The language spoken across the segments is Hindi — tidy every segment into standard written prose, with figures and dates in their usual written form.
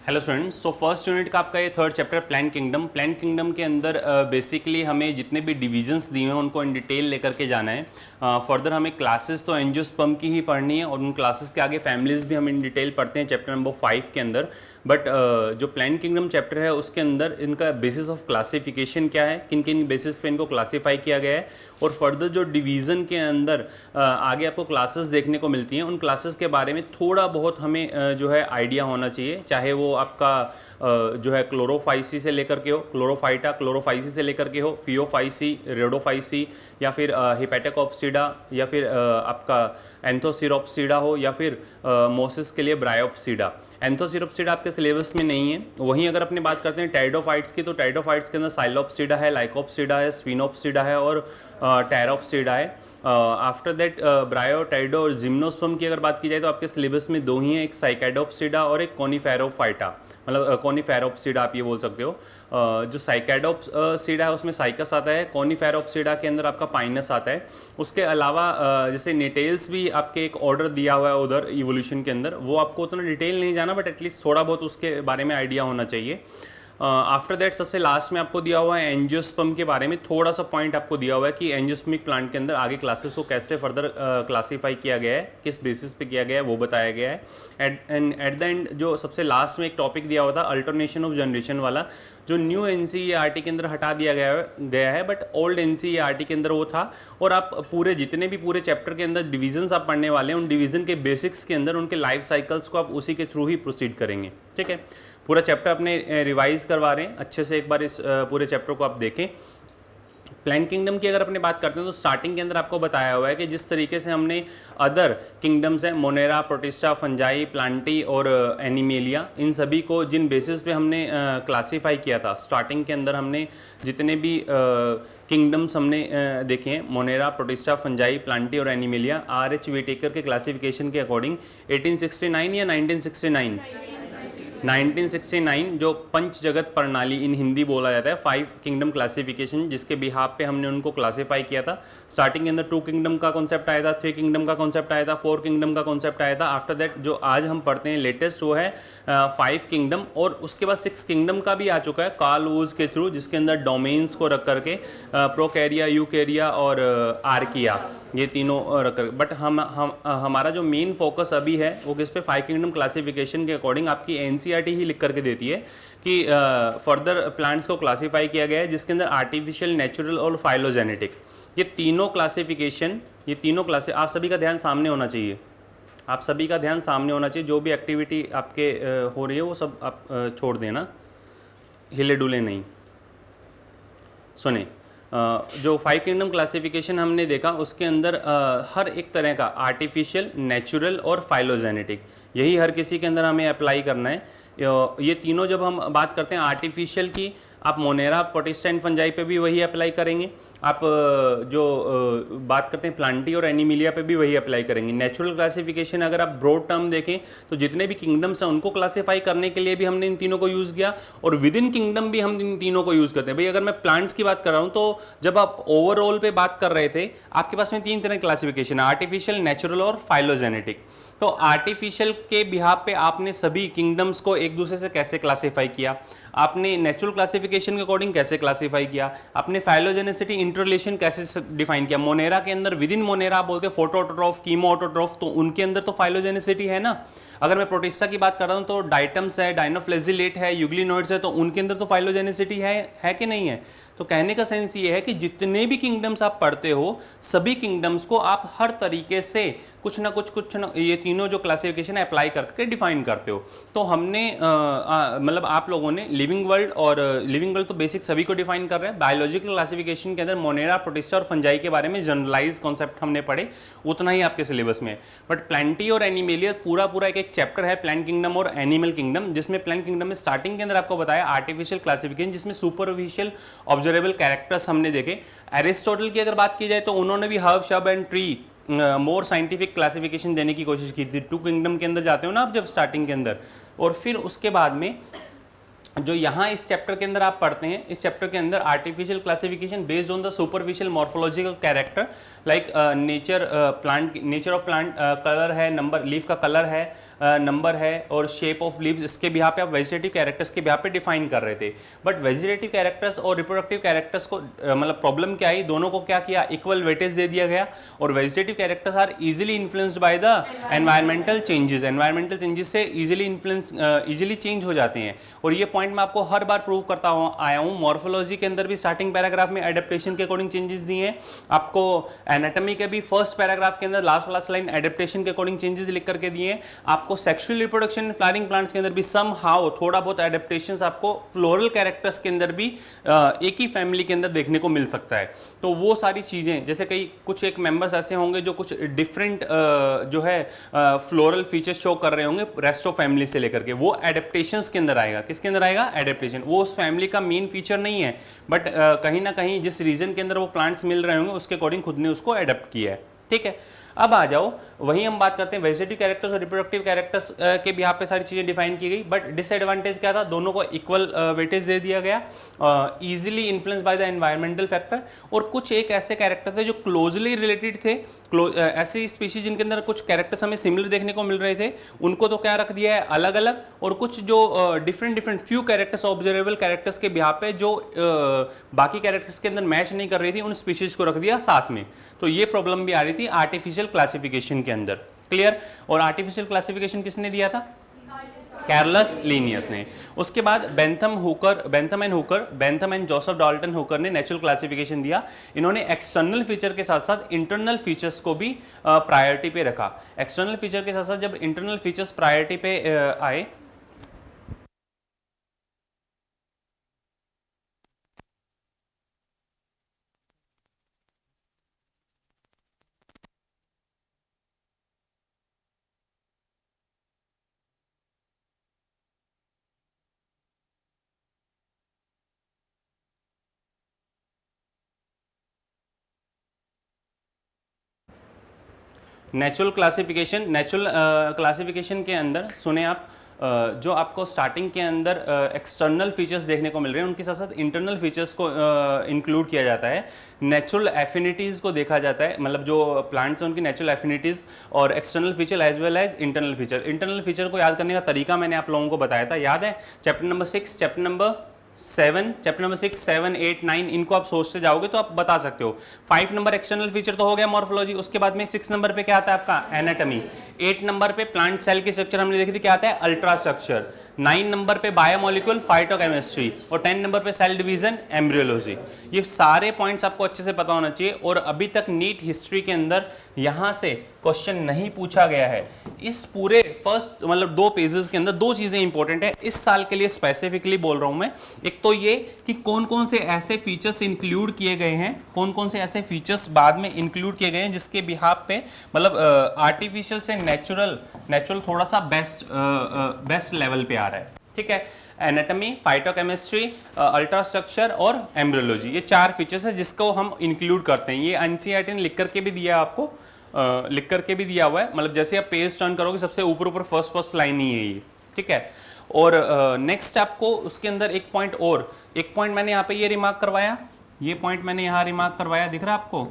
Hello students, so first unit का आपका ये third chapter plant kingdom. Plant kingdom के अंदर बेसिकली हमें जितने भी डिविजन्स दिए हैं उनको इन डिटेल लेकर के जाना है। फर्दर हमें क्लासेस तो एंजियोस्पर्म की ही पढ़नी है और उन क्लासेस के आगे फैमिलीज भी हम इन डिटेल पढ़ते हैं चैप्टर नंबर 5 के अंदर। बट जो प्लांट किंगडम चैप्टर है उसके अंदर इनका बेसिस ऑफ क्लासिफिकेशन क्या है, किन किन बेसिस पे इनको क्लासीफाई किया गया है, और फर्दर जो डिवीज़न के अंदर आगे आपको क्लासेस देखने को मिलती हैं उन क्लासेस के बारे में थोड़ा बहुत हमें जो है आइडिया होना चाहिए। चाहे वो आपका जो है क्लोरोफाइसी से लेकर के हो, क्लोरोफाइटा क्लोरोफाइसी से लेकर के हो, फियोफाइसी, रेडोफाइसी, या फिर हिपैटिकोप्सिडा, या फिर आपका एंथोसिरोप्सिडा हो, या फिर मोसिस के लिए ब्रायोप्सिडा। एंथोसिरोप्सिडा आपके सिलेबस में नहीं है। वहीं अगर अपनी बात करते हैं टाइडोफाइट्स की, तो टाइडोफाइट्स के अंदर साइलोप्सिडा है, लाइकोप्सिडा है, स्फिनोप्सिडा है और टेरोप्सिडा है। आफ्टर दैट ब्रायो, टाइडो और जिम्नोस्पर्म की अगर बात की जाए तो आपके सिलेबस में दो ही हैं, एक साइकैडोप्सिडा और एक कोनिफेरोफाइटा, मतलब कोनिफेरोप्सिडा आप ये बोल सकते हो। जो साइकैडोप्सिडा है उसमें साइकस आता है, कोनिफेरोप्सिडा के अंदर आपका पाइनस आता है। उसके अलावा जैसे नेटेल्स भी आपके एक ऑर्डर दिया हुआ है उधर इवोल्यूशन के अंदर, वो आपको उतना डिटेल नहीं जाना बट एटलीस्ट थोड़ा बहुत उसके बारे में आइडिया होना चाहिए। आफ्टर दैट सबसे लास्ट में आपको दिया हुआ है एंजियोस्पर्म के बारे में थोड़ा सा पॉइंट आपको दिया हुआ है कि एंजियोस्पर्मिक प्लांट के अंदर आगे क्लासेस को कैसे फर्दर क्लासीफाई किया गया है, किस बेसिस पे किया गया है वो बताया गया है। एट द एंड जो सबसे लास्ट में एक टॉपिक दिया हुआ था अल्टरनेशन ऑफ जनरेशन वाला, जो न्यू एनसीईआरटी के अंदर हटा दिया गया है बट ओल्ड एनसीईआरटी के अंदर वो था। और आप पूरे जितने भी पूरे चैप्टर के अंदर डिविजन्स आप पढ़ने वाले हैं उन डिवीजन के बेसिक्स के अंदर उनके लाइफ साइकिल्स को आप उसी के थ्रू ही प्रोसीड करेंगे। ठीक है, पूरा चैप्टर अपने रिवाइज करवा रहे हैं अच्छे से, एक बार इस पूरे चैप्टर को आप देखें। प्लांट किंगडम की अगर अपनी बात करते हैं तो स्टार्टिंग के अंदर आपको बताया हुआ है कि जिस तरीके से हमने अदर किंगडम्स हैं, मोनेरा, प्रोटिस्टा, फंजाई, प्लांटी और एनिमेलिया, इन सभी को जिन बेसिस पे हमने क्लासीफाई किया था स्टार्टिंग के अंदर, हमने जितने भी किंगडम्स हमने देखे हैं, मोनेरा, प्रोटिस्टा, फंजाई, प्लांटी और एनिमेलिया, RH व्हिटेकर के क्लासिफिकेशन के अकॉर्डिंग 1869 या 1969 1969 जो पंच जगत प्रणाली इन हिंदी बोला जाता है, 5 किंगडम क्लासिफिकेशन, जिसके बिहाफ पे हमने उनको क्लासीफाई किया था। स्टार्टिंग के अंदर 2 किंगडम का कॉन्सेप्ट आया था, 3 किंगडम का कॉन्सेप्ट आया था, 4 किंगडम का कॉन्सेप्ट आया था। आफ्टर दैट जो आज हम पढ़ते हैं लेटेस्ट वो है 5 किंगडम, और उसके बाद 6 किंगडम का भी आ चुका है कार्ल वूज के थ्रू, जिसके अंदर डोमेन्स को रख करके प्रोकैरिया, यूकैरिया और आर्किया, ये तीनों रख कर। बट हमारा जो मेन फोकस अभी है वो किस पे, 5 किंगडम क्लासिफिकेशन के अकॉर्डिंग आपकी एनसीईआरटी ही लिख करके देती है कि फर्दर प्लांट्स को क्लासीफाई किया गया है, जिसके अंदर आर्टिफिशियल, नेचुरल और फाइलोजेनेटिक, ये तीनों क्लासिफिकेशन, ये तीनों क्लासे आप सभी का ध्यान सामने होना चाहिए, आप सभी का ध्यान सामने होना चाहिए। जो भी एक्टिविटी आपके हो रही है वो सब आप छोड़ देना, हिले डुले नहीं। सुने, जो 5 किंगडम क्लासिफिकेशन हमने देखा उसके अंदर हर एक तरह का आर्टिफिशियल, नेचुरल और फाइलोजेनेटिक, यही हर किसी के अंदर हमें अप्लाई करना है। ये तीनों जब हम बात करते हैं आर्टिफिशियल की, आप मोनेरा, प्रोटिस्टा एंड फंजाई पे भी वही अप्लाई करेंगे। आप जो बात करते हैं प्लांटी और एनिमिलिया पे भी वही अप्लाई करेंगे। नेचुरल क्लासिफिकेशन अगर आप ब्रॉड टर्म देखें तो जितने भी किंगडम्स हैं उनको क्लासीफाई करने के लिए भी हमने इन तीनों को यूज़ किया, और विद इन किंगडम भी हम इन तीनों को यूज़ करते हैं। भाई अगर मैं प्लांट्स की बात कर रहा हूँ तो जब आप ओवरऑल पे बात कर रहे थे आपके पास में 3 तरह क्लासिफिकेशन है, आर्टिफिशियल, नेचुरल और फाइलोजेनेटिक। तो आर्टिफिशियल के बिहाफ पे आपने सभी किंगडम्स को एक दूसरे से कैसे क्लासीफाई किया, आपने नेचुरल क्लासिफिकेशन के अकॉर्डिंग कैसे क्लासीफाई किया, आपने फाइलोजेनेसिटी इंटररिलेशन कैसे डिफाइन किया। मोनेरा के अंदर विद इन मोनेरा आप बोलते हैं फोटोऑटोट्रॉफ, कीमोऑटोट्रॉफ, तो उनके अंदर तो फाइलोजेनेसिटी है ना। अगर मैं प्रोटिस्टा की बात कर रहा हूं तो डाइटम्स है, डाइनोफ्लेजिलेट है, यूग्लिनोइड्स है, तो उनके अंदर तो फाइलोजेनेसिटी है कि नहीं है। तो कहने का सेंस ये है कि जितने भी किंगडम्स आप पढ़ते हो सभी किंगडम्स को आप हर तरीके से कुछ ना कुछ ये तीनों जो क्लासिफिकेशन अप्लाई करके डिफाइन करते हो। तो हमने मतलब आप लोगों ने लिविंग वर्ल्ड, और लिविंग वर्ल्ड तो बेसिक सभी को डिफाइन कर रहे हैं। बायोलॉजिकल क्लासिफिकेशन के अंदर मोनेरा, प्रोटिस्टा और फंजाई के बारे में जनरलाइज कॉन्सेप्ट हमने पढ़े, उतना ही आपके सिलेबस में है। बट प्लांटी और एनिमेलिया पूरा एक चैप्टर है, प्लांट किंगडम और एनिमल किंगडम, जिसमें प्लांट किंगडम में स्टार्टिंग के अंदर आपको बताया आर्टिफिशियल क्लासिफिकेशन, जिसमें सुपरफिशियल ऑब्जर्वेबल कैरेक्टर्स हमने देखे। एरिस्टोटल की अगर बात की जाए तो उन्होंने भी herb, Shab and tree more scientific classification देने की कोशिश की थी। 2 किंगडम के अंदर जाते हो ना आप जब स्टार्टिंग के अंदर, और फिर उसके बाद में जो यहाँ इस चैप्टर के अंदर आप पढ़ते हैं, इस चैप्टर के अंदर artificial classification based on the superficial morphological character like nature plant, nature of plant, colour है, नंबर लीफ का कलर है, नंबर है और शेप ऑफ लीव्स, इसके बिहार पे आप वेजिटेटिव कैरेक्टर्स के बिहार पे डिफाइन कर रहे थे। बट वेजिटेटिव कैरेक्टर्स और रिप्रोडक्टिव कैरेक्टर्स को मतलब प्रॉब्लम क्या आई, दोनों को क्या किया, इक्वल वेटेज दे दिया गया। और vegetative characters are easily influenced by the environmental changes, environmental changes से इजीली चेंज हो जाते हैं। और ये पॉइंट मैं आपको हर बार प्रूव करता आया हूँ। मॉर्फोलॉजी के अंदर भी स्टार्टिंग पैराग्राफ में एडेप्टेशन के अकॉर्डिंग चेंजेस दिए हैं, आपको एनाटॉमी के भी फर्स्ट पैराग्राफ के अंदर लास्ट लाइन एडेप्टेशन के अकॉर्डिंग चेंजेस लिख करके दिए हैं। आपको सेक्सुअल रिप्रोडक्शन फ्लावरिंग प्लांट्स के अंदर भी सम हाउ थोड़ा बहुत एडेप्टेशंस आपको फ्लोरल कैरेक्टर्स के अंदर भी एक ही फैमिली के अंदर देखने को मिल सकता है। तो वो सारी चीजें, जैसे कई कुछ एक मेंबर्स ऐसे होंगे जो कुछ डिफरेंट जो है फ्लोरल फीचर्स शो कर रहे होंगे रेस्ट ऑफ फैमिली से लेकर के, वो एडेप्टेशंस के अंदर आएगा। किसके अंदर आएगा, एडेप्टेशन। वो उस फैमिली का मेन फीचर नहीं है, बट कहीं ना कहीं जिस रीजन के अंदर वो प्लांट्स मिल रहे होंगे उसके अकॉर्डिंग खुद ने उसको एडेप्ट किया है। ठीक है, अब आ जाओ, वहीं हम बात करते हैं वेजिटेटिव कैरेक्टर्स और रिप्रोडक्टिव कैरेक्टर्स के भी यहाँ पे सारी चीजें डिफाइन की गई। बट डिसएडवांटेज क्या था, दोनों को इक्वल वेटेज दे दिया गया, easily influence by the environmental factor. और कुछ एक ऐसे कैरेक्टर थे जो क्लोजली रिलेटेड थे, ऐसी स्पीशीज जिनके अंदर कुछ कैरेक्टर्स हमें सिमिलर देखने को मिल रहे थे, उनको तो क्या रख दिया है अलग अलग। और कुछ जो different few characters, observable characters के बिहार पे जो बाकी कैरेक्टर्स के अंदर मैच नहीं कर रही थी, उन स्पीशीज को रख दिया साथ में। तो ये प्रॉब्लम भी आ रही थी आर्टिफिशियल क्लासिफिकेशन के अंदर। क्लियर। और आर्टिफिशियल क्लासिफिकेशन किसने दिया था, कैर्लस लीनियस ने। उसके बाद Bentham and Joseph Dalton Hooker ने नेचुरल क्लासिफिकेशन दिया। इन्होंने एक्सटर्नल फीचर के साथ साथ इंटरनल फीचर्स को भी प्रायोरिटी पे रखा। एक्सटर्नल फीचर के साथ साथ जब इंटरनल फीचर्स प्रायोरिटी पे आए, नेचुरल क्लासिफिकेशन के अंदर सुने आप, जो आपको स्टार्टिंग के अंदर एक्सटर्नल फीचर्स देखने को मिल रहे हैं, उनके साथ साथ इंटरनल फीचर्स को इंक्लूड किया जाता है। नेचुरल एफिनिटीज़ को देखा जाता है, मतलब जो प्लांट्स हैं उनकी नेचुरल एफिनिटीज़ और external feature as well as internal feature. Internal feature को याद करने का तरीका मैंने आप लोगों को बताया था, याद है? चैप्टर नंबर 6, चैप्टर नंबर 6, 7, 8, 9, इनको आप सोचते जाओगे तो आप बता सकते हो। 5 नंबर एक्सटर्नल फीचर तो हो गया मॉर्फोलॉजी। उसके बाद में 6 नंबर पे क्या आता है आपका, एनाटॉमी। 8 नंबर पे प्लांट सेल की स्ट्रक्चर हमने देखी थी, क्या आता है, अल्ट्रा स्ट्रक्चर। 9 नंबर पे बायोमोलिक्यूल फाइटोकेमिस्ट्री और 10 नंबर पे सेल डिवीजन एम्ब्रियोलॉजी। ये सारे पॉइंट्स आपको अच्छे से पता होना चाहिए। और अभी तक नीट हिस्ट्री के अंदर यहाँ से क्वेश्चन नहीं पूछा गया है। इस पूरे फर्स्ट मतलब 2 पेजेस के अंदर 2 चीजें इंपॉर्टेंट है इस साल के लिए, स्पेसिफिकली बोल रहा हूं मैं। एक तो ये कि कौन कौन से ऐसे फीचर्स इंक्लूड किए गए हैं, कौन कौन से ऐसे फीचर्स बाद में इंक्लूड किए गए हैं जिसके बिहाफ पे मतलब आर्टिफिशियल से नेचुरल थोड़ा सा बेस्ट लेवल पे आ रहा है। ठीक है, एनाटॉमी, फाइटोकेमिस्ट्री, अल्ट्रा स्ट्रक्चर और एम्ब्रियोलॉजी, ये 4 फीचर्स है जिसको हम इंक्लूड करते हैं। ये एनसीईआरटी ने लिख करके भी दिया है आपको, लिख करके भी दिया हुआ है। मतलब जैसे आप पेज टर्न करोगे सबसे ऊपर फर्स्ट लाइन ही है ये। ठीक है, और नेक्स्ट आपको उसके अंदर एक पॉइंट मैंने यहाँ पे ये रिमार्क करवाया, ये पॉइंट मैंने यहाँ रिमार्क करवाया, दिख रहा है आपको?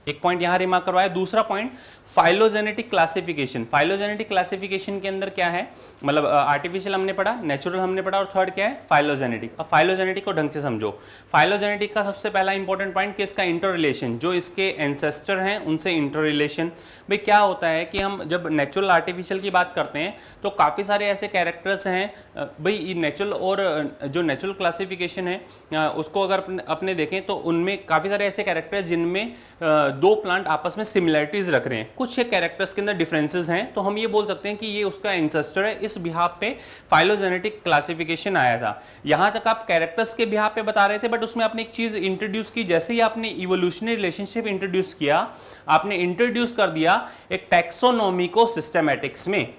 एक पॉइंट यहां रिमार्क करवाया। दूसरा point phylogenetic classification. Phylogenetic classification के अंदर क्या है, मतलब आर्टिफिशियल हमने पढ़ा, नेचुरल हमने पढ़ा, और थर्ड क्या है, फाइलोजेनेटिक। अब फाइलोजेनेटिक को ढंग से समझो। फाइलोजेनेटिक का सबसे पहला इंपॉर्टेंट पॉइंट कि इसका इंटर रिलेशन, जो इसके एंसेस्टर हैं उनसे इंटर रिलेशन। भाई क्या होता है कि हम जब नेचुरल आर्टिफिशियल की बात करते हैं तो काफ़ी सारे ऐसे कैरेक्टर्स हैं, भाई नेचुरल और जो नेचुरल क्लासिफिकेशन है उसको अगर अपने देखें तो उनमें काफ़ी सारे ऐसे कैरेक्टर्स जिनमें 2 प्लांट आपस में सिमिलरिटीज रख रहे हैं, कुछ एक कैरेक्टर्स के अंदर डिफरेंसेस हैं, तो हम ये बोल सकते हैं कि ये उसका एंसेस्टर है। इस बिहाफ पे फाइलोजेनेटिक क्लासिफिकेशन आया था। यहां तक आप कैरेक्टर्स के बिहाफ पे बता रहे थे, बट उसमें आपने एक चीज इंट्रोड्यूस की। जैसे ही आपने इवोल्यूशनरी रिलेशनशिप इंट्रोड्यूस किया, आपने इंट्रोड्यूस कर दिया एक टैक्सोनॉमी को सिस्टमैटिक्स में।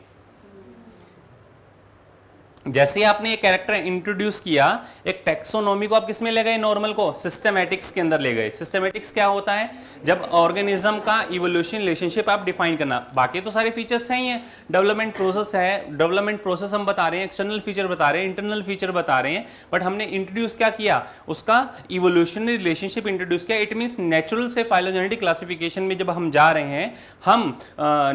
जैसे ही आपने ये कैरेक्टर इंट्रोड्यूस किया, एक टेक्सोनॉमी को आप किस में ले गए, नॉर्मल को सिस्टमैटिक्स के अंदर ले गए। सिस्टमैटिक्स क्या होता है, जब ऑर्गेनिज्म का इवोल्यूशन रिलेशनशिप आप डिफाइन करना, बाकी तो सारे फीचर्स हैं ही हैं, डेवलपमेंट प्रोसेस है, डेवलपमेंट प्रोसेस हम बता रहे हैं, एक्सटर्नल फीचर बता रहे हैं, इंटरनल फीचर बता रहे हैं, बट हमने इंट्रोड्यूस क्या किया, उसका इवोल्यूशनरी रिलेशनशिप इंट्रोड्यूस किया। इट मीन्स नेचुरल से फाइलोजेनेटिक क्लासिफिकेशन में जब हम जा रहे हैं, हम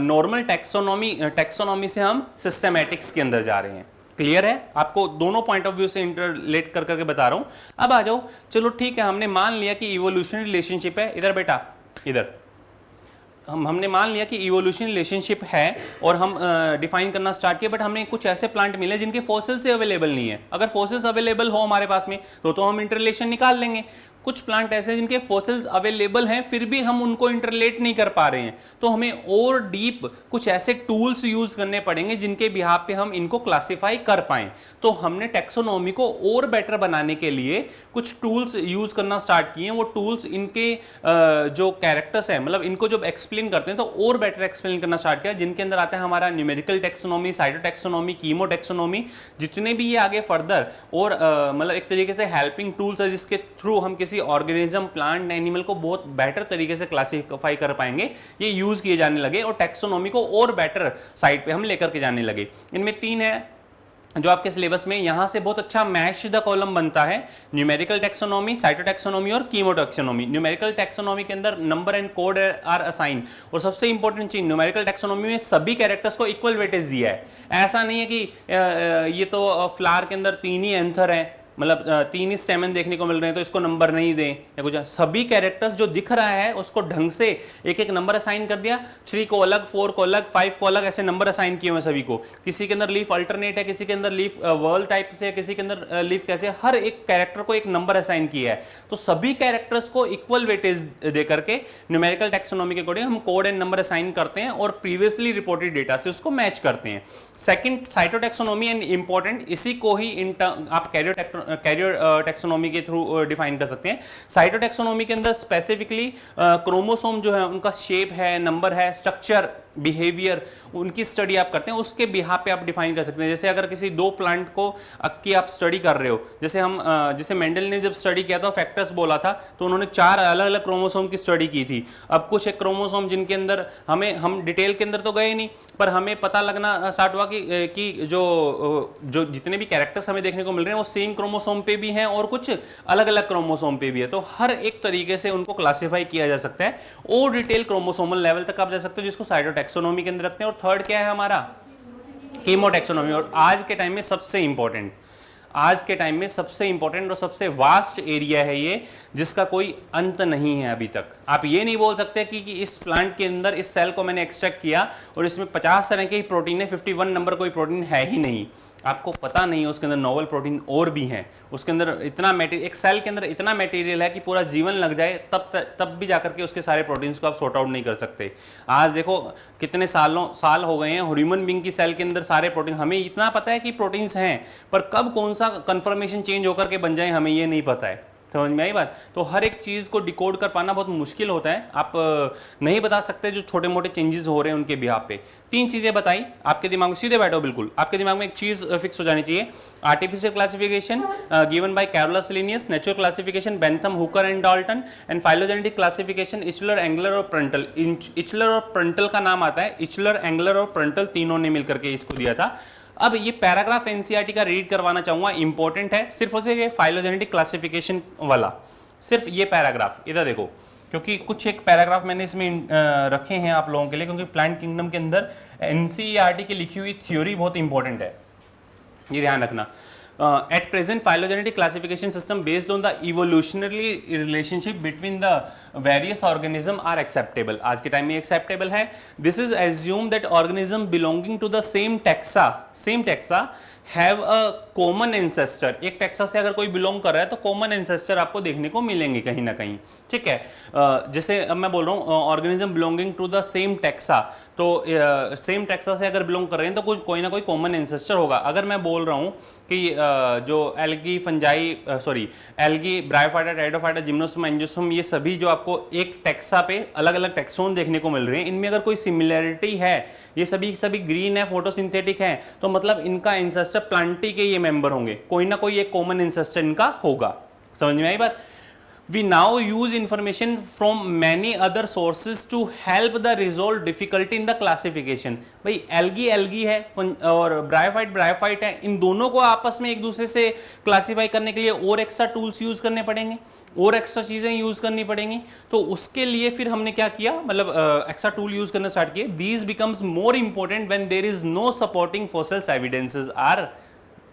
नॉर्मल टेक्सोनॉमी से हम सिस्टमैटिक्स के अंदर जा रहे हैं। क्लियर है, आपको दोनों पॉइंट ऑफ व्यू से इंटरलेट कर करके बता रहा हूं। अब आ जाओ, चलो ठीक है, हमने मान लिया कि इवोल्यूशनरी रिलेशनशिप है, इधर बेटा इधर, हमने मान लिया कि इवोल्यूशन रिलेशनशिप है और हम डिफाइन करना स्टार्ट किया, बट हमने कुछ ऐसे प्लांट मिले जिनके फॉसिल्स से अवेलेबल नहीं है। अगर फॉसिल्स अवेलेबल हो हमारे पास में तो हम इंटरलेशन निकाल लेंगे। कुछ प्लांट ऐसे हैं जिनके फॉसिल्स अवेलेबल हैं फिर भी हम उनको इंटरलेट नहीं कर पा रहे हैं, तो हमें और डीप कुछ ऐसे टूल्स यूज करने पड़ेंगे जिनके बिहाफ पे हम इनको क्लासिफाई कर पाएं। तो हमने टेक्सोनॉमी को और बेटर बनाने के लिए कुछ टूल्स यूज करना स्टार्ट किए। वो टूल्स इनके जो कैरेक्टर्स हैं, मतलब इनको जब एक्सप्लेन करते हैं तो और बेटर एक्सप्लेन करना स्टार्ट किया, जिनके अंदर आता है हमारा न्यूमेरिकल टेक्सोनॉमी, साइटोटेक्सोनॉमी, कीमोटेक्सोनॉमी, जितने भी ये आगे फर्दर और मतलब एक तरीके से हेल्पिंग टूल्स है जिसके थ्रू हम किसी ऑर्गेनिज्म, प्लांट, एनिमल को बहुत बेटर तरीके से क्लासिफाई कर पाएंगे, ये यूज किए जाने लगे और टेक्सोनॉमी को और बेटर साइड पे हम लेकर के जाने लगे। इनमें 3 है जो आपके सिलेबस में यहां से बहुत अच्छा मैच द कॉलम बनता है, न्यूमेरिकल टेक्सोनॉमी, साइटोटेक्सोनॉमी और कीमोटेक्सोनॉमी। न्यूमेरिकल टेक्सोनॉमी के अंदर number and code are assign, और सबसे इंपॉर्टेंट चीज न्यूमेरिकल टेक्सोनॉमी में सभी कैरेक्टर्स को इक्वल वेटेज दिया है। ऐसा नहीं है कि ये तो फ्लावर के अंदर 3 ही एंथर है, मतलब 3 ही स्टेमन देखने को मिल रहे हैं तो इसको नंबर नहीं दें या कुछ। सभी कैरेक्टर्स जो दिख रहा है उसको ढंग से एक एक नंबर असाइन कर दिया, 3 को अलग, 4 को अलग, 5 को अलग, ऐसे नंबर असाइन किए हुए सभी को। किसी के अंदर लीफ अल्टरनेट है, किसी के अंदर लीफ वर्ल टाइप से, किसी के अंदर लीफ कैसे, हर एक कैरेक्टर को एक नंबर असाइन किया है। तो सभी कैरेक्टर्स को इक्वल वेटेज दे करके न्यूमेरिकल टेक्सोनॉमी के अकॉर्डिंग हम कोड एंड नंबर असाइन करते हैं और प्रीवियसली रिपोर्टेड डेटा से उसको मैच करते हैं। सेकंड साइटोटेक्सोनॉमी एंड इंपॉर्टेंट, इसी को ही आप कैरियर टेक्सोनॉमी के थ्रू डिफाइन कर सकते हैं। साइटोटेक्सोनॉमी के अंदर स्पेसिफिकली क्रोमोसोम जो है उनका शेप है, नंबर है, स्ट्रक्चर, बिहेवियर, उनकी स्टडी आप करते हैं, उसके बिहाफ पे आप डिफाइन कर सकते हैं। जैसे अगर किसी 2 प्लांट को की आप स्टडी कर रहे हो, जैसे मेंडल ने जब स्टडी किया था, फैक्टर्स बोला था, तो उन्होंने 4 अलग अलग क्रोमोसोम की स्टडी की थी। अब कुछ एक क्रोमोसोम जिनके अंदर हम डिटेल के अंदर तो गए नहीं, पर हमें पता लगना स्टार्ट हुआ कि जो जितने भी कैरेक्टर्स हमें देखने को मिल रहे हैं वो सेम क्रोमोसोम पे भी हैं और कुछ अलग अलग क्रोमोसोम पे भी है। तो हर एक तरीके से उनको क्लासिफाई किया जा सकता है और डिटेल क्रोमोसोमल लेवल तक आप जा सकते हो, जिसको साइटोटेक्सोनॉमी के अंदर रखते हैं। और थर्ड क्या है हमारा, कीमोटेक्सोनॉमी। और आज के टाइम में सबसे इंपॉर्टेंट, आज के टाइम में सबसे इंपॉर्टेंट और सबसे वास्ट एरिया है ये, जिसका कोई अंत नहीं है अभी तक। आप ये नहीं बोल सकते कि इस प्लांट के अंदर इस सेल को मैंने एक्सट्रैक्ट किया और इसमें 50 तरह के ही प्रोटीन है, 51 नंबर कोई प्रोटीन है ही नहीं। आपको पता नहीं है उसके अंदर नोवल प्रोटीन और भी हैं, उसके अंदर इतना मटेरियल, एक सेल के अंदर इतना मटेरियल है कि पूरा जीवन लग जाए तब भी जाकर के उसके सारे प्रोटीन्स को आप सॉर्ट आउट नहीं कर सकते। आज देखो कितने साल हो गए हैं ह्यूमन बीइंग की सेल के अंदर सारे प्रोटीन, हमें इतना पता है कि प्रोटीन्स हैं, पर कब कौन सा कन्फर्मेशन चेंज होकर के बन जाए हमें ये नहीं पता है। समझ में आई बात? तो हर एक चीज़ को डिकोड कर पाना बहुत मुश्किल होता है, आप नहीं बता सकते जो छोटे मोटे चेंजेस हो रहे हैं उनके बिहाफ पे। 3 चीज़ें बताई आपके दिमाग में, सीधे बैठो बिल्कुल, आपके दिमाग में एक चीज़ फिक्स हो जानी चाहिए। Artificial classification given by Carolus Linnaeus, natural classification Bentham, Hooker and Dalton, and phylogenetic classification Eichler, Engler और प्रंटल। इचलर और प्रंटल का नाम आता है, इचलर, एंगलर और प्रंटल तीनों ने मिलकर के इसको दिया था। अब ये पैराग्राफ एनसीईआरटी का रीड करवाना चाहूंगा, इंपॉर्टेंट है, सिर्फ और सिर्फ ये फाइलोजेनेटिक क्लासिफिकेशन वाला, सिर्फ ये पैराग्राफ इधर देखो, क्योंकि कुछ एक पैराग्राफ मैंने इसमें रखे हैं आप लोगों के लिए, क्योंकि प्लांट किंगडम के अंदर एनसीईआरटी की लिखी हुई थ्योरी बहुत इंपॉर्टेंट है, ये ध्यान रखना। At present, phylogenetic classification system based on the evolutionary relationship between the various organism are acceptable. आज के टाइम में acceptable है. This is assume that organism belonging to the same taxa have a common ancestor. एक टैक्सा से अगर कोई बिलोंग कर रहा है तो कॉमन एंसेस्टर आपको देखने को मिलेंगे कहीं ना कहीं, ठीक है। जैसे अब मैं बोल रहा हूँ organism belonging to the same taxa, तो सेम टैक्सा से अगर बिलोंग कर रहे हैं तो कोई ना कोई कॉमन एंसेस्टर होगा। अगर मैं बोल रहा हूँ कि जो algae fungi sorry algae, bryophyta, pteridophyta, gymnosperm, angiosperm, ये सभी जो आपको एक टेक्सा पे अलग अलग टेक्सोन देखने को मिल रहे हैं, इनमें अगर कोई सिमिलैरिटी है, ये सभी सभी ग्रीन है, फोटोसिंथेटिक है, तो मतलब इनका एंसेस्टर प्लांटी के ये मेंबर होंगे, कोई ना कोई एक कॉमन एंसेस्टर इनका होगा। समझ में आई बात? We now use information from many other sources to help the resolve difficulty in the classification। भाई एल्गी एल्गी है और ब्रायोफाइट ब्रायोफाइट है, इन दोनों को आपस में एक दूसरे से क्लासीफाई करने के लिए और एक्स्ट्रा टूल्स यूज करने पड़ेंगे, और एक्स्ट्रा चीजें यूज करनी पड़ेंगी। तो उसके लिए फिर हमने क्या किया, मतलब एक्स्ट्रा टूल यूज करना स्टार्ट किए। These becomes more important when there is no supporting fossils evidences are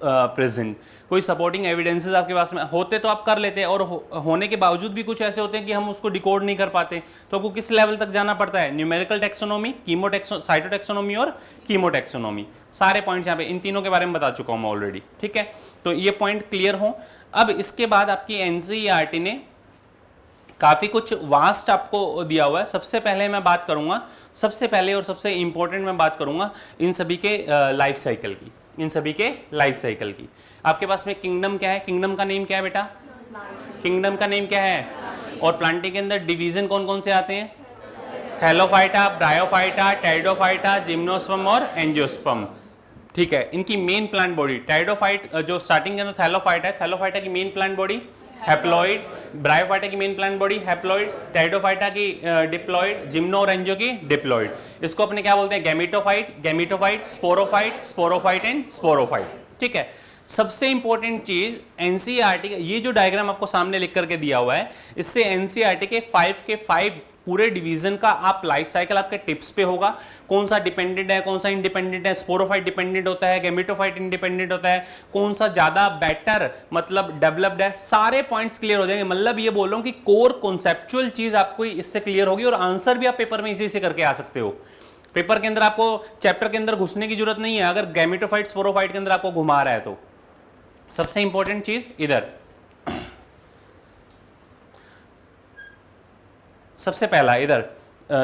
present. कोई सपोर्टिंग एविडेंसेस आपके पास में होते तो आप कर लेते, और होने के बावजूद भी कुछ ऐसे होते हैं कि हम उसको डिकोड नहीं कर पाते, तो आपको किस लेवल तक जाना पड़ता है, न्यूमेरिकल टेक्सोनोमी, साइटोटेक्सोनोमी और कीमोटेक्सोनोमी। सारे पॉइंट्स यहाँ पे इन तीनों के बारे में बता चुका हूँ मैं ऑलरेडी, ठीक है। तो ये पॉइंट क्लियर हो। अब इसके बाद आपकी एनसीईआरटी ने काफ़ी कुछ वास्ट आपको दिया हुआ है। सबसे पहले मैं बात करूंगा, सबसे पहले और सबसे इंपॉर्टेंट मैं बात करूंगा इन सभी के लाइफ साइकिल की, इन सभी के लाइफ साइकिल की। आपके पास में किंगडम क्या है, किंगडम का नेम क्या है बेटा, किंगडम का नेम क्या है, और प्लांटी के अंदर डिवीजन कौन कौन से आते हैं, थैलोफाइटा, ब्रायोफाइटा, टेरिडोफाइटा, जिम्नोस्पर्म और एंजियोस्पर्म, ठीक है। इनकी मेन प्लांट बॉडी टेरिडोफाइट, जो स्टार्टिंग के अंदर थैलोफाइटा है, थैलोफाइटा की main plant body haploid, bryophyta की main plant body haploid, pteridophyta की डिप्लॉइड, जिम्नो और एंजियो की डिप्लॉइड। इसको अपने क्या बोलते हैं, gametophyte, gametophyte, sporophyte, sporophyte and sporophyte, ठीक है। सबसे इंपॉर्टेंट चीज एनसीईआरटी का ये जो डायग्राम आपको सामने लिख करके दिया हुआ है, इससे एनसीईआरटी के 5 के 5 पूरे डिवीजन का आप लाइफ साइकिल आपके टिप्स पे होगा, कौन सा डिपेंडेंट है, कौन सा इंडिपेंडेंट है, स्पोरोफाइट डिपेंडेंट होता है, गैमेटोफाइट इंडिपेंडेंट होता है, कौन सा ज्यादा बेटर मतलब डेवलप्ड है, सारे पॉइंट्स क्लियर हो जाएंगे। मतलब ये बोल रहा हूं कि कोर कॉन्सेप्चुअल चीज आपको इससे क्लियर होगी, और आंसर भी आप पेपर में इसी से करके आ सकते हो। पेपर के अंदर आपको चैप्टर के अंदर घुसने की जरूरत नहीं है, अगर गैमेटोफाइट स्पोरोफाइट के अंदर आपको घुमा रहा है तो। सबसे इंपॉर्टेंट चीज इधर, सबसे पहला इधर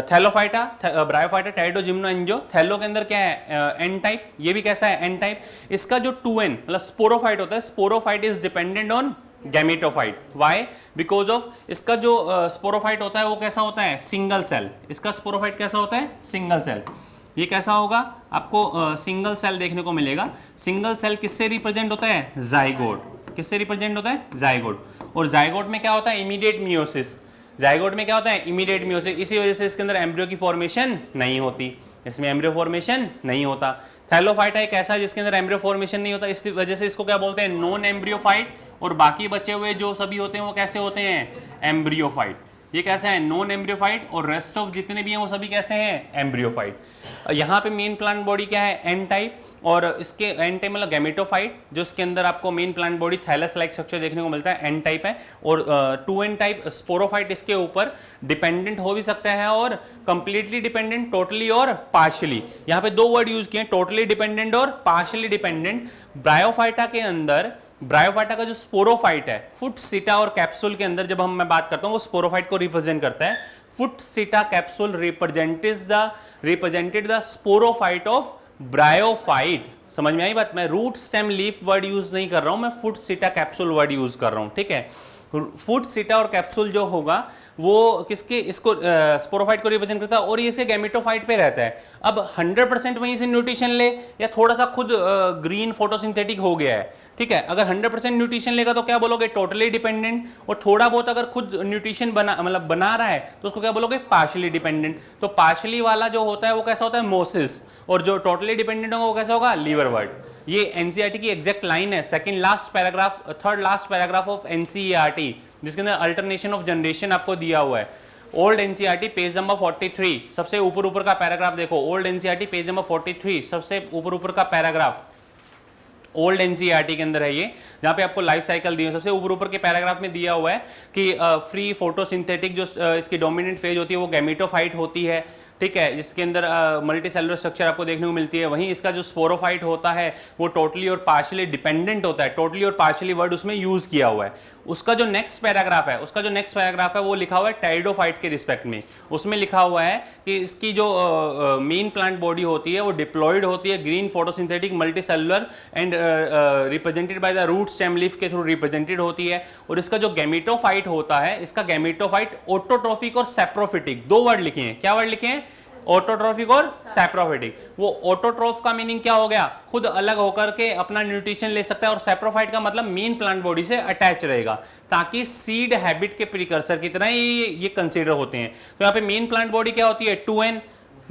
थैलोफाइटा, ब्रायोफाइटा, टेरिडो, जिम्नो, एंजियो। थैलो के अंदर क्या है, एन टाइप, ये भी कैसा है, एन टाइप। इसका जो 2n मतलब स्पोरोफाइट होता है, sporophyte is dependent on gametophyte. Why? Because of इसका जो स्पोरोफाइट होता है वो कैसा होता है, सिंगल सेल। इसका स्पोरोफाइट कैसा होता है, सिंगल सेल। ये कैसा होगा, आपको सिंगल सेल देखने को मिलेगा। सिंगल सेल किससे रिप्रेजेंट होता है, जाइगोट। किससे रिप्रेजेंट होता है, जाइगोट। और जाइगोट में क्या होता है, इमीडिएट मियोसिस। जाइगोट में क्या होता है, इमीडिएट मियोसिस। इसी वजह से इसके अंदर एम्ब्रियो की फॉर्मेशन नहीं होती, इसमें एम्ब्रियो फॉर्मेशन नहीं होता। थैलोफाइटा एक ऐसा है जिसके अंदर एम्ब्रियो फॉर्मेशन नहीं होता, इस वजह से इसको क्या बोलते हैं, नॉन एम्ब्रियोफाइट। और बाकी बचे हुए जो सभी होते हैं वो कैसे होते हैं, एम्ब्रियोफाइट। ये कैसे है, नॉन एम्ब्रियोफाइट, और रेस्ट ऑफ जितने भी हैं वो सभी कैसे हैं, एम्ब्रियोफाइट। यहाँ पे मेन प्लांट बॉडी क्या है, एन टाइप, और इसके एन टाइप मतलब गैमेटोफाइट, जो इसके अंदर आपको main plant body thallus like structure देखने को मिलता है, एन टाइप है। और 2n टाइप स्पोरोफाइट इसके ऊपर डिपेंडेंट हो भी सकता है, और कंप्लीटली डिपेंडेंट, टोटली और पार्शियली। यहाँ पे 2 वर्ड यूज किए, टोटली डिपेंडेंट और पार्शियली डिपेंडेंट। ब्रायोफाइटा के अंदर, ब्रायोफाइटा का जो स्पोरोफाइट है, फुट, सीटा और कैप्सूल के अंदर जब मैं बात करता हूं वो स्पोरोफाइट को रिप्रेजेंट करता है। Foot, seta, capsule represented the sporophyte of bryophyte. समझ में आई बात? मैं root, stem, leaf word use नहीं कर रहा हूं, मैं foot, seta, capsule word use कर रहा हूं, ठीक है। फुट, सीटा और कैप्सूल जो होगा वो किसके, इसको स्पोरोफाइट को रिप्रेजेंट करता है, और ये इसके गैमेटोफाइट पे रहता है। अब 100% वहीं से न्यूट्रिशन ले, या थोड़ा सा खुद ग्रीन फोटोसिंथेटिक हो गया है, ठीक है। अगर 100% न्यूट्रिशन लेगा तो क्या बोलोगे, टोटली डिपेंडेंट। और थोड़ा बहुत अगर खुद न्यूट्रिशन बना रहा है तो उसको क्या बोलोगे, पार्शियली डिपेंडेंट। तो पार्शियली वाला जो होता है वो कैसा होता है, मोसिस, और जो टोटली डिपेंडेंट होगा वो कैसा होगा, लीवर वर्ड। ये एनसीईआरटी की एग्जैक्ट लाइन है, second last paragraph, third last paragraph of NCERT, जिसके अंदर अल्टरनेशन ऑफ जनरेशन आपको दिया हुआ है। ओल्ड एनसीईआरटी पेज नंबर 43, सबसे ऊपर का पैराग्राफ देखो। ओल्ड एनसीईआरटी पेज नंबर 43, सबसे ऊपर का पैराग्राफ ओल्ड एनसीईआरटी के अंदर है ये, जहां पे आपको लाइफ साइकिल दी है। सबसे ऊपर के पैराग्राफ में दिया हुआ है कि फ्री फोटोसिंथेटिक जो इसकी डोमिनेंट फेज होती है वो गैमेटोफाइट होती है, ठीक है, जिसके अंदर मल्टी सेलुलर स्ट्रक्चर आपको देखने को मिलती है। वहीं इसका जो स्पोरोफाइट होता है वो टोटली और पार्शियली डिपेंडेंट होता है। टोटली और पार्शियली वर्ड उसमें यूज किया हुआ है। उसका जो नेक्स्ट पैराग्राफ है वो लिखा हुआ है टेरिडोफाइट के रिस्पेक्ट में। उसमें लिखा हुआ है कि इसकी जो मेन प्लांट बॉडी होती है वो डिप्लॉयड होती है, green photosynthetic multi cellular and represented by the root stem leaf के थ्रू रिप्रेजेंटेड होती है। और इसका जो गैमेटोफाइट होता है, इसका गैमेटोफाइट ऑटोट्रोफिक और सैप्रोफिटिक, दो वर्ड लिखे हैं। क्या वर्ड लिखे हैं? ऑटोट्रोफिक और सैप्रोफिटिक। वो ऑटोट्रोफ का मीनिंग क्या हो गया? खुद अलग होकर के अपना न्यूट्रिशन ले सकता है, और सैप्रोफाइट का मतलब मेन प्लांट बॉडी से अटैच रहेगा, ताकि सीड हैबिट के प्रीकर्सर की तरह ये कंसीडर होते हैं। तो यहाँ पे मेन प्लांट बॉडी क्या होती है? 2n।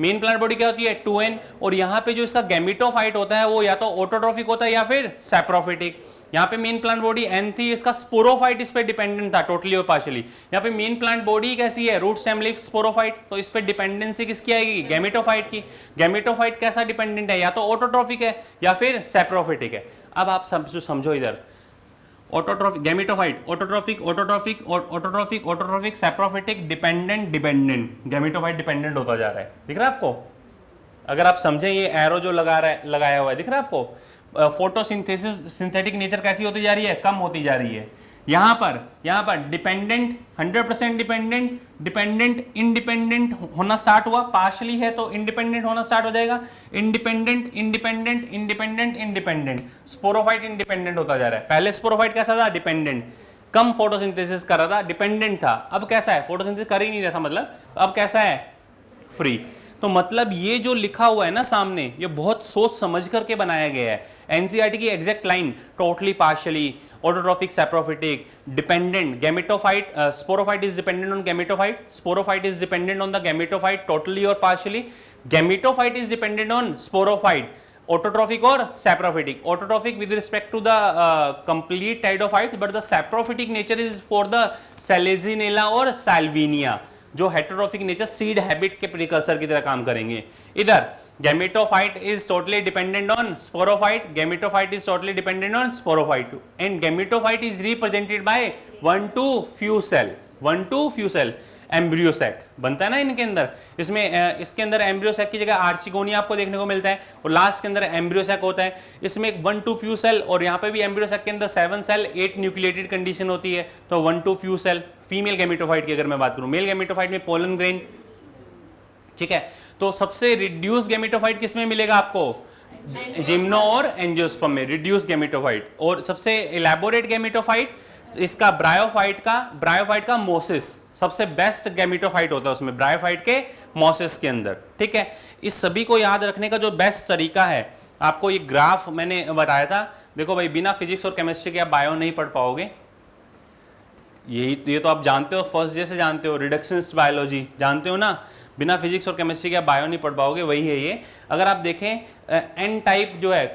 मेन प्लांट बॉडी क्या होती है? 2n। और यहाँ पे जो इसका गैमेटोफाइट होता है वो या तो ऑटोट्रोफिक होता है या फिर सैप्रोफिटिक। यहाँ पे मेन प्लांट बॉडी n थी, इसका स्पोरोफाइट इस पे डिपेंडेंट था टोटली और पार्शियली। यहाँ पे मेन प्लांट बॉडी कैसी है? रूट स्टेम लीफ स्पोरोफाइट, तो इस पे डिपेंडेंसी किसकी आएगी? गैमेटोफाइट की। गैमेटोफाइट कैसा डिपेंडेंट है? या तो ऑटोट्रोफिक है या फिर सैप्रोफिटिक है। अब आप समझो इधर, autotrophic, gametophyte, autotrophic, autotrophic, autotrophic, autotrophic, saprophytic, dependent, dependent. Gametophyte dependent होता जा रहा है, दिख रहा है आपको? अगर आप समझें, ये एरो जो लगाया हुआ है, दिख रहा है आपको? फोटोसिंथेसिस, सिंथेटिक नेचर कैसी होती जा रही है? कम होती जा रही है। यहां पर डिपेंडेंट, 100% डिपेंडेंट, डिपेंडेंट, इंडिपेंडेंट होना स्टार्ट हुआ, पार्शियली है तो इंडिपेंडेंट होना स्टार्ट हो जाएगा। Independent, independent, independent, independent. Sporophyte independent होता जा रहा है। पहले स्पोरोफाइट कैसा था? डिपेंडेंट, कम फोटोसिंथेसिस कर रहा था, डिपेंडेंट था। अब कैसा है? फोटोसिंथेसिस कर ही नहीं रहा था, मतलब अब कैसा है? फ्री। तो मतलब ये जो लिखा हुआ है ना सामने, ये बहुत सोच समझ करके बनाया गया है। एनसीईआरटी की exact line, totally, partially, autotrophic, saprophytic, dependent, gametophyte, sporophyte is dependent on gametophyte, sporophyte is dependent on the gametophyte totally और partially, gametophyte is dependent on sporophyte, autotrophic और saprophytic. Autotrophic with respect to the complete pteridophyte, but the saprophytic nature is for the Selaginella और साल्विनिया, जो हेटेरोट्रोफिक नेचर सीड हैबिट के प्रीकर्सर की तरह काम करेंगे। इधर gametophyte is totally dependent on sporophyte, gametophyte is totally dependent on sporophyte, and gametophyte is represented by 1 to few cell embryo sac बनता है ना इनके अंदर। इसके अंदर एम्ब्रियो सैक की जगह आर्चिगोनिया आपको देखने को मिलता है, और लास्ट के अंदर एम्ब्रियो सैक होता है। इसमें 1 to few cell, और यहाँ पे भी एम्ब्रियो सैक के अंदर 7 cell 8 न्यूक्लिएटेड कंडीशन होती है, तो 1 to few cell। Female gametophyte की अगर मैं बात करूं, मेल गैमेटोफाइट में पोलन ग्रेन, ठीक है। तो सबसे रिड्यूस गैमेटोफाइट किसमें मिलेगा आपको? जिम्नो और एंजियोस्पर्म में रिड्यूस गैमेटोफाइट। और सबसे इलेबोरेट गैमेटोफाइट इसका ब्रायोफाइट का मोसिस सबसे बेस्ट गैमेटोफाइट होता है उसमें, ब्रायोफाइट के मोसिस के अंदर, ठीक है। इस सभी को याद रखने का जो बेस्ट तरीका है, आपको ये ग्राफ मैंने बताया था। देखो भाई, बिना फिजिक्स और केमिस्ट्री के आप बायो नहीं पढ़ पाओगे। ये तो आप जानते हो, फर्स्ट डे से जानते हो, रिडक्शनिस्ट बायोलॉजी जानते हो ना। बिना फिजिक्स और केमिस्ट्री के आप बायो नहीं पढ़ पाओगे, वही है ये। अगर आप देखें एन टाइप जो है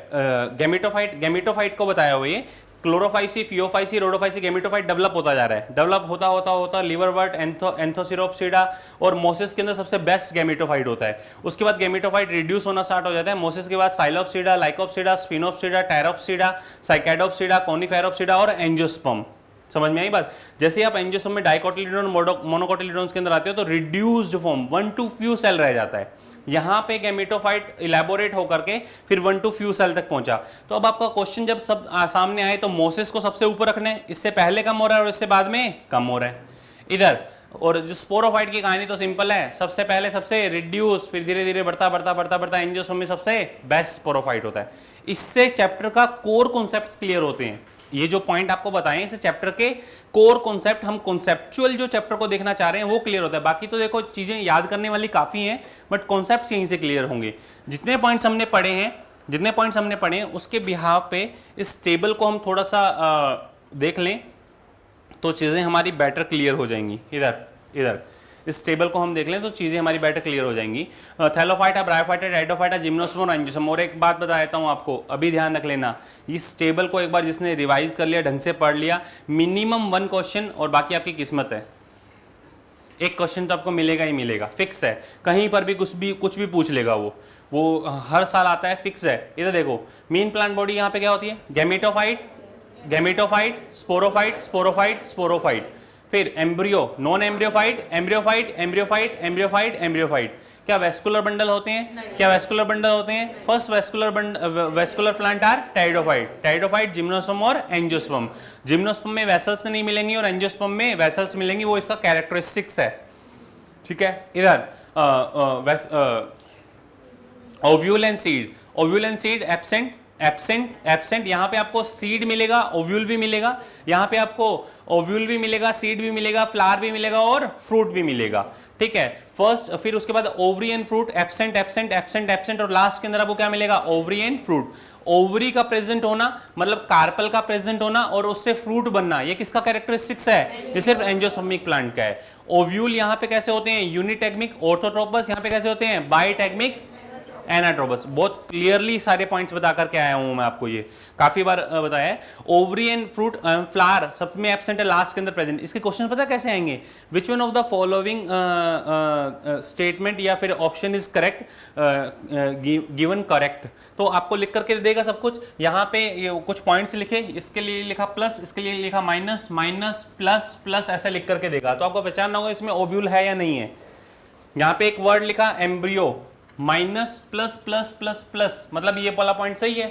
गैमेटोफाइट को बताया हुआ, ये Chlorophyceae, Phaeophyceae, Rhodophyceae gametophyte develop होता जा रहा है। डेवलप होता लिवरवर्ट, एंथोसिरोप्सिडा और मोसिस के अंदर सबसे बेस्ट गैमेटोफाइट होता है। उसके बाद गैमेटोफाइट रिड्यूस होना स्टार्ट हो जाता है। मोसिस के बाद साइलोप्सिडा, लाइकोप्सिडा, स्पिनोप्सिडा, टायरोप्सिडा, साइकैडोप्सिडा, कोनिफेरोप्सिडा और एंजियोस्पर्म। समझ में आई बात? जैसे आप एंजियोस्पर्म में डाइकोटिलिडोन, मोनोकोटिलिडोन्स के अंदर आते हो तो reduced form 1 to few cell रह जाता है। यहाँ पे गैमेटोफाइट इलेबोरेट होकर के फिर 1 to few cell तक पहुंचा। तो अब आपका क्वेश्चन जब सब सामने आए तो मोसिस को सबसे ऊपर रखने, इससे पहले कम हो रहा है और इससे बाद में कम हो रहा है इधर। और जो स्पोरोफाइट की कहानी तो सिंपल है, सबसे पहले सबसे रिड्यूस, फिर धीरे धीरे बढ़ता एंजियोस्पर्म में सबसे बेस्ट स्पोरोफाइट होता है। इससे चैप्टर का कोर कॉन्सेप्ट्स क्लियर होते हैं। ये जो पॉइंट आपको बताएं, इस चैप्टर के कोर कॉन्सेप्ट, हम कॉन्सेप्चुअल जो चैप्टर को देखना चाह रहे हैं वो क्लियर होता है। बाकी तो देखो चीजें याद करने वाली काफी हैं, बट कॉन्सेप्ट यहीं से क्लियर होंगे। जितने पॉइंट्स हमने पढ़े हैं उसके बिहाव पे इस टेबल को हम थोड़ा सा देख लें तो चीजें हमारी बेटर क्लियर हो जाएंगी। इधर इस टेबल को हम देख लें तो चीजें हमारी बेटर क्लियर हो जाएंगी। थैलोफाइटा, ब्रायोफाइटा, टाइडोफाइटा, जिम्नोस्पर्म और एंजियोस्पर्म। और एक बात बता देता हूं आपको, अभी ध्यान रख लेना, इस टेबल को एक बार जिसने रिवाइज कर लिया, ढंग से पढ़ लिया, मिनिमम 1 क्वेश्चन और बाकी आपकी किस्मत है। एक क्वेश्चन तो आपको मिलेगा ही मिलेगा, फिक्स है। कहीं पर भी कुछ भी पूछ लेगा वो हर साल आता है, फिक्स है। इधर देखो, मेन प्लांट बॉडी यहाँ पे क्या होती है? गैमेटोफाइट, स्पोरोफाइट, फिर एम्ब्रियो, नॉन एम्ब्रियोफाइट, एम्ब्रियोफाइट, क्या वेस्कुलर बंडल होते हैं? क्या वेस्कुलर बंडल होते हैं? First vascular plant are pteridophyte, gymnosperm और एंजियोस्पर्म। जिम्नोस्पर्म में वेसल्स नहीं मिलेंगी और एंजियोस्पर्म में वेसल्स मिलेंगी, वो इसका कैरेक्टरिस्टिक्स है। ठीक है, इधर ओव्यूल एंड सीड एब्सेंट। यहाँ पे आपको सीड मिलेगा, ओव्यूल भी मिलेगा, यहाँ पे आपको ओव्यूल भी मिलेगा, सीड भी मिलेगा, फ्लावर भी मिलेगा और फ्रूट भी मिलेगा। ठीक है, फर्स्ट, फिर उसके बाद ओवरी एंड फ्रूट, एब्सेंट और लास्ट के अंदर आपको क्या मिलेगा? Ovary and fruit. ओवरी का प्रेजेंट होना मतलब कार्पल का प्रेजेंट होना और उससे फ्रूट बनना, ये किसका कैरेक्टरिस्टिक्स है? ये सिर्फ एंजियोस्पर्मिक प्लांट का है। ओव्यूल यहाँ पे कैसे होते हैं? यूनिटेगमिक ऑर्थोट्रोपस, यहाँ पे कैसे होते हैं? Bitegmic anatropous. बहुत क्लियरली सारे पॉइंट्स बता करके आया हूं मैं आपको, ये काफी बार बताया है। ओवरी एंड फ्रूट फ्लावर सब में एब्सेंट है, लास्ट के अंदर प्रेजेंट। इसके क्वेश्चन पता कैसे आएंगे? विच one of the following statement या फिर option is correct, given correct. तो आपको लिख करके देगा सब कुछ। यहाँ पे कुछ पॉइंट्स लिखे, इसके लिए लिखा प्लस, इसके लिए लिखा माइनस, माइनस प्लस प्लस, ऐसे लिख करके देगा। तो आपको पहचानना होगा इसमें ओव्यूल है या नहीं है। यहाँ पे एक वर्ड लिखा embryo, minus plus plus plus plus, मतलब ये वाला पॉइंट सही है।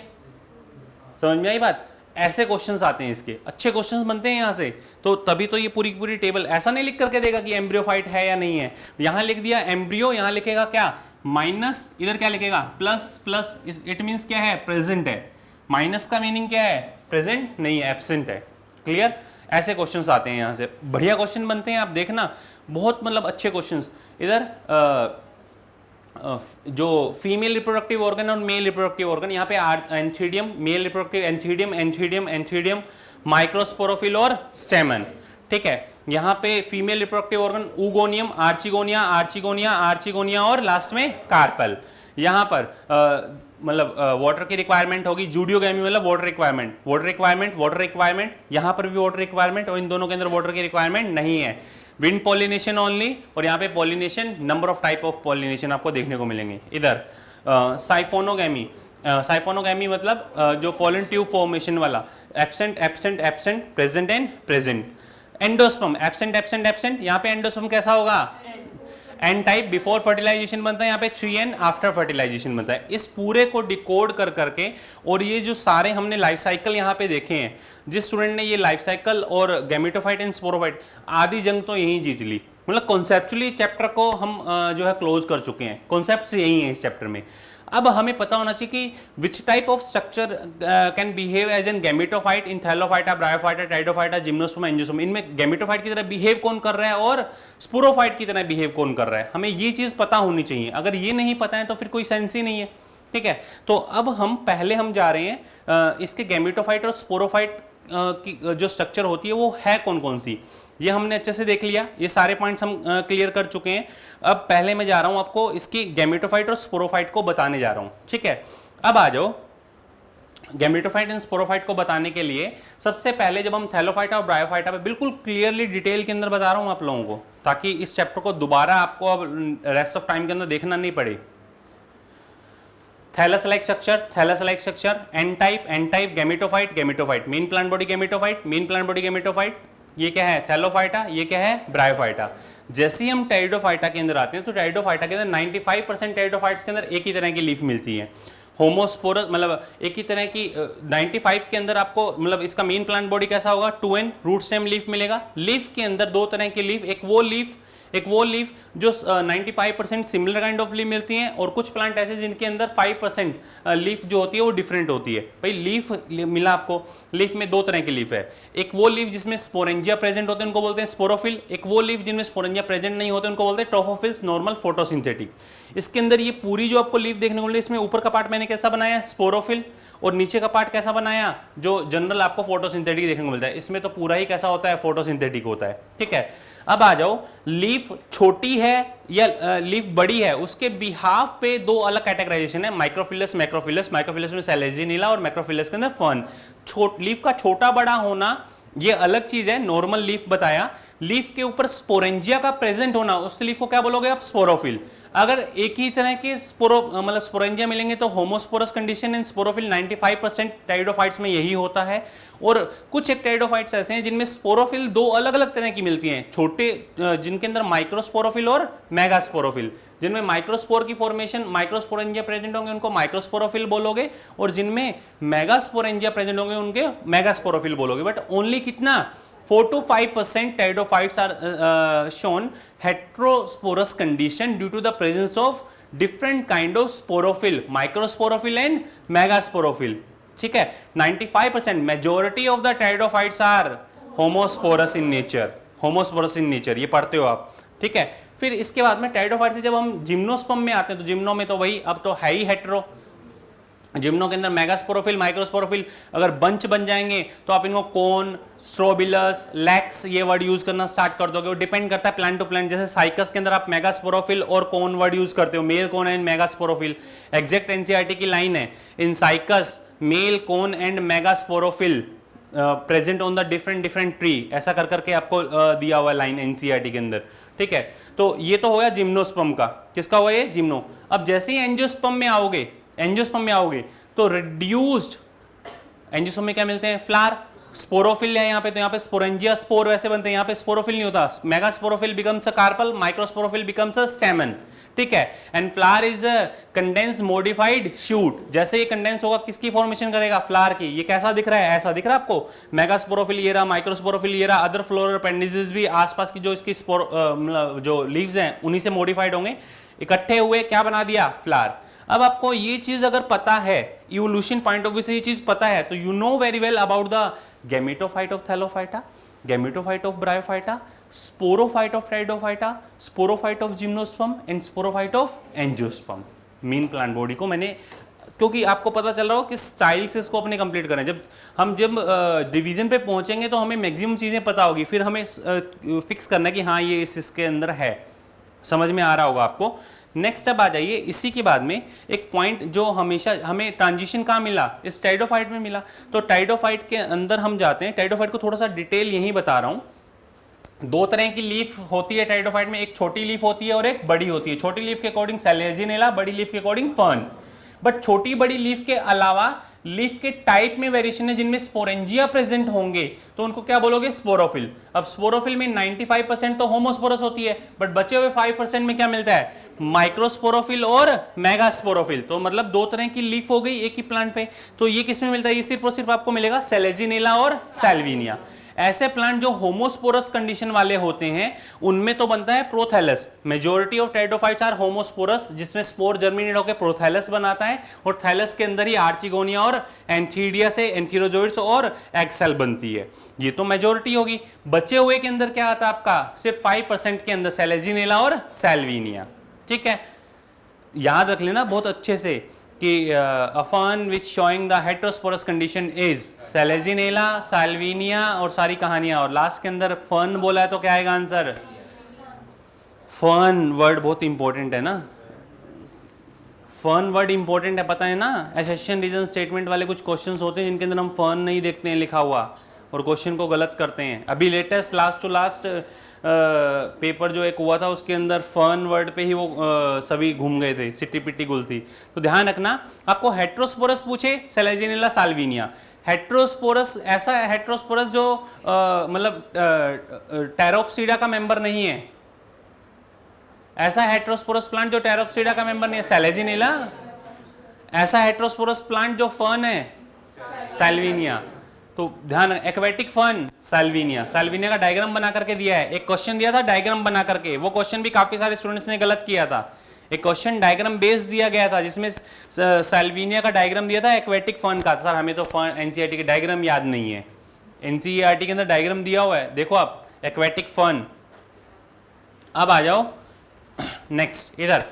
समझ में आई बात? ऐसे क्वेश्चंस आते हैं, इसके अच्छे क्वेश्चंस बनते हैं यहाँ से। तो तभी तो ये पूरी टेबल ऐसा नहीं लिख करके देगा कि एम्ब्रियोफाइट है या नहीं है। यहाँ लिख दिया एम्ब्रियो, यहाँ लिखेगा क्या? माइनस, इधर क्या लिखेगा? प्लस प्लस, इट मीन्स क्या है? प्रेजेंट है। माइनस का मीनिंग क्या है? प्रेजेंट नहीं है, एब्सेंट है। क्लियर? ऐसे क्वेश्चंस आते हैं यहाँ से, बढ़िया क्वेश्चन बनते हैं, आप देखना, बहुत मतलब अच्छे क्वेश्चंस। इधर जो फीमेल रिप्रोडक्टिव ऑर्गन और मेल रिप्रोडक्टिव ऑर्गन, यहाँ पे एंथीडियम, मेल रिप्रोडक्टिव एंथीडियम, माइक्रोस्पोरोफिल और स्टेमन। ठीक है, यहाँ पे female reproductive organ oogonium, archegonia और लास्ट में कार्पल। यहाँ पर मतलब वाटर की रिक्वायरमेंट होगी, जूडियोगैमी मतलब वाटर रिक्वायरमेंट, यहाँ पर भी वाटर रिक्वायरमेंट, और इन दोनों के अंदर वाटर की रिक्वायरमेंट नहीं है। विंड पॉलिनेशन ओनली, और यहाँ पे pollination, number of type of pollination आपको देखने को मिलेंगे। इधर साइफोनोगैमी मतलब जो पोलन ट्यूब फॉर्मेशन वाला, absent, present and present. Endosperm, absent, यहाँ पे एंडोस्पर्म कैसा होगा? एन टाइप, बिफोर फर्टिलाइजेशन बनता है, यहाँ पे 3N आफ्टर फर्टिलाइजेशन बनता है। इस पूरे को डिकोड कर करके, और ये जो सारे हमने लाइफ साइकिल यहाँ पे देखे हैं, जिस स्टूडेंट ने ये लाइफ साइकिल और गैमेटोफाइट एंड स्पोरोफाइट आधी जंग तो यहीं जीत ली। मतलब कॉन्सेप्चुअली चैप्टर को हम जो है क्लोज कर चुके हैं, कॉन्सेप्ट्स यही है इस चैप्टर में। अब हमें पता होना चाहिए कि which type of structure can behave as an gametophyte in thallophyta, bryophyta, pteridophyta, gymnosperm, angiosperm. इनमें गैमेटोफाइट की तरह बिहेव कौन कर रहा है और स्पोरोफाइट की तरह बिहेव कौन कर रहा है, हमें ये चीज पता होनी चाहिए। अगर ये नहीं पता है तो फिर कोई सेंस ही नहीं है। ठीक है, तो अब हम जा रहे हैं इसके गैमेटोफाइट और स्पोरोफाइट की जो स्ट्रक्चर होती है वो है कौन कौन सी, ये हमने अच्छे से देख लिया। ये सारे पॉइंट्स हम क्लियर कर चुके हैं। अब पहले मैं जा रहा हूं आपको इसकी गैमेटोफाइट और स्पोरोफाइट को बताने जा रहा हूं। ठीक है, अब आ जाओ गैमेटोफाइट एंड स्पोरोफाइट को बताने के लिए। सबसे पहले जब हम थैलोफाइटा और ब्रायोफाइटा पे बिल्कुल क्लियरली डिटेल के अंदर बता रहा हूं आप लोगों को, ताकि इस चैप्टर को दोबारा आपको अब रेस्ट ऑफ टाइम के अंदर देखना नहीं पड़े। Thallus like structure, n type, gametophyte, main plant body gametophyte, ये क्या है? थैलोफाइटा, ये क्या है? ब्रायोफाइटा। जैसे ही हम टाइडोफाइटा के अंदर आते हैं तो टाइडोफाइटा के अंदर 95% टाइडोफाइट्स के अंदर एक ही तरह की लीफ मिलती है। होमोस्पोरस मतलब एक ही तरह की 95 के अंदर आपको मतलब इसका मेन प्लांट बॉडी कैसा होगा? 2N रूट स्टेम लीफ मिलेगा। लीफ के अंदर दो तरह की लीफ, एक वो लीफ जो 95% सिमिलर काइंड ऑफ लीफ मिलती हैं, और कुछ प्लांट ऐसे जिनके अंदर 5% लीफ जो होती है वो डिफरेंट होती है। भाई लीफ मिला आपको, लीफ में दो तरह की लीफ है। एक वो लीफ जिसमें स्पोरेंजिया प्रेजेंट होते हैं उनको बोलते हैं स्पोरोफिल, एक वो लीफ जिनमें स्पोरेंजिया प्रेजेंट नहीं होते उनको बोलते हैं ट्रोफोफिल्स, नॉर्मल फोटोसिंथेटिक। इसके अंदर ये पूरी जो आपको लीफ देखने को मिली, इसमें ऊपर का पार्ट मैंने कैसा बनाया? स्पोरोफिल, और नीचे का पार्ट कैसा बनाया? जो जनरल आपको फोटोसिंथेटिक देखने को मिलता है। इसमें तो पूरा ही कैसा होता है? फोटोसिंथेटिक होता है। ठीक है, अब आ जाओ, लीफ छोटी है या लीफ बड़ी है, उसके बिहाफ पे दो अलग कैटेगराइजेशन है, माइक्रोफिलस, माइक्रोफिलस में सेलेजिनीला और मैक्रोफिलस के अंदर फर्न। लीफ का छोटा बड़ा होना ये अलग चीज है, नॉर्मल लीफ बताया। लीफ के ऊपर स्पोरेंजिया का प्रेजेंट होना, उस लीफ को क्या बोलोगे आप? स्पोरोफिल। अगर एक ही तरह के मतलब स्पोरेंजिया मिलेंगे तो homosporous condition and sporophyll 95% pteridophytes में यही होता है। और कुछ एक टेरिडोफाइट्स ऐसे हैं जिनमें स्पोरोफिल दो अलग अलग तरह की मिलती हैं, छोटे जिनके अंदर माइक्रोस्पोरोफिल और मेगास्पोरोफिल। जिनमें माइक्रोस्पोर की फॉर्मेशन माइक्रोस्पोरेंजिया प्रेजेंट होंगे उनको माइक्रोस्पोरोफिल बोलोगे, और जिनमें मेगास्पोरेंजिया प्रेजेंट होंगे उनके मेगास्पोरोफिल बोलोगे। बट ओनली कितना 4 to 5% pteridophytes are shown heterosporous condition due to the presence of different kind of sporophyll, microsporophyll and megasporophyll. ठीक है, 95% majority of the pteridophytes are homosporous in nature, homosporous in nature, ये पढ़ते हो आप, ठीक है। फिर इसके बाद में pteridophyte से जब हम जिम्नोस्पर्म में आते हैं तो जिम्नो में तो वही अब तो है ही हेटेरो। जिम्नो के अंदर मेगास्पोरोफिल माइक्रोस्पोरोफिल अगर बंच बन जाएंगे तो आप इनको कोन, स्ट्रोबिलस, लैक्स ये वर्ड यूज करना स्टार्ट कर दोगे। वो डिपेंड करता है प्लांट टू प्लांट। जैसे साइकस के अंदर आप मेगास्पोरोफिल और कोन वर्ड यूज करते हो, male cone and megasporophyll. Exact NCERT की लाइन है, इन cycas male cone and megasporophyll present on the different tree, ऐसा कर करके आपको दिया हुआ लाइन एनसीईआरटी के अंदर, ठीक है। तो ये तो होगा जिम्नोस्पर्म का, किसका हुआ ये जिम्नो। अब जैसे ही एंजियोस्पर्म में आओगे, एंजियोस्पर्म में आओगे तो रिड्यूस्ड एंजियोस्पर्म में क्या मिलते हैं, फ्लावर, स्पोरोफिल है यहाँ पे, तो यहाँ पे स्पोरेंजिया स्पोर वैसे बनते हैं, यहाँ पे स्पोरोफिल नहीं होता। Megasporophyll becomes a carpel, microsporophyll becomes a stamen, ठीक है। And flower is a condense modified shoot. जैसे ये कंडेंस होगा किसकी फॉर्मेशन करेगा, फ्लावर की। ये कैसा दिख रहा है, ऐसा दिख रहा है आपको, मेगास्पोरोफिल ये रहा, माइक्रोस्पोरोफिल ये रहा, अदर फ्लोरल अपेंडिसेस भी आसपास की जो इसकी जो लीव्स हैं उन्हीं से मॉडिफाइड होंगे, इकट्ठे हुए क्या बना दिया, फ्लावर। अब आपको ये चीज अगर पता है, इवोल्यूशन पॉइंट ऑफ व्यू से ये चीज पता है, तो you know very well about the gametophyte of Thallophyta, gametophyte of bryophyta, sporophyte of pteridophyta, sporophyte of gymnosperm and sporophyte of angiosperm. Main plant body को मैंने, क्योंकि आपको पता चल रहा हो किस स्टाइल से इसको अपने कंप्लीट करें। जब डिवीजन पे पहुंचेंगे तो हमें मैक्सिमम चीजें पता होगी, फिर हमें फिक्स करना है कि हाँ ये इसके अंदर है। समझ में आ रहा होगा आपको। नेक्स्ट अब आ जाइए, इसी के बाद में एक पॉइंट जो हमेशा हमें ट्रांजिशन कहाँ मिला, इस टाइडोफाइट में मिला। तो टाइडोफाइट के अंदर हम जाते हैं, टाइडोफाइट को थोड़ा सा डिटेल यहीं बता रहा हूं। दो तरह की लीफ होती है टाइडोफाइट में, एक छोटी लीफ होती है और एक बड़ी होती है। छोटी लीफ के अकॉर्डिंग सैलेजिनेला, बड़ी लीफ के अकॉर्डिंग फर्न। बट छोटी बड़ी लीफ के अलावा लीफ के टाइप में वेरिएशन है, जिनमें स्पोरेंजिया प्रेजेंट होंगे तो उनको क्या बोलोगे, स्पोरोफिल। अब स्पोरोफिल में 95% तो होमोस्पोरस होती है, बट बचे हुए 5% में क्या मिलता है, माइक्रोस्पोरोफिल और मेगास्पोरोफिल। तो मतलब दो तरह की लीफ हो गई एक ही प्लांट पे। तो ये किसमें मिलता है, ये सिर्फ और सिर्फ आपको मिलेगा सेलेजिनेला और सैल्विनिया। ऐसे प्लांट जो होमोस्पोरस कंडीशन वाले होते हैं उनमें तो बनता है prothallus. Majority of pteridophytes are homosporous, जिसमें स्पोर जर्मिनेट होकर प्रोथैलस बनाता है, और थैलस के अंदर ही आर्चिगोनिया और एंथीडिया से एंथीरोजोइड्स और एग सेल बनती है। ये तो मेजॉरिटी होगी। बचे हुए के अंदर क्या आता है आपका, सिर्फ 5% के अंदर सेलेजिनेला और सैल्विनिया, ठीक है। याद रख लेना बहुत अच्छे से कि a fern which showing the heterosporous condition is Selaginella, Salvinia और सारी कहानियां, और लास्ट के अंदर फर्न बोला है तो क्या आएगा आंसर, फर्न वर्ड बहुत इंपॉर्टेंट है ना। फर्न वर्ड इंपॉर्टेंट है, पता है ना। एसेशन रीजन स्टेटमेंट वाले कुछ क्वेश्चंस होते हैं जिनके अंदर हम फर्न नहीं देखते हैं लिखा हुआ और क्वेश्चन को गलत करते हैं। अभी latest last to last paper जो एक हुआ था उसके अंदर फर्न वर्ड पे ही वो सभी घूम गए थे, सिट्टी पिट्टी गुल थी। तो ध्यान रखना, आपको हेट्रोस्पोरस पूछे सेलेजिनेला साल्विनिया, हेट्रोस्पोरस ऐसा हेट्रोस्पोरस जो मतलब टेरोप्सिडा का मेंबर नहीं है, ऐसा हेट्रोस्पोरस प्लांट जो टेरोप्सिडा का मेंबर नहीं है सेलेजिनेला, ऐसा हेट्रोस्पोरस प्लांट जो फर्न है साल्विनिया। तो ध्यान, एक्वेटिक फर्न साल्विनिया। साल्विनिया का डायग्राम बना करके दिया है, एक क्वेश्चन दिया था डायग्राम बना करके, वो क्वेश्चन भी काफी सारे स्टूडेंट्स ने गलत किया था। एक क्वेश्चन डायग्राम बेस्ड दिया गया था जिसमें साल्विनिया का डायग्राम दिया था एक्वेटिक फर्न का। सर हमें तो फर्न एनसीईआरटी के डायग्राम याद नहीं है, एनसीईआरटी के अंदर डायग्राम दिया हुआ है, देखो आप एक्वेटिक फर्न। अब आ जाओ नेक्स्ट, इधर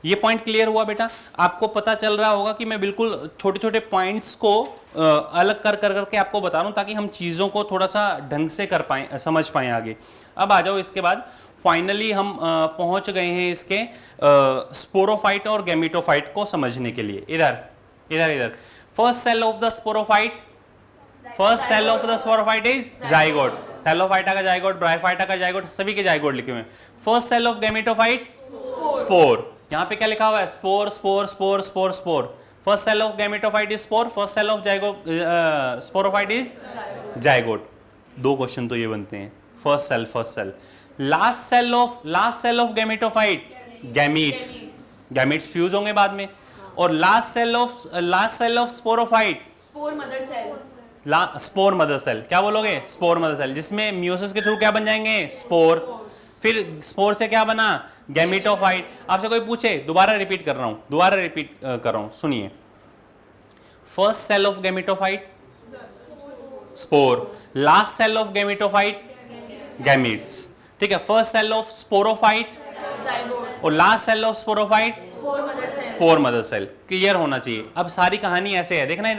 ये पॉइंट क्लियर हुआ बेटा। आपको पता चल रहा होगा कि मैं बिल्कुल छोटे छोटे पॉइंट्स को अलग कर करके आपको बता रहा हूं ताकि हम चीज़ों को थोड़ा सा ढंग से कर पाएं, समझ पाएं आगे। अब आ जाओ, इसके बाद फाइनली हम पहुंच गए हैं इसके स्पोरोफाइट और गैमेटोफाइट को समझने के लिए। इधर इधर इधर first cell of the sporophyte, first cell of the sporophyte is zygote. Thallophyta का जाइगोट, ब्रायोफाइटा का जाइगोट, सभी के जाइगोट लिखे हुए हैं। First cell of gametophyte spore, यहाँ पे क्या लिखा हुआ है, spore spore spore spore spore. First cell of gametophyte is spore, first cell of sporophyte is zygote. दो क्वेश्चन तो ये बनते हैं, first cell. Last cell of gametophyte gametes fuse होंगे बाद में। और last cell of sporophyte spore mother cell. क्या बोलोगे, स्पोर मदर सेल, जिसमें मियोसिस के थ्रू क्या बन जाएंगे, स्पोर। फिर स्पोर से क्या बना, गैमेटोफाइट। आपसे कोई पूछे, दोबारा रिपीट कर रहा हूं, सुनिए। First cell of gametophyte spore, last cell of gametophyte gametes, ठीक है। फर्स्ट सेल ऑफ स्पोरोफाइट और last cell of sporophyte spore mother cell. Clear होना चाहिए। अब सारी कहानी ऐसे है, देखना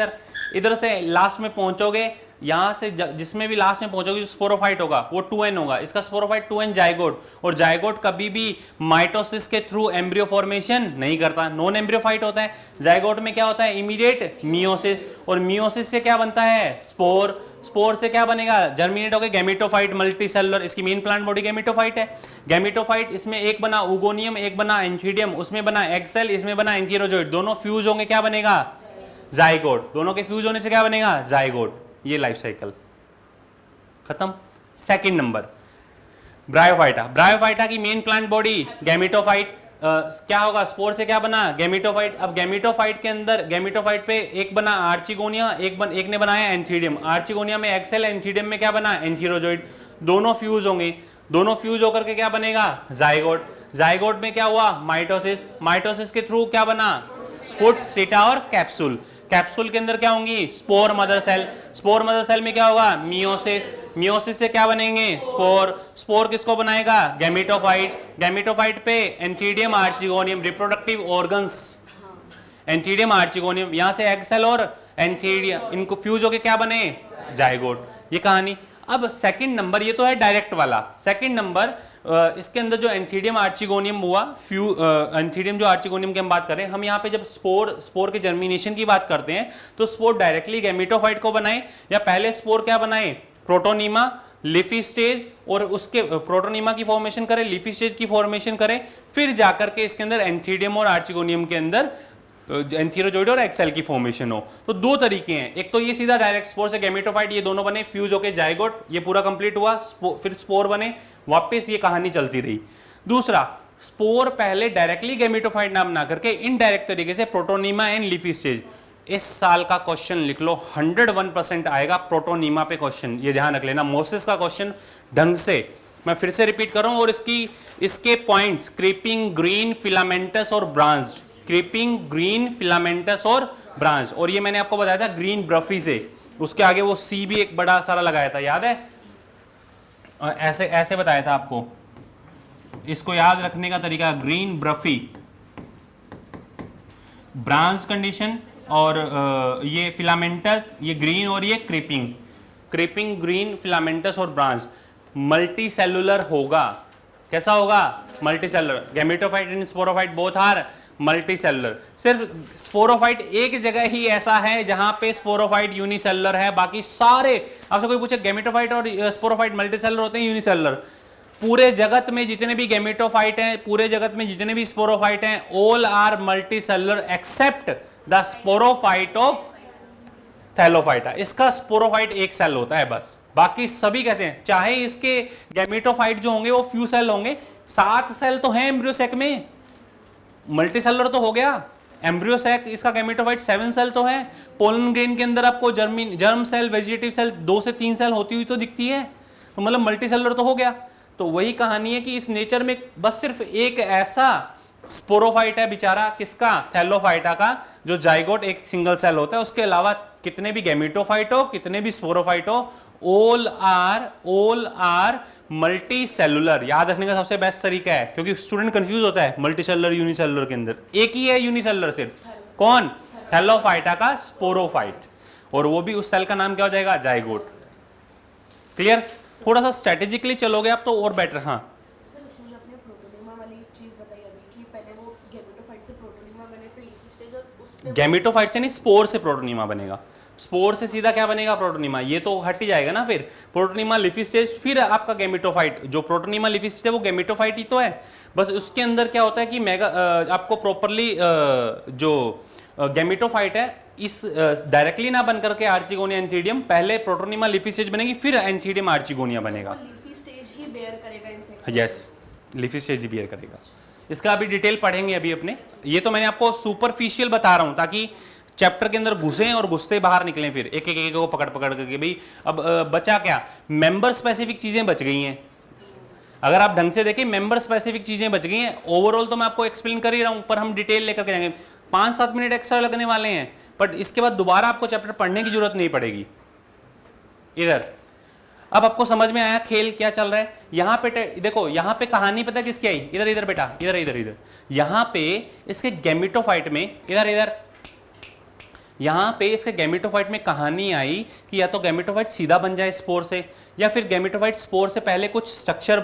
इधर से लास्ट में पहुंचोगे, यहां से जिसमें भी लास्ट में पहुंचोगे जो स्पोरोफाइट होगा वो 2n होगा, इसका स्पोरोफाइट 2n जाइगोट। और जाइगोट कभी भी माइटोसिस के थ्रू एम्ब्रियो फॉर्मेशन नहीं करता, नॉन एम्ब्रियोफाइट होता है। जाइगोट में क्या होता है, इमीडिएट मियोसिस, और मियोसिस से क्या बनता है, स्पोर। स्पोर से क्या बनेगा, जर्मिनेट होकर गैमेटोफाइट मल्टीसेलुलर। इसकी मेन प्लांट बॉडी गैमेटोफाइट है। गैमेटोफाइट, इसमें एक बना उगोनियम, एक बना एंथीडियम, उसमें बना एग सेल, इसमें बना एंथीरोजोइड। दोनों फ्यूज होंगे, क्या बनेगा, जाइगोट। दोनों के फ्यूज होने से क्या बनेगा, जाइगोट। ये लाइफ साइकिल खत्म। सेकंड नंबर ब्रायोफाइटा की मेन प्लांट बॉडी गैमेटोफाइट। क्या होगा, स्पोर से क्या बना, गैमेटोफाइट। अब गैमेटोफाइट के अंदर, गैमेटोफाइट पे एक बना आर्चिगोनिया, एक ने बनाया एंथीडियम। आर्चिगोनिया में एग सेल, एंथीडियम में क्या बना, एंथीरोजोइड। दोनों फ्यूज होंगे, दोनों फ्यूज होकर के क्या बनेगा, जाइगोट। जाइगोट में क्या हुआ, माइटोसिस। माइटोसिस के थ्रू क्या बना, स्पुट, सीटा और कैप्सूल। कैप्सूल के अंदर क्या होंगी, spore mother cell. Spore mother cell में क्या होगा, मियोसिस। मियोसिस से क्या बनेंगे, स्पोर। स्पोर किसको बनाएगा, गैमेटोफाइट। गैमेटोफाइट पे एंथीडियम आर्चिगोनियम, रिप्रोडक्टिव ऑर्गन्स, एंथीडियम आर्चिगोनियम। यहां से एग सेल और एंथीडियम, इनको फ्यूज होके क्या बने, जाइगोट। ये कहानी। अब सेकंड नंबर, ये तो है डायरेक्ट वाला। सेकंड नंबर, इसके अंदर जो एंथीडियम आर्चिगोनियम हुआ, एंथीडियम जो आर्चिगोनियम की हम बात करें, हम यहाँ पे जब स्पोर के जर्मिनेशन की बात करते हैं तो स्पोर डायरेक्टली गैमेटोफाइट को बनाए या पहले स्पोर क्या बनाए, प्रोटोनीमा, लीफी स्टेज, और उसके प्रोटोनीमा की फॉर्मेशन करे, लीफी स्टेज की फॉर्मेशन करे, फिर जाकर के इसके अंदर एंथीडियम और आर्चिगोनियम के अंदर एंथीरोजोइड और एक्सेल की फॉर्मेशन हो। तो दो तरीके हैं, एक तो ये सीधा डायरेक्ट स्पोर से गैमेटोफाइट, ये दोनों बने, फ्यूज होके जाइगोट, ये पूरा कंप्लीट हुआ, फिर स्पोर बने, वापस ये कहानी चलती रही। दूसरा, स्पोर पहले डायरेक्टली गैमेटोफाइट ना बना करके इनडायरेक्ट तरीके से प्रोटोनीमा एंड लीफी स्टेज। इस साल का क्वेश्चन लिख लो, 101% आएगा प्रोटोनीमा पे क्वेश्चन, ये ध्यान रख लेना। मोसिस का क्वेश्चन ढंग से, मैं फिर से रिपीट कर रहा हूं, और इसके पॉइंट्स, क्रीपिंग, ग्रीन, फिलामेंटस और ब्रांच। क्रीपिंग, ग्रीन, फिलामेंटस और ब्रांच। और ये मैंने आपको बताया था ग्रीन ब्रफी से, उसके आगे वो सी भी एक बड़ा सारा लगाया था, याद है, ऐसे ऐसे बताया था आपको। इसको याद रखने का तरीका, ग्रीन ब्रफी, ब्रांच कंडीशन, और ये फिलामेंटस, ये ग्रीन, और ये क्रीपिंग। क्रीपिंग, ग्रीन, फिलामेंटस और ब्रांच मल्टी सेलुलर होगा। कैसा होगा, multicellular. Gametophyte and sporophyte both are multicellular. सिर्फ स्पोरोफाइट एक जगह ही ऐसा है जहां पे स्पोरोफाइट यूनिसेलुलर है, बाकी सारे, आपसे कोई पूछे गैमेटोफाइट और स्पोरोफाइट मल्टी सेलुलर होते हैं, यूनिसेलुलर। पूरे जगत में जितने भी गैमेटोफाइट हैं, पूरे जगत में जितने भी स्पोरोफाइट हैं, all are multicellular except the sporophyte of Thallophyta. इसका स्पोरोफाइट एक सेल होता है बस, बाकी सभी कैसे हैं, चाहे इसके गैमेटोफाइट जो होंगे वो फ्यू सेल होंगे, 7 सेल तो हैं एम्ब्रियोसेक में, मल्टी सेलुलर तो हो गया। एम्ब्रियोसेक इसका गैमेटोफाइट 7 सेल तो है। पोलन ग्रेन के अंदर आपको जर्म सेल, वेजिटेटिव सेल 2 से 3 सेल होती हुई तो दिखती है, तो मतलब मल्टी सेलुलर तो हो गया। तो वही कहानी है कि इस नेचर में बस सिर्फ एक ऐसा स्पोरोफाइट है बेचारा, किसका, थैलोफाइटा का, जो जाइगोट एक सिंगल सेल होता है। उसके अलावा कितने भी गैमेटोफाइट हो, कितने भी स्पोरोफाइट हो, ऑल आर मल्टी सेलुलर। याद रखने का सबसे बेस्ट तरीका है, क्योंकि स्टूडेंट कंफ्यूज होता है मल्टी सेलुलर यूनिसेलुलर के अंदर। एक ही है यूनिसेलुलर सिर्फ, कौन, थैलोफाइटा का स्पोरोफाइट, और वो भी उस सेल का नाम क्या हो जाएगा, जाइगोट। क्लियर। थोड़ा सा स्ट्रेटेजिकली चलोगे आप तो और बेटर। हाँ सर, इसमें जो आपने प्रोटोनीमा वाली चीज बताई अभी कि पहले वो गैमेटोफाइट से प्रोटोनीमा बने, फिर लीफी स्टेज, और उस पे गैमेटोफाइट से नहीं, स्पोर से प्रोटोनीमा बनेगा। स्पोर से सीधा क्या बनेगा, प्रोटोनिमा, ये तो हट ही जाएगा ना फिर। प्रोटोनिमा लिफी स्टेज, फिर आपका गैमेटोफाइट। जो प्रोटोनिमा लिफी स्टेज है वो गैमेटोफाइट ही तो है, बस उसके अंदर क्या होता है कि मेगा आपको प्रॉपरली जो गैमेटोफाइट है इस डायरेक्टली ना बन करके आर्चिगोनिया एंथीडियम, पहले प्रोटोनिमा लिफी स्टेज बनेगी फिर एंथीडियम आर्चिगोनिया बनेगा। लीफी स्टेज ही बेयर करेगा इंसेक्ट्स। यस, लिफी स्टेज ही बियर करेगा। इसका अभी डिटेल पढ़ेंगे अभी अपने, ये तो मैंने आपको सुपरफिशियल बता रहा हूं ताकि चैप्टर के अंदर घुसे और घुसते बाहर निकलें, फिर एक एक को पकड़ पकड़ करके। भाई अब बचा क्या, मेंबर स्पेसिफिक चीजें बच गई हैं। अगर आप ढंग से देखें मेंबर स्पेसिफिक चीजें बच गई हैं। ओवरऑल तो मैं आपको एक्सप्लेन कर ही रहा हूं, पर हम डिटेल लेकर के जाएंगे। 5-7 मिनट एक्स्ट्रा लगने वाले हैं, बट इसके बाद दोबारा आपको चैप्टर पढ़ने की जरूरत नहीं पड़ेगी। इधर अब आपको समझ में आया खेल क्या चल रहा है। यहाँ पे देखो, यहाँ पे कहानी पता है किसकी आई, इधर इधर बेटा, इधर इधर इधर। यहाँ पे इसके गैमेटोफाइट में, इधर इधर, यहाँ पे इसके गैमेटोफाइट में कहानी आई कि या तो गैमेटोफाइट सीधा बन जाए स्पोर से, या फिर गैमेटोफाइट स्पोर से पहले कुछ स्ट्रक्चर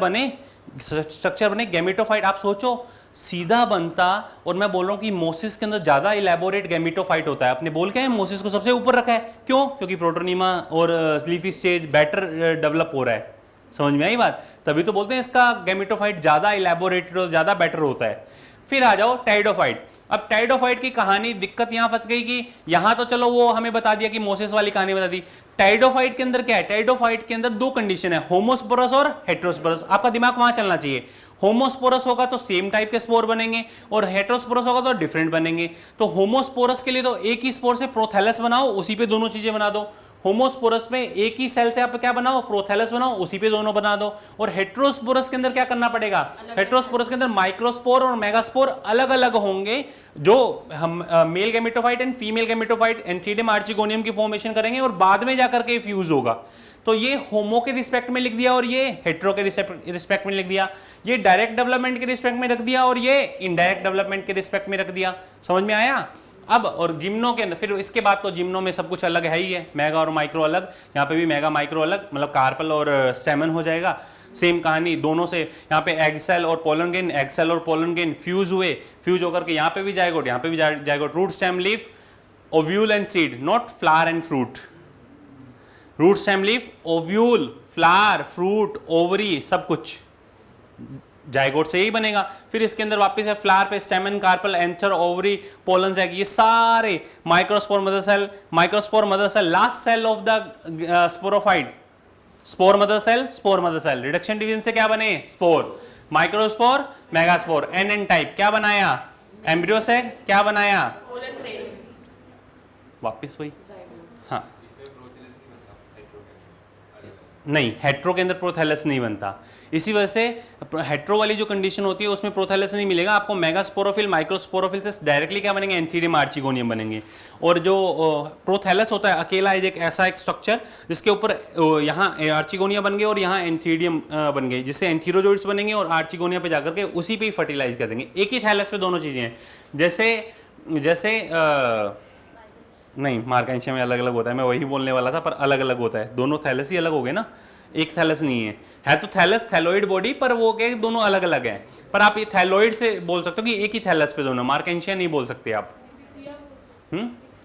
बने गैमेटोफाइट। आप सोचो सीधा बनता, और मैं बोल रहा हूँ कि मोसिस के अंदर ज्यादा इलेबोरेट गैमेटोफाइट होता है। अपने बोल के मोसिस को सबसे ऊपर रखा है, क्यों? क्योंकि प्रोटोनिमा और लीफी स्टेज बेटर डेवलप हो रहा है। समझ में आई बात? तभी तो बोलते हैं इसका गैमेटोफाइट ज्यादा इलेबोरेटेड और ज्यादा बेटर होता है। फिर आ जाओ टाइडोफाइट। अब टाइडोफाइट की कहानी, दिक्कत यहां फंस गई कि यहां तो चलो वो हमें बता दिया कि मोसेस वाली कहानी बता दी। टाइडोफाइट के अंदर क्या है? टाइडोफाइट के अंदर 2 कंडीशन है, होमोस्पोरस और हेट्रोस्पोरस। आपका दिमाग वहां चलना चाहिए। होमोस्पोरस होगा तो सेम टाइप के स्पोर बनेंगे, और हेट्रोस्पोरस होगा तो डिफरेंट बनेंगे। तो होमोस्पोरस के लिए तो एक ही स्पोर से प्रोथैलस बनाओ, उसी पे दोनों चीजें बना दो। होमोस्पोरस में एक ही सेल से आप क्या बनाओ, प्रोथैलस बनाओ, उसी पे दोनों बना दो। और हेट्रोस्पोरस के अंदर क्या करना पड़ेगा? हेट्रोस्पोरस के अंदर माइक्रोस्पोर और मेगास्पोर अलग अलग होंगे, जो हम male gametophyte and female gametophyte antheridium archegonium की फॉर्मेशन करेंगे, और बाद में जाकर के फ्यूज होगा। तो ये होमो के रिस्पेक्ट में लिख दिया, और ये हेट्रो के रिस्पेक्ट में लिख दिया। ये डायरेक्ट डेवलपमेंट के रिस्पेक्ट में रख दिया, और ये इनडायरेक्ट डेवलपमेंट के रिस्पेक्ट में रख दिया। समझ में आया? अब और जिम्नो के अंदर, फिर इसके बाद तो जिम्नो में सब कुछ अलग है ही है, मेगा और माइक्रो अलग, यहाँ पे भी मेगा माइक्रो अलग, मतलब कार्पल और स्टेमन हो जाएगा। सेम कहानी दोनों से, यहाँ पे एग सेल और पोलन ग्रेन, एग सेल और पोलन ग्रेन फ्यूज हुए, फ्यूज होकर के यहाँ पे भी जाएगोट, यहाँ पे भी zygote. Root stem leaf, ovule and seed, not flower and fruit. Root stem leaf, ovule, flower, fruit, ovary, सब कुछ जाइगोट से ही बनेगा। फिर इसके अंदर वापस है फ्लावर पे stamen, carpel, anther, ovary, pollen egg, ये सारे microspore mother cell, last cell of the sporophyte, spore mother cell. Reduction division से क्या बने? Spore, microspore, megaspore. N type क्या बनाया? एम्ब्रियो से क्या बनाया? वापिस वही। हाँ, नहीं, हेट्रो के अंदर प्रोथैलस नहीं बनता, इसी वजह से हेट्रो वाली जो कंडीशन होती है उसमें प्रोथैलस नहीं मिलेगा आपको। मेगास्पोरोफिल, माइक्रोस्पोरोफिल से डायरेक्टली क्या बनेंगे? एंथीडियम आर्चिगोनियम बनेंगे। और जो प्रोथैलस होता है अकेला एक ऐसा एक स्ट्रक्चर जिसके ऊपर यहाँ आर्चिगोनिया बन गए और यहाँ एंथीडियम बन गए, जिससे एंथीरोजोइड्स बनेंगे और आर्चिगोनिया पे जाकर के उसी पे ही फर्टिलाइज कर देंगे। एक ही थैलस पे दोनों चीजें हैं। जैसे नहीं, मार्केंशिया में अलग अलग होता है, मैं वही बोलने वाला था, पर अलग अलग होता है। दोनों थैलस ही अलग हो गए ना, एक थैलस नहीं है तो थैलस, थैलोइड बॉडी, पर वो क्या दोनों अलग अलग हैं। पर आप ये थैलोइड से बोल सकते हो कि एक ही थैलस पे दोनों, मार्केंशिया नहीं बोल सकते आप।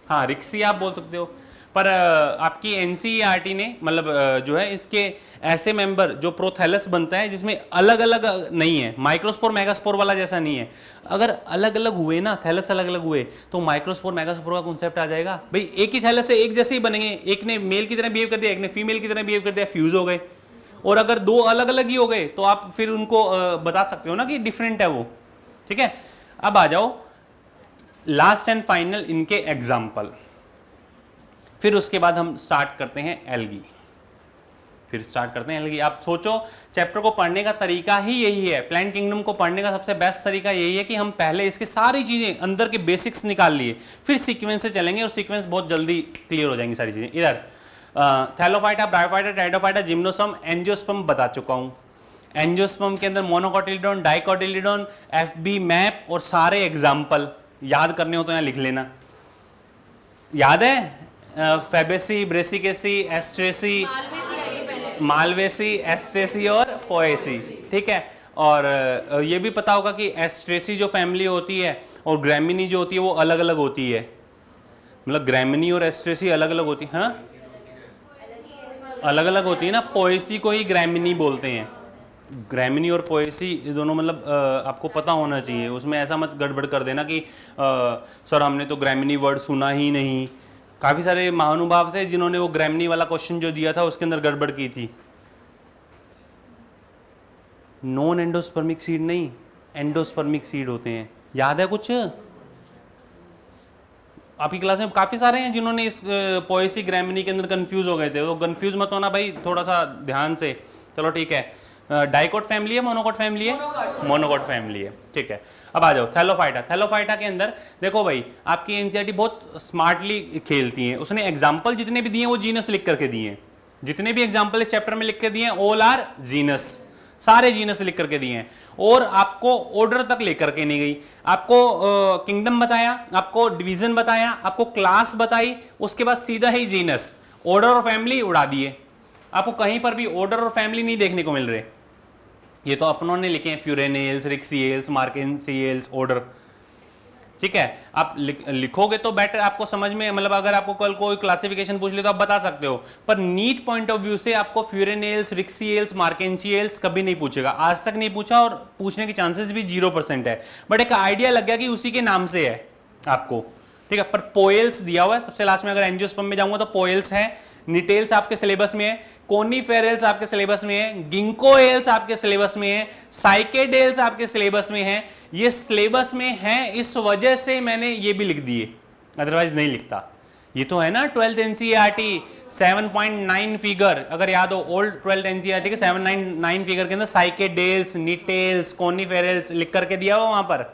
हाँ, रिक्सी आप बोल सकते हो, पर आपकी एनसीईआरटी ने मतलब जो है इसके ऐसे मेंबर जो प्रोथैलस बनता है जिसमें अलग अलग नहीं है, माइक्रोस्पोर मेगास्पोर वाला जैसा नहीं है। अगर अलग अलग हुए ना, थैलस अलग अलग हुए, तो माइक्रोस्पोर मेगास्पोर का कॉन्सेप्ट आ जाएगा। भाई एक ही थैलस से एक जैसे ही बनेंगे, एक ने मेल की तरह बिहेव कर दिया, एक ने फीमेल की तरह बिहेव कर दिया, फ्यूज हो गए। और अगर दो अलग अलग ही हो गए तो आप फिर उनको बता सकते हो ना कि डिफरेंट है वो। ठीक है, अब आ जाओ लास्ट एंड फाइनल इनके एग्जाम्पल, फिर उसके बाद हम स्टार्ट करते हैं एल्गी। आप सोचो चैप्टर को पढ़ने का तरीका ही यही है, प्लांट किंगडम को पढ़ने का सबसे बेस्ट तरीका यही है कि हम पहले इसके सारी चीजें अंदर के बेसिक्स निकाल लिए, फिर सीक्वेंस से चलेंगे और सीक्वेंस बहुत जल्दी क्लियर हो जाएंगी सारी चीजें। इधर Thallophyta, bryophyta, pteridophyta, gymnosperm, angiosperm बता चुका हूं। एंजियोस्पर्म के अंदर मोनोकोटिलीडोन, डाइकोटिलीडोन, एफबी, मैप और सारे एग्जाम्पल याद करने हो तो यहाँ लिख लेना। याद है? फेबेसी, ब्रेसिकेसी, एस्ट्रेसी, मालवेसी, एस्ट्रेसी और पोएसी। ठीक है, और ये भी पता होगा कि एस्ट्रेसी जो फैमिली होती है और ग्रैमिनी जो होती है वो अलग अलग होती है। मतलब ग्रैमिनी और एस्ट्रेसी अलग अलग होती है, हाँ अलग अलग होती है ना, पोएसी को ही ग्रैमिनी बोलते हैं। ग्रैमिनी और पोएसी ये दोनों मतलब आपको पता होना चाहिए, उसमें ऐसा मत गड़बड़ कर देना कि सर हमने तो ग्रैमिनी वर्ड सुना ही नहीं। काफ़ी सारे महानुभाव थे जिन्होंने वो ग्रैमिनी वाला क्वेश्चन जो दिया था उसके अंदर गड़बड़ की थी। नॉन एंडोस्पर्मिक सीड नहीं, एंडोस्पर्मिक सीड होते हैं, याद है कुछ? आपकी क्लास में काफ़ी सारे हैं जिन्होंने इस पोएसी ग्रैमिनी के अंदर कंफ्यूज हो गए थे, वो कंफ्यूज मत होना भाई, थोड़ा सा ध्यान से। चलो ठीक है, डाइकोट फैमिली है, मोनोकोट फैमिली है? मोनोकोट फैमिली है, ठीक है। अब आ जाओ थैलोफाइटा। थैलोफाइटा के अंदर देखो भाई, आपकी एनसीईआरटी बहुत स्मार्टली खेलती है, उसने एग्जाम्पल जितने भी दिए हैं वो जीनस लिख करके दिए हैं, जितने भी एग्जाम्पल इस चैप्टर में लिख के दिए हैं ऑल आर जीनस, सारे जीनस लिख करके दिए हैं। और आपको ऑर्डर तक लेकर के नहीं गई, आपको किंगडम बताया, आपको डिवीजन बताया, आपको क्लास बताई, उसके बाद सीधा ही जीनस, ऑर्डर और फैमिली उड़ा दिए। आपको कहीं पर भी ऑर्डर और फैमिली नहीं देखने को मिल रहे। ये तो अपनों ने लिखे हैं, फ्यूरेनेल्स, रिक्सिएल्स, मार्केंसिएल्स, ऑर्डर, ठीक है। आप लिखोगे तो बेटर आपको समझ में, मतलब अगर आपको कल कोई क्लासिफिकेशन पूछ ले तो आप बता सकते हो, पर नीट पॉइंट ऑफ व्यू से आपको फ्यूरेनेल्स, रिक्सिएल्स, मार्केंसिएल्स कभी नहीं पूछेगा, आज तक नहीं पूछा, और पूछने के चांसेस भी 0% है। बट एक आइडिया लग गया कि उसी के नाम से है आपको, ठीक है। पर पोएल्स दिया हुआ है सबसे लास्ट में, अगर एंजियोस्पर्म में जाऊंगा तो पोएल्स है, निटेल्स आपके सिलेबस में है, कोनीफेरल्स आपके सिलेबस में है, गिंकोएल्स आपके सिलेबस में है, साइकेडेल्स आपके सिलेबस में है। ये सिलेबस में है इस वजह से मैंने ये भी लिख दिए, अदरवाइज नहीं लिखता। ये तो है ना 12th एनसीईआरटी 7.9 फिगर, अगर याद हो ओल्ड 12th एनसीईआरटी के 7.9 फिगर के अंदर साइकेडेल्स, निटेल्स, कोनीफेरल्स लिख करके दिया हुआ वहां पर,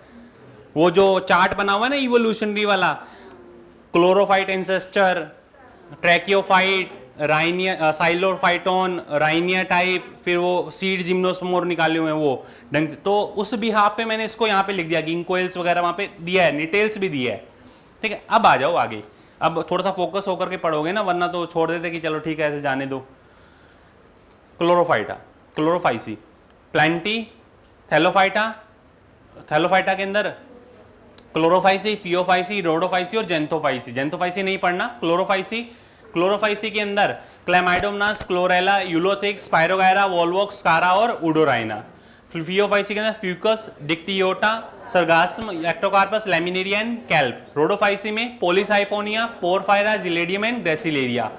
वो जो चार्ट बना हुआ है ना इवोल्यूशनरी वाला, chlorophyte ancestor, tracheophyte, Rhynia, psilophyton, Rhynia type, फिर वो सीड जिम्नोस्पोर निकाले हुए हैं वो ढंग से, तो उस बिहाफ पे मैंने इसको यहाँ पे लिख दिया, गिंकोएल्स वगैरह वहाँ पे दिया है, निटेल्स भी दिया है, ठीक है। अब आ जाओ आगे, अब थोड़ा सा फोकस होकर के पढ़ोगे ना, वरना तो छोड़ देते कि चलो ठीक है ऐसे जाने दो। Chlorophyta, Chlorophyceae, Plantae, Thallophyta, Thallophyta के अंदर क्लोरोफाइसी, फियोफाइसी, रोडोफाइसी और जेंथोफाइसी। जेंथोफाइसी नहीं पढ़ना, क्लोरोफाइसी। क्लोरोफाइसी के अंदर Chlamydomonas, Chlorella, Ulothrix, Spirogyra, Volvox, Chara और उडोराइना। फियोफाइसी के अंदर Fucus, Dictyota, Sargassum, Ectocarpus, Laminaria and kelp. Rhodophyceae में Polysiphonia, Porphyra, Gelidium and Gracilaria.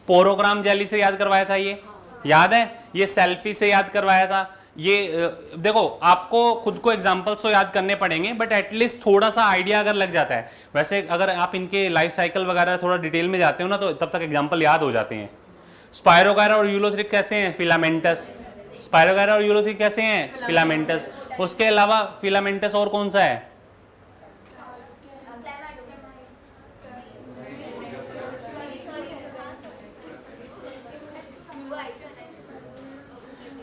पोरोग्राम जेली से याद करवाया था, ये याद है, ये सेल्फी से याद करवाया था। ये देखो आपको खुद को एग्जाम्पल्स तो याद करने पड़ेंगे, बट एटलीस्ट थोड़ा सा आइडिया अगर लग जाता है। वैसे अगर आप इनके लाइफ साइकिल वगैरह थोड़ा डिटेल में जाते हो ना, तो तब तक एग्जाम्पल याद हो जाते हैं। स्पायरोगायरा और यूलोथ्रिक कैसे हैं? फिलामेंटस। स्पायरोगायरा और यूलोथ्रिक कैसे हैं? फिलामेंटस। उसके अलावा फिलामेंटस और कौन सा है?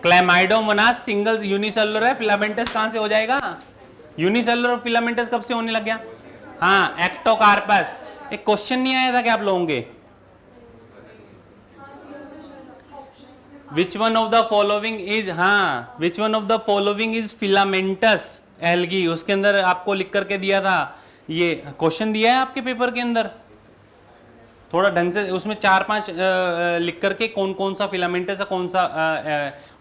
क्लैमाइडोमोनास सिंगल यूनिसेलुलर है, फिलामेंटस कहां से हो जाएगा? यूनिसेलुलर फिलामेंटस कब से होने लग गया? हाँ, एक्टोकार्पस। एक क्वेश्चन नहीं आया था क्या आप लोगों के? Which one of the following is, हाँ, which one of the following is filamentous algae, उसके अंदर आपको लिख करके दिया था। ये क्वेश्चन दिया है आपके पेपर के अंदर, थोड़ा ढंग से उसमें 4-5 लिख करके कौन कौन सा फिलामेंटस है, कौन सा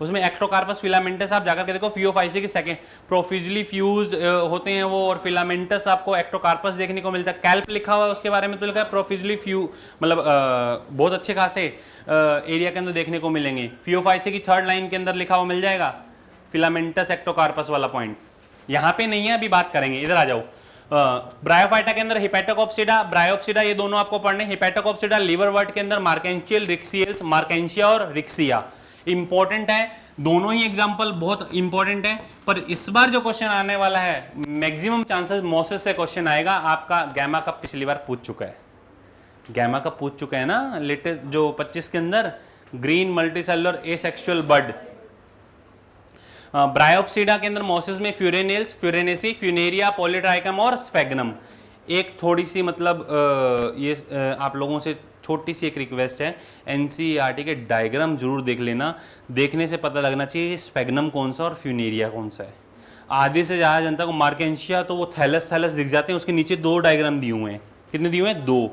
उसमें एक्टोकार्पस फिलामेंटस आप जाकर के देखो। फियोफाइसी के सेकंड प्रोफ्यूजली फ्यूज होते हैं वो, और फिलामेंटस आपको एक्टोकार्पस देखने को मिलता है। कैल्प लिखा हुआ है उसके बारे में, तो लिखा है प्रोफ्यूजली फ्यू, मतलब बहुत अच्छे खासे एरिया के अंदर देखने को मिलेंगे। फियोफाइसी की 3rd लाइन के अंदर लिखा हुआ मिल जाएगा फिलामेंटस एक्टोकार्पस वाला पॉइंट, यहाँ पे नहीं है, अभी बात करेंगे। इधर आ जाओ। ब्रायोफाइटा के अंदर हिपैटोकॉप्सिडा, ब्रायोप्सिडा, ये दोनों आपको पढ़ने। हिपैटोकॉप्सिडा लिवरवर्ट के अंदर मार्केंशियल, रिक्सियल्स, मार्केंशिया और रिक्सिया इंपॉर्टेंट है, दोनों ही एग्जांपल बहुत इंपॉर्टेंट है। पर इस बार जो क्वेश्चन आने वाला है, मैक्सिमम चांसेस मोसेस से क्वेश्चन आएगा। आपका गैमा कप पिछली बार पूछ चुका है, गैमा कप पूछ चुका है ना लेटेस्ट जो 25 के अंदर, ग्रीन मल्टीसेलुलर एसेक्सुअल बड। ब्रायोप्सिडा के अंदर मोसिस में फ्यूरेनेल्स, फ्यूरेनेसी, फ्यूनेरिया, पॉलीट्राइकम और स्फेग्नम। एक थोड़ी सी मतलब ये आप लोगों से छोटी सी एक रिक्वेस्ट है, एनसीईआरटी के डायग्राम जरूर देख लेना, देखने से पता लगना चाहिए स्फेग्नम कौन सा और फ्यूनेरिया कौन सा है। आधे से ज़्यादा जनता को मार्केंशिया तो वो थैलस थैलस दिख जाते हैं, उसके नीचे 2 डायग्राम दिए हुए हैं। कितने दिए हुए हैं? 2।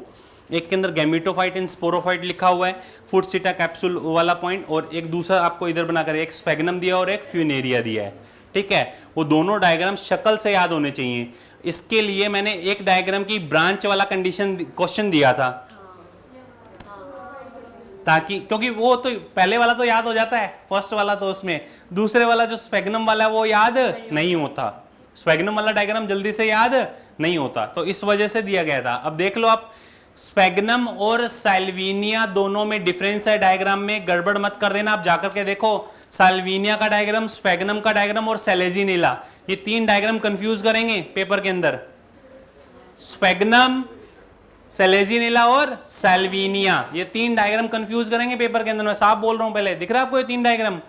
एक के अंदर गैमेटोफाइट एंड स्पोरोफाइट लिखा हुआ है, फुट सीटा कैप्सूल वाला पॉइंट, और एक दूसरा आपको इधर बनाकर एक स्फेगनम दिया और एक फ्यूनेरिया दिया है, ठीक है। वो दोनों डायग्राम शक्ल से याद होने चाहिए। इसके लिए मैंने एक डायग्राम की ब्रांच वाला कंडीशन क्वेश्चन दिया था, ताकि क्योंकि वो तो पहले वाला तो याद हो जाता है, फर्स्ट वाला तो उसमें, दूसरे वाला जो स्फेगनम वाला है वो याद नहीं होता, स्फेगनम वाला डायग्राम जल्दी से याद नहीं होता, तो इस वजह से दिया गया था। अब देख लो आप, स्फेगनम और साल्विनिया दोनों में डिफरेंस है डायग्राम में, गड़बड़ मत कर देना। आप जाकर के देखो साल्विनिया का डायग्राम, स्फेगनम का डायग्राम और सेलेजिनिला, ये तीन डायग्राम कंफ्यूज करेंगे पेपर के अंदर। स्फेगनम, सेलेजिनिला और साल्विनिया, ये तीन डायग्राम कंफ्यूज करेंगे पेपर के अंदर, मैं साफ बोल रहा हूं पहले। दिख रहा है आपको ये तीन डायग्राम?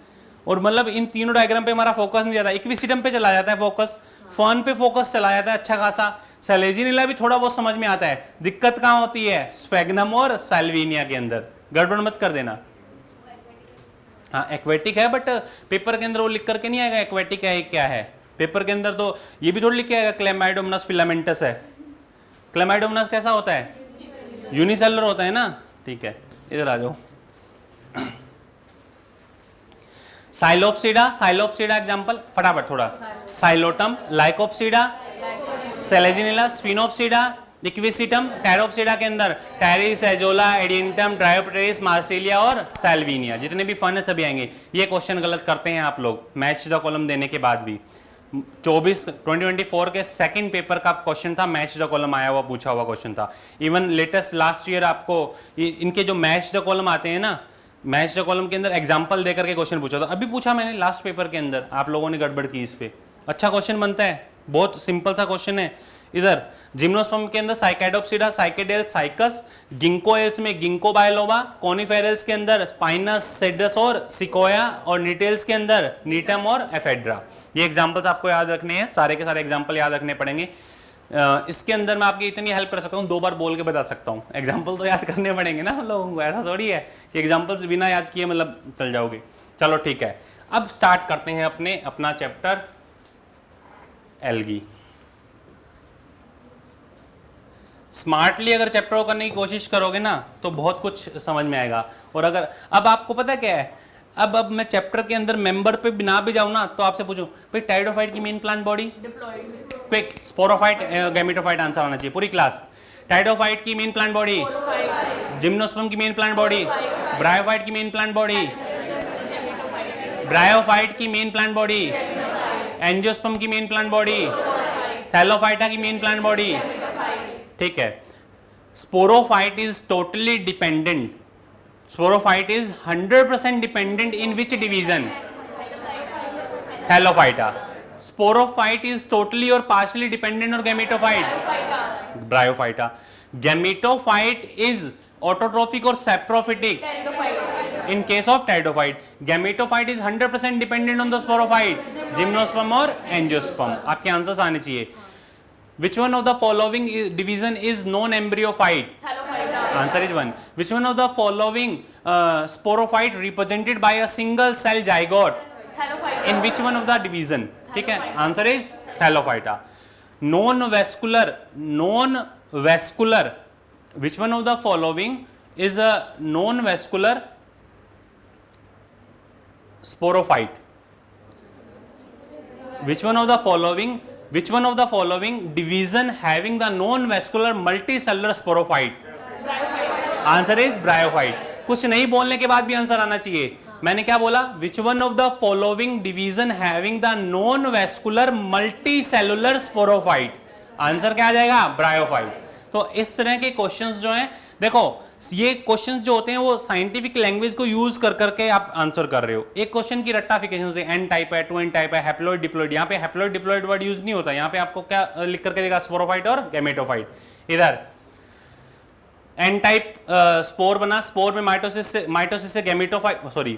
और मतलब इन तीनों डायग्राम पे हमारा फोकस नहीं जाता, इक्विसिटम पे चला जाता है फोकस, फर्न पे फोकस चला जाता है अच्छा खासा, सेलेजिनिला भी थोड़ा बहुत समझ में आता है। दिक्कत कहां होती है? स्फेगनम और साल्विनिया के अंदर, गड़बड़ मत कर देना। हाँ एक्वेटिक है, बट पेपर के अंदर वो लिख करके नहीं आएगा एक्वेटिक है क्या है, पेपर के अंदर तो ये भी थोड़ी लिख के आएगा क्लेमाइडोमोनास फिलामेंटस है। क्लेमाइडोमोनास कैसा होता है? यूनिसेलुलर होता है ना, ठीक है। इधर आ जाओ। साइलोप्सिडा, साइलोप्सिडा एग्जांपल फटाफट थोड़ा, साइलोटम, लाइकोप्सिडा, सेलेजिनिला, स्फिनोप्सिडा, इक्विसिटम, टैरोप्सिडा के अंदर टैरिस, एजोला, एडियंटम, ट्रायोप्टेरिस, मार्सिलिया और साल्विनिया, जितने भी फन है सभी आएंगे। ये क्वेश्चन गलत करते हैं आप लोग मैच द कॉलम देने के बाद भी। 2024 के सेकंड पेपर का क्वेश्चन था, मैच द कॉलम आया हुआ पूछा हुआ क्वेश्चन था। इवन लेटेस्ट लास्ट ईयर आपको इनके जो मैच द कॉलम आते हैं ना, मैच द कॉलम के अंदर एग्जांपल देकर के क्वेश्चन पूछा था, अभी पूछा मैंने लास्ट पेपर के अंदर, आप लोगों ने गड़बड़ की इस पे। अच्छा क्वेश्चन बनता है, बहुत सिंपल सा क्वेश्चन है। इधर जिम्नोस्पर्म के अंदर साइकेडोप्सिडा, साइकेडेल, साइकस, गिंकोएल्स में गिंको बायलोबा, कोनिफेरल्स के अंदर स्पाइनस, सेड्रस और सिकोया, और निटेल्स के अंदर नीटम और एफेड्रा। ये एग्जांपल्स आपको याद रखने हैं, सारे के सारे एग्जांपल याद रखने पड़ेंगे। इसके अंदर मैं आपकी इतनी हेल्प कर सकता हूँ, 2 बार बोल के बता सकता हूँ, एग्जाम्पल तो याद करने पड़ेंगे ना हम लोगों को, ऐसा थोड़ी है कि एग्जाम्पल्स बिना याद किए मतलब चल जाओगे। चलो ठीक है, अब स्टार्ट करते हैं अपना चैप्टर एल्गी। स्मार्टली अगर चैप्टर को करने की कोशिश करोगे ना तो बहुत कुछ समझ में आएगा। और अगर अब आपको पता क्या है, अब मैं चैप्टर के अंदर मेंबर पे बिना भी जाऊं ना तो आपसे पूछूं भाई टाइडोफाइट की main plant body, quick, sporophyte, gametophyte answer आना चाहिए पूरी क्लास। टाइडोफाइट की मेन प्लांट बॉडी, जिम्नोस्पर्म की मेन प्लांट बॉडी, ब्रायोफाइट की मेन प्लांट बॉडी, ब्रायोफाइट की मेन प्लांट बॉडी, एंजियोस्पर्म की मेन प्लांट बॉडी, थैलोफाइटा की मेन प्लांट बॉडी, ठीक है। Sporophyte is totally dependent, sporophyte is 100% dependent in which division? Thallophyta. Sporophyte is totally और पार्शियली डिपेंडेंट और gametophyte? Bryophyta. Gametophyte is autotrophic और saprophytic? In case of pteridophyte. Gametophyte is 100% dependent on the sporophyte? Gymnosperm और एंजियोस्पर्म। आपके आंसर्स आने चाहिए। Which one of the following division is non-embryophyte? Answer is 1. Which one of the following sporophyte represented by a single cell zygote? In which one of the division? ठीक है, answer is Thallophyta. Non vascular, which one of the following is a non vascular sporophyte? Which one of the following division having the non-vascular multicellular sporophyte? Answer is bryophyte. कुछ नहीं बोलने के बाद भी आंसर आना चाहिए। मैंने क्या बोला? Which one of the following division having the non-vascular multicellular sporophyte? Answer क्या आ जाएगा? ब्रायोफाइट। तो इस तरह के क्वेश्चंस जो हैं, देखो ये क्वेश्चंस जो होते हैं वो साइंटिफिक लैंग्वेज को यूज कर करके आप आंसर कर रहे हो। एक क्वेश्चन की रट्टाफिकेशन होती है, एन टाइप है, 2n टाइप है, हैप्लॉइड डिप्लॉइड। यहाँ पे हैप्लॉइड डिप्लॉइड वर्ड यूज नहीं होता, यहाँ पे आपको क्या लिख करके देगा? स्पोरोफाइट और गैमेटोफाइट। इधर एन टाइप स्पोर बना, स्पोर में माइटोसिस से gametophyte, sorry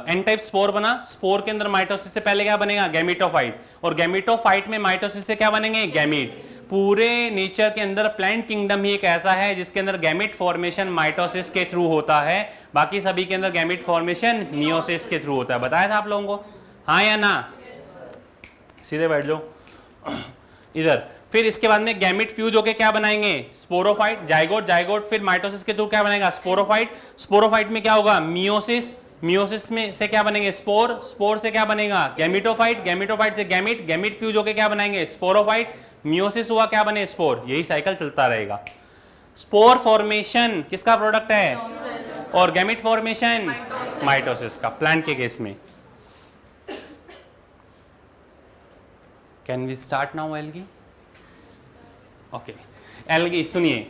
n type spore बना, स्पोर के अंदर माइटोसिस से पहले क्या बनेगा? गैमेटोफाइट। और गैमेटोफाइट में माइटोसिस से क्या बनेंगे? गैमीट। पूरे नेचर के अंदर प्लांट किंगडम ही एक ऐसा है जिसके अंदर गैमेट फॉर्मेशन माइटोसिस के थ्रू होता है, बाकी सभी के अंदर गैमेट फॉर्मेशन मियोसिस के थ्रू होता है। बताया था आप लोगों को, हाँ या ना? सीधे बैठ जाओ। इधर फिर इसके बाद में गैमिट फ्यूज होके क्या बनाएंगे, स्पोरोफाइट, जाइगोट, जाइगोट फिर माइटोसिस के थ्रू क्या बनेगा, स्पोरोफाइट, स्पोरोफाइट में क्या होगा, मियोसिस, मियोसिस में से क्या बनेंगे, स्पोर, स्पोर से क्या बनेगा, गैमिटोफाइट, गैमिटोफाइट से गैमिट, गैमिट फ्यूज होके क्या बनाएंगे, स्पोरोफाइट, मियोसिस हुआ क्या बने, स्पोर, यही साइकिल चलता रहेगा। स्पोर फॉर्मेशन किसका प्रोडक्ट है, और गैमिट फॉर्मेशन माइटोसिस का, प्लांट के केस में। Can we start now algae? Okay, algae सुनिए,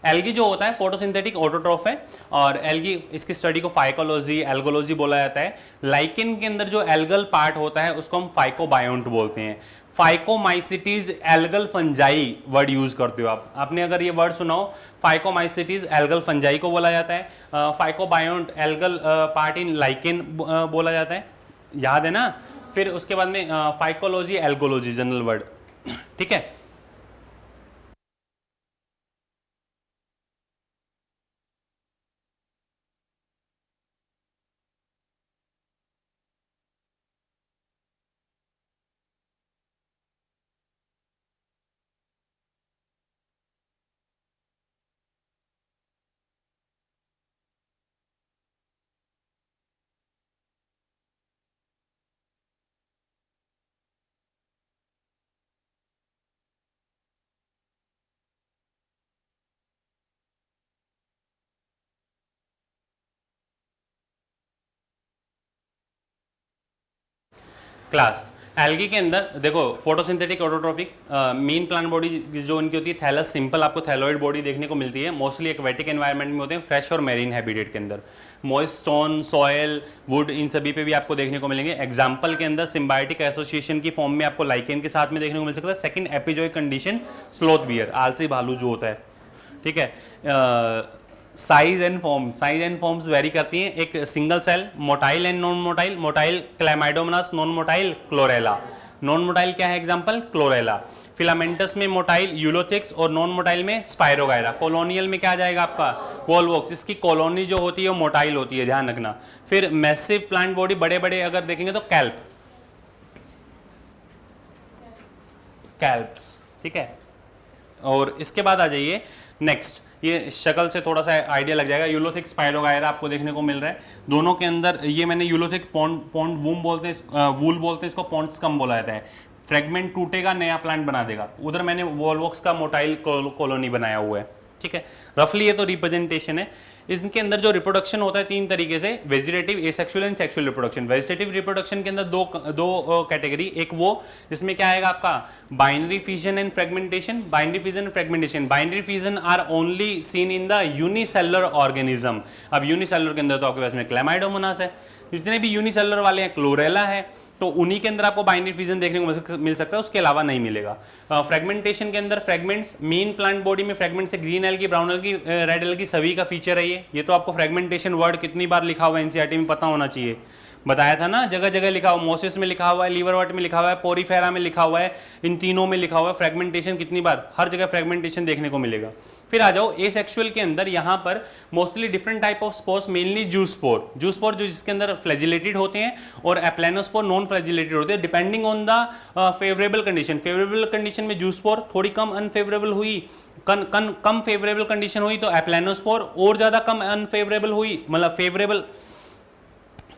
एल्गी जो होता है फोटोसिंथेटिक ऑटोट्रॉफ है, और एल्गी इसकी स्टडी को फाइकोलॉजी, एल्गोलॉजी बोला जाता है। लाइकेन के अंदर जो एल्गल पार्ट होता है उसको हम फाइकोबायोन्ट बोलते हैं। Phycomycetes algal fungi word use करते हो आप, आपने अगर ये वर्ड सुना हो, फाइकोमाइसिटीज एल्गल फंजाई को बोला जाता है, फाइकोबायोन्ट एल्गल पार्ट इन लाइकेन बोला जाता है, याद है ना। फिर उसके बाद में फाइकोलॉजी, एल्गोलॉजी जनरल वर्ड, ठीक है। क्लास एल्गी के अंदर देखो, photosynthetic autotrophic main plant body जो इनकी होती है, थैलस सिंपल आपको थैलोइड बॉडी देखने को मिलती है, मोस्टली एक्वेटिक एनवायरनमेंट में होते हैं, फ्रेश और मेरीन हैबिटेट के अंदर, मॉइस्ट स्टोन, सॉयल, वुड, इन सभी पे भी आपको देखने को मिलेंगे। एग्जाम्पल के अंदर सिम्बायोटिक एसोसिएशन की फॉर्म में आपको लाइकेन के साथ में देखने को मिल सकता है। Second epizoic condition sloth bear, आलसी भालू जो होता है, ठीक है। Size and form, size and forms vary करती हैं। एक single cell, motile and non motile, motile Chlamydomonas, non motile Chlorella. Non motile क्या है एग्जांपल, क्लोरेला। फिलामेंटस में मोटाइल यूलोथिक्स, और नॉन मोटाइल में स्पाइरोगायरा। कॉलोनियल में क्या आ जाएगा आपका, वॉलवॉक्स, इसकी कॉलोनी जो होती है वो मोटाइल होती है, ध्यान रखना। फिर मैसिव प्लांट बॉडी, बड़े बड़े अगर देखेंगे तो कैल्प, कैल्प्स, ठीक है। और इसके बाद आ जाइए नेक्स्ट, ये शक्ल से थोड़ा सा आइडिया लग जाएगा, यूलोथिक स्पाइरोगायरा आपको देखने को मिल रहा है। दोनों के अंदर ये मैंने यूलोथिक पॉन्ड वूम बोलते हैं, वूल बोलते हैं इसको, पॉन्ड्स कम बोला जाता है। फ्रेगमेंट टूटेगा, नया प्लांट बना देगा। उधर मैंने वॉलवॉक्स का मोटाइल कॉलोनी बनाया हुआ है, ठीक है। रफली ये तो रिप्रेजेंटेशन है। इनके अंदर जो रिप्रोडक्शन होता है तीन तरीके से, vegetative, asexual and sexual reproduction. Vegetative reproduction के अंदर दो कैटेगरी, एक वो जिसमें क्या आएगा आपका binary fission and fragmentation. Binary fission and fragmentation, binary fission are only seen in the unicellular organism. अब यूनिसेलुलर के अंदर तो आपके पास में क्लैमाइडोमोनास है, जितने भी यूनिसेलुलर वाले हैं क्लोरेला है, तो उन्हीं के अंदर आपको बाइनरी फिजन देखने को मिल सकता है, उसके अलावा नहीं मिलेगा। फ्रेगमेंटेशन के अंदर फ्रेगमेंट्स, मेन प्लांट बॉडी में फ्रेगमेंट से green algae, brown algae, red algae सभी का फीचर है ये तो आपको फ्रेगमेंटेशन वर्ड कितनी बार लिखा हुआ है एनसीईआरटी में पता होना चाहिए, बताया था ना, जगह जगह लिखा हुआ, मोसिस में लिखा हुआ है, लीवरवर्ट में लिखा हुआ है, पोरीफेरा में लिखा हुआ है, इन तीनों में लिखा हुआ है। फ्रेगमेंटेशन कितनी बार, हर जगह फ्रेगमेंटेशन देखने को मिलेगा। फिर आ जाओ एसेक्सुअल के अंदर, यहाँ पर mostly different type of spores, mainly zoospore, zoospore जो जिसके अंदर फ्लैजिलेटेड होते हैं, और एप्लेनोस्पोर नॉन फ्लैजिलेटेड होते हैं, depending on the favourable condition. Favourable condition में जूस्पोर, थोड़ी कम अनफेवरेबल हुई, कम फेवरेबल कंडीशन हुई तो एप्लेनोस्पोर, और ज्यादा कम अनफेवरेबल हुई, मतलब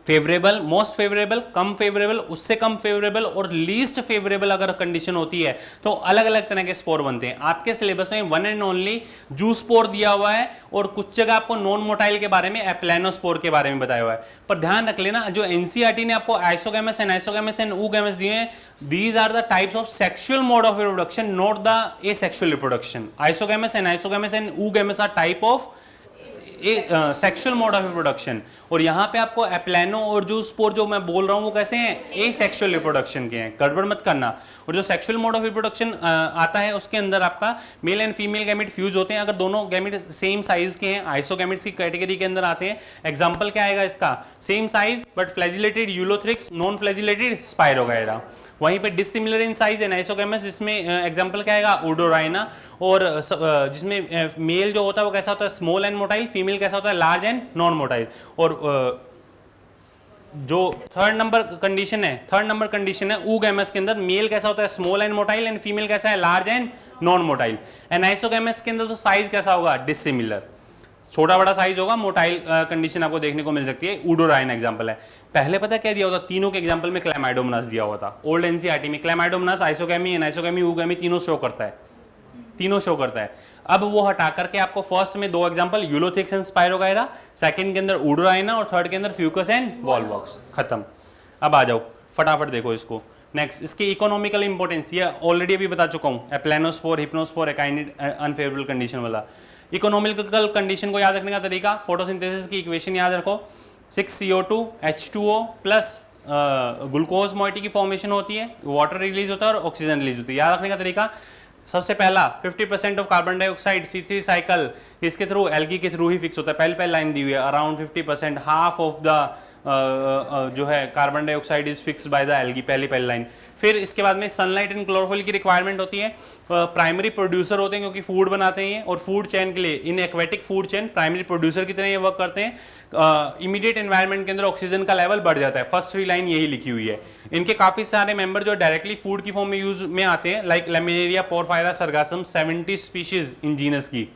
फेवरेबल, मोस्ट फेवरेबल, कम फेवरेबल, उससे कम फेवरेबल, और लीस्ट फेवरेबल अगर कंडीशन होती है तो अलग अलग तरह के स्पोर बनते हैं। आपके सिलेबस में वन एंड ओनली जू स्पोर दिया हुआ है, और कुछ जगह आपको नॉन मोटाइल के बारे में, एप्लेनोस्पोर के बारे में बताया हुआ है। पर ध्यान रख लेना, जो एनसीईआरटी ने आपको आइसोगैमस एंड ऊगैमस दिए हैं, these are the types of sexual mode of reproduction, not the asexual reproduction. Isogamous and oogamous are type of sexual mode of reproduction, और यहां पे आपको एप्लेनो और जो स्पोर जो मैं बोल रहा हूं वो कैसे हैं, ए सेक्सुअल रिप्रोडक्शन के हैं, गड़बड़ मत करना। और जो सेक्सुअल मोड ऑफ रिप्रोडक्शन आता है उसके अंदर आपका mail and female gamete fuse होते हैं, अगर दोनों गैमेट सेम साइज के हैं, आइसोगैमेट्स की कैटेगरी के अंदर आते हैं। एग्जांपल क्या आएगा इसका, same size but flagellated Ulothrix, non flagellated spirogyra. वहीं पे डिसिमिलर इन साइज एनाइसोगैमस, जिसमें एग्जांपल क्या आएगा, ओडोराइना, और जिसमें मेल जो होता है वो कैसा होता है, स्मॉल एंड मोटाइल, फीमेल कैसा होता है, लार्ज एंड नॉन मोटाइल। और जो थर्ड नंबर कंडीशन है ऊगैमस के अंदर मेल कैसा होता है, small and motile, and female कैसा है, large and non motile. And isogamous के अंदर तो साइज कैसा होगा, डिसिमिलर, छोटा बड़ा साइज होगा, मोटाइल कंडीशन आपको देखने को मिल सकती है। ऊडोराइन एग्जांपल है। पहले पता क्या दिया होता, तीनों के एग्जांपल में क्लैमाइडोमोनास दिया हुआ था। ओल्ड एनसीईआरटी में क्लैमाइडोमोनास, आइसोगैमी, एनाइसोगैमी, ऊगैमी तीनों शो करता है। अब वो हटा करके आपको फर्स्ट में दो एग्जांपल, यूलोथिक्स एंड स्पायरोगायरा, सेकंड के अंदर ऊडोराइना और थर्ड के अंदर फ्यूकस एंड वॉलवॉक्स, खत्म। अब आ जाओ फटाफट देखो इसको। नेक्स्ट, इसकी इकोनॉमिकल इंपॉर्टेंस ये ऑलरेडी अभी बता चुका हूँ, एप्लेनोस्पोर, हिप्नोस्पोर, एकाइनिड, अनफेवरेबल कंडीशन वाला। इकोनॉमिकल कंडीशन को याद रखने का तरीका, फोटोसिंथेसिस की इक्वेशन याद रखो, 6CO2 H2O plus glucose moiety की फॉर्मेशन होती है, वाटर रिलीज होता है और ऑक्सीजन रिलीज होती है। याद रखने का तरीका, सबसे पहला 50% of carbon dioxide C3 cycle इसके थ्रू, एल्गी के थ्रू ही फिक्स होता है। पहली लाइन दी हुई है, अराउंड 50%, हाफ ऑफ द जो है carbon dioxide is fixed by the algae, पहली लाइन। फिर इसके बाद में सनलाइट एंड क्लोरोफिल की रिक्वायरमेंट होती है। प्राइमरी प्रोड्यूसर होते हैं क्योंकि फूड बनाते हैं, और फूड चेन के लिए in aquatic food chain primary producer की तरह ये वर्क करते हैं। इमीडिएट एनवायरनमेंट के अंदर ऑक्सीजन का लेवल बढ़ जाता है, फर्स्ट 3 लाइन यही लिखी हुई है। इनके काफी सारे मेंबर जो डायरेक्टली फूड की फॉर्म में यूज में आते हैं, like laminaria, porphyra, sargassum, 70 species in genus की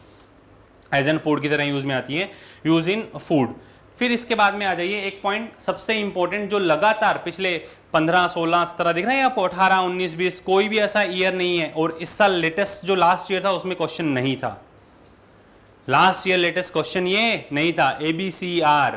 एज एन फूड की तरह यूज में आती है, यूज इन फूड। फिर इसके बाद में आ जाइए एक पॉइंट सबसे इंपॉर्टेंट, जो लगातार पिछले 15, 16, 17 दिख रहा है आपको, 18, 19, 20, कोई भी ऐसा ईयर नहीं है और इस साल लेटेस्ट जो लास्ट ईयर था उसमें क्वेश्चन नहीं था। लास्ट ईयर लेटेस्ट क्वेश्चन ये नहीं था। ABCR,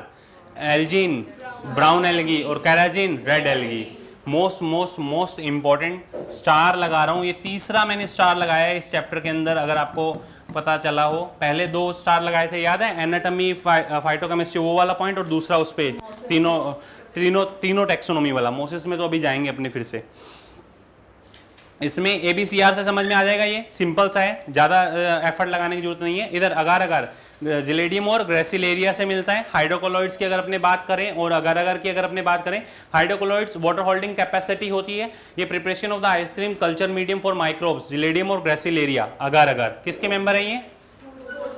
एल्जिन ब्राउन एल्गी और carrageen red algae. Most important star लगा रहा हूं, ये तीसरा मैंने स्टार लगाया है इस चैप्टर के अंदर, अगर आपको पता चला हो। पहले 2 स्टार लगाए थे, याद है, एनाटॉमी, फाइटोकेमिस्ट्री वो वाला पॉइंट, और दूसरा उस पे तीनों टेक्सोनोमी वाला। मोसिस में तो अभी जाएंगे अपने फिर से। इसमें ABCR से समझ में आ जाएगा, ये सिंपल सा है, ज्यादा एफर्ट लगाने की जरूरत नहीं है। इधर अगार अगार जिलेडियम और ग्रेसिलेरिया से मिलता है। हाइड्रोकोलॉइड्स की अगर अपने बात करें और अगार अगार की अगर अपने बात करें, हाइड्रोकोलॉइड्स वाटर होल्डिंग कैपेसिटी होती है, ये preparation of the ice cream culture medium for microbes, gelidium और ग्रेसिलेरिया। अगार अगार किसके मेंबर है ये,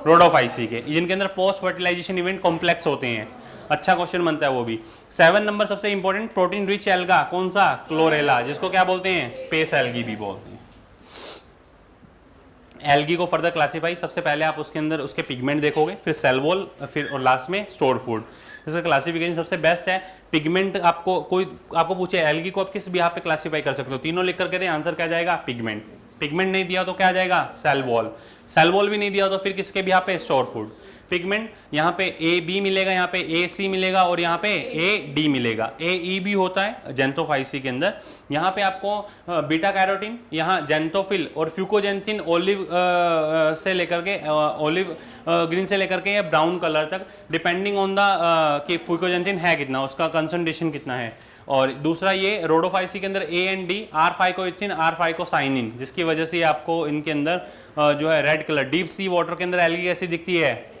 रोडोफाइसी के, जिनके अंदर पोस्ट फर्टिलाइजेशन इवेंट कॉम्प्लेक्स होते हैं। अच्छा क्वेश्चन बनता है वो भी। 7 नंबर सबसे इंपॉर्टेंट, प्रोटीन रिच एल्गा, कौन सा, क्लोरेला, जिसको क्या बोलते हैं, स्पेस एल्गी भी बोलते हैं। एल्गी को फर्दर क्लासीफाई, सबसे पहले आप उसके अंदर उसके पिगमेंट देखोगे, फिर सेल वॉल, फिर और लास्ट में स्टोर फूड। इसका क्लासिफिकेशन सबसे बेस्ट है। पिगमेंट आपको पूछे एल्गी को आप किस बिहाफ पे क्लासीफाई कर सकते हो, तीनों लिख करके दें, आंसर क्या जाएगा, पिगमेंट। पिगमेंट नहीं दिया तो क्या जाएगा, सेल वॉल। सेल वॉल भी नहीं दिया तो फिर किसके बिहाफ पे, स्टोर फूड। पिगमेंट यहाँ पे A-B मिलेगा, यहाँ पे A-C मिलेगा और यहाँ पे A-D मिलेगा। A-E भी होता है जेंथोफाइसी के अंदर। यहाँ पे आपको बीटा कैरोटीन, यहाँ जेंथोफिल और फ्यूकोजेंथिन ओलिव से लेकर के ओलिव ग्रीन से लेकर के ब्राउन कलर तक, डिपेंडिंग ऑन द कि फ्यूकोजेंथिन है कितना, उसका कंसंट्रेशन कितना है। और दूसरा ये रोडोफाइसी के अंदर A एंड D, R-फाइकोइथिन, R-फाइकोसाइनिन, जिसकी वजह से आपको इनके अंदर जो है red colour, deep sea water के अंदर एल्गी कैसी दिखती है,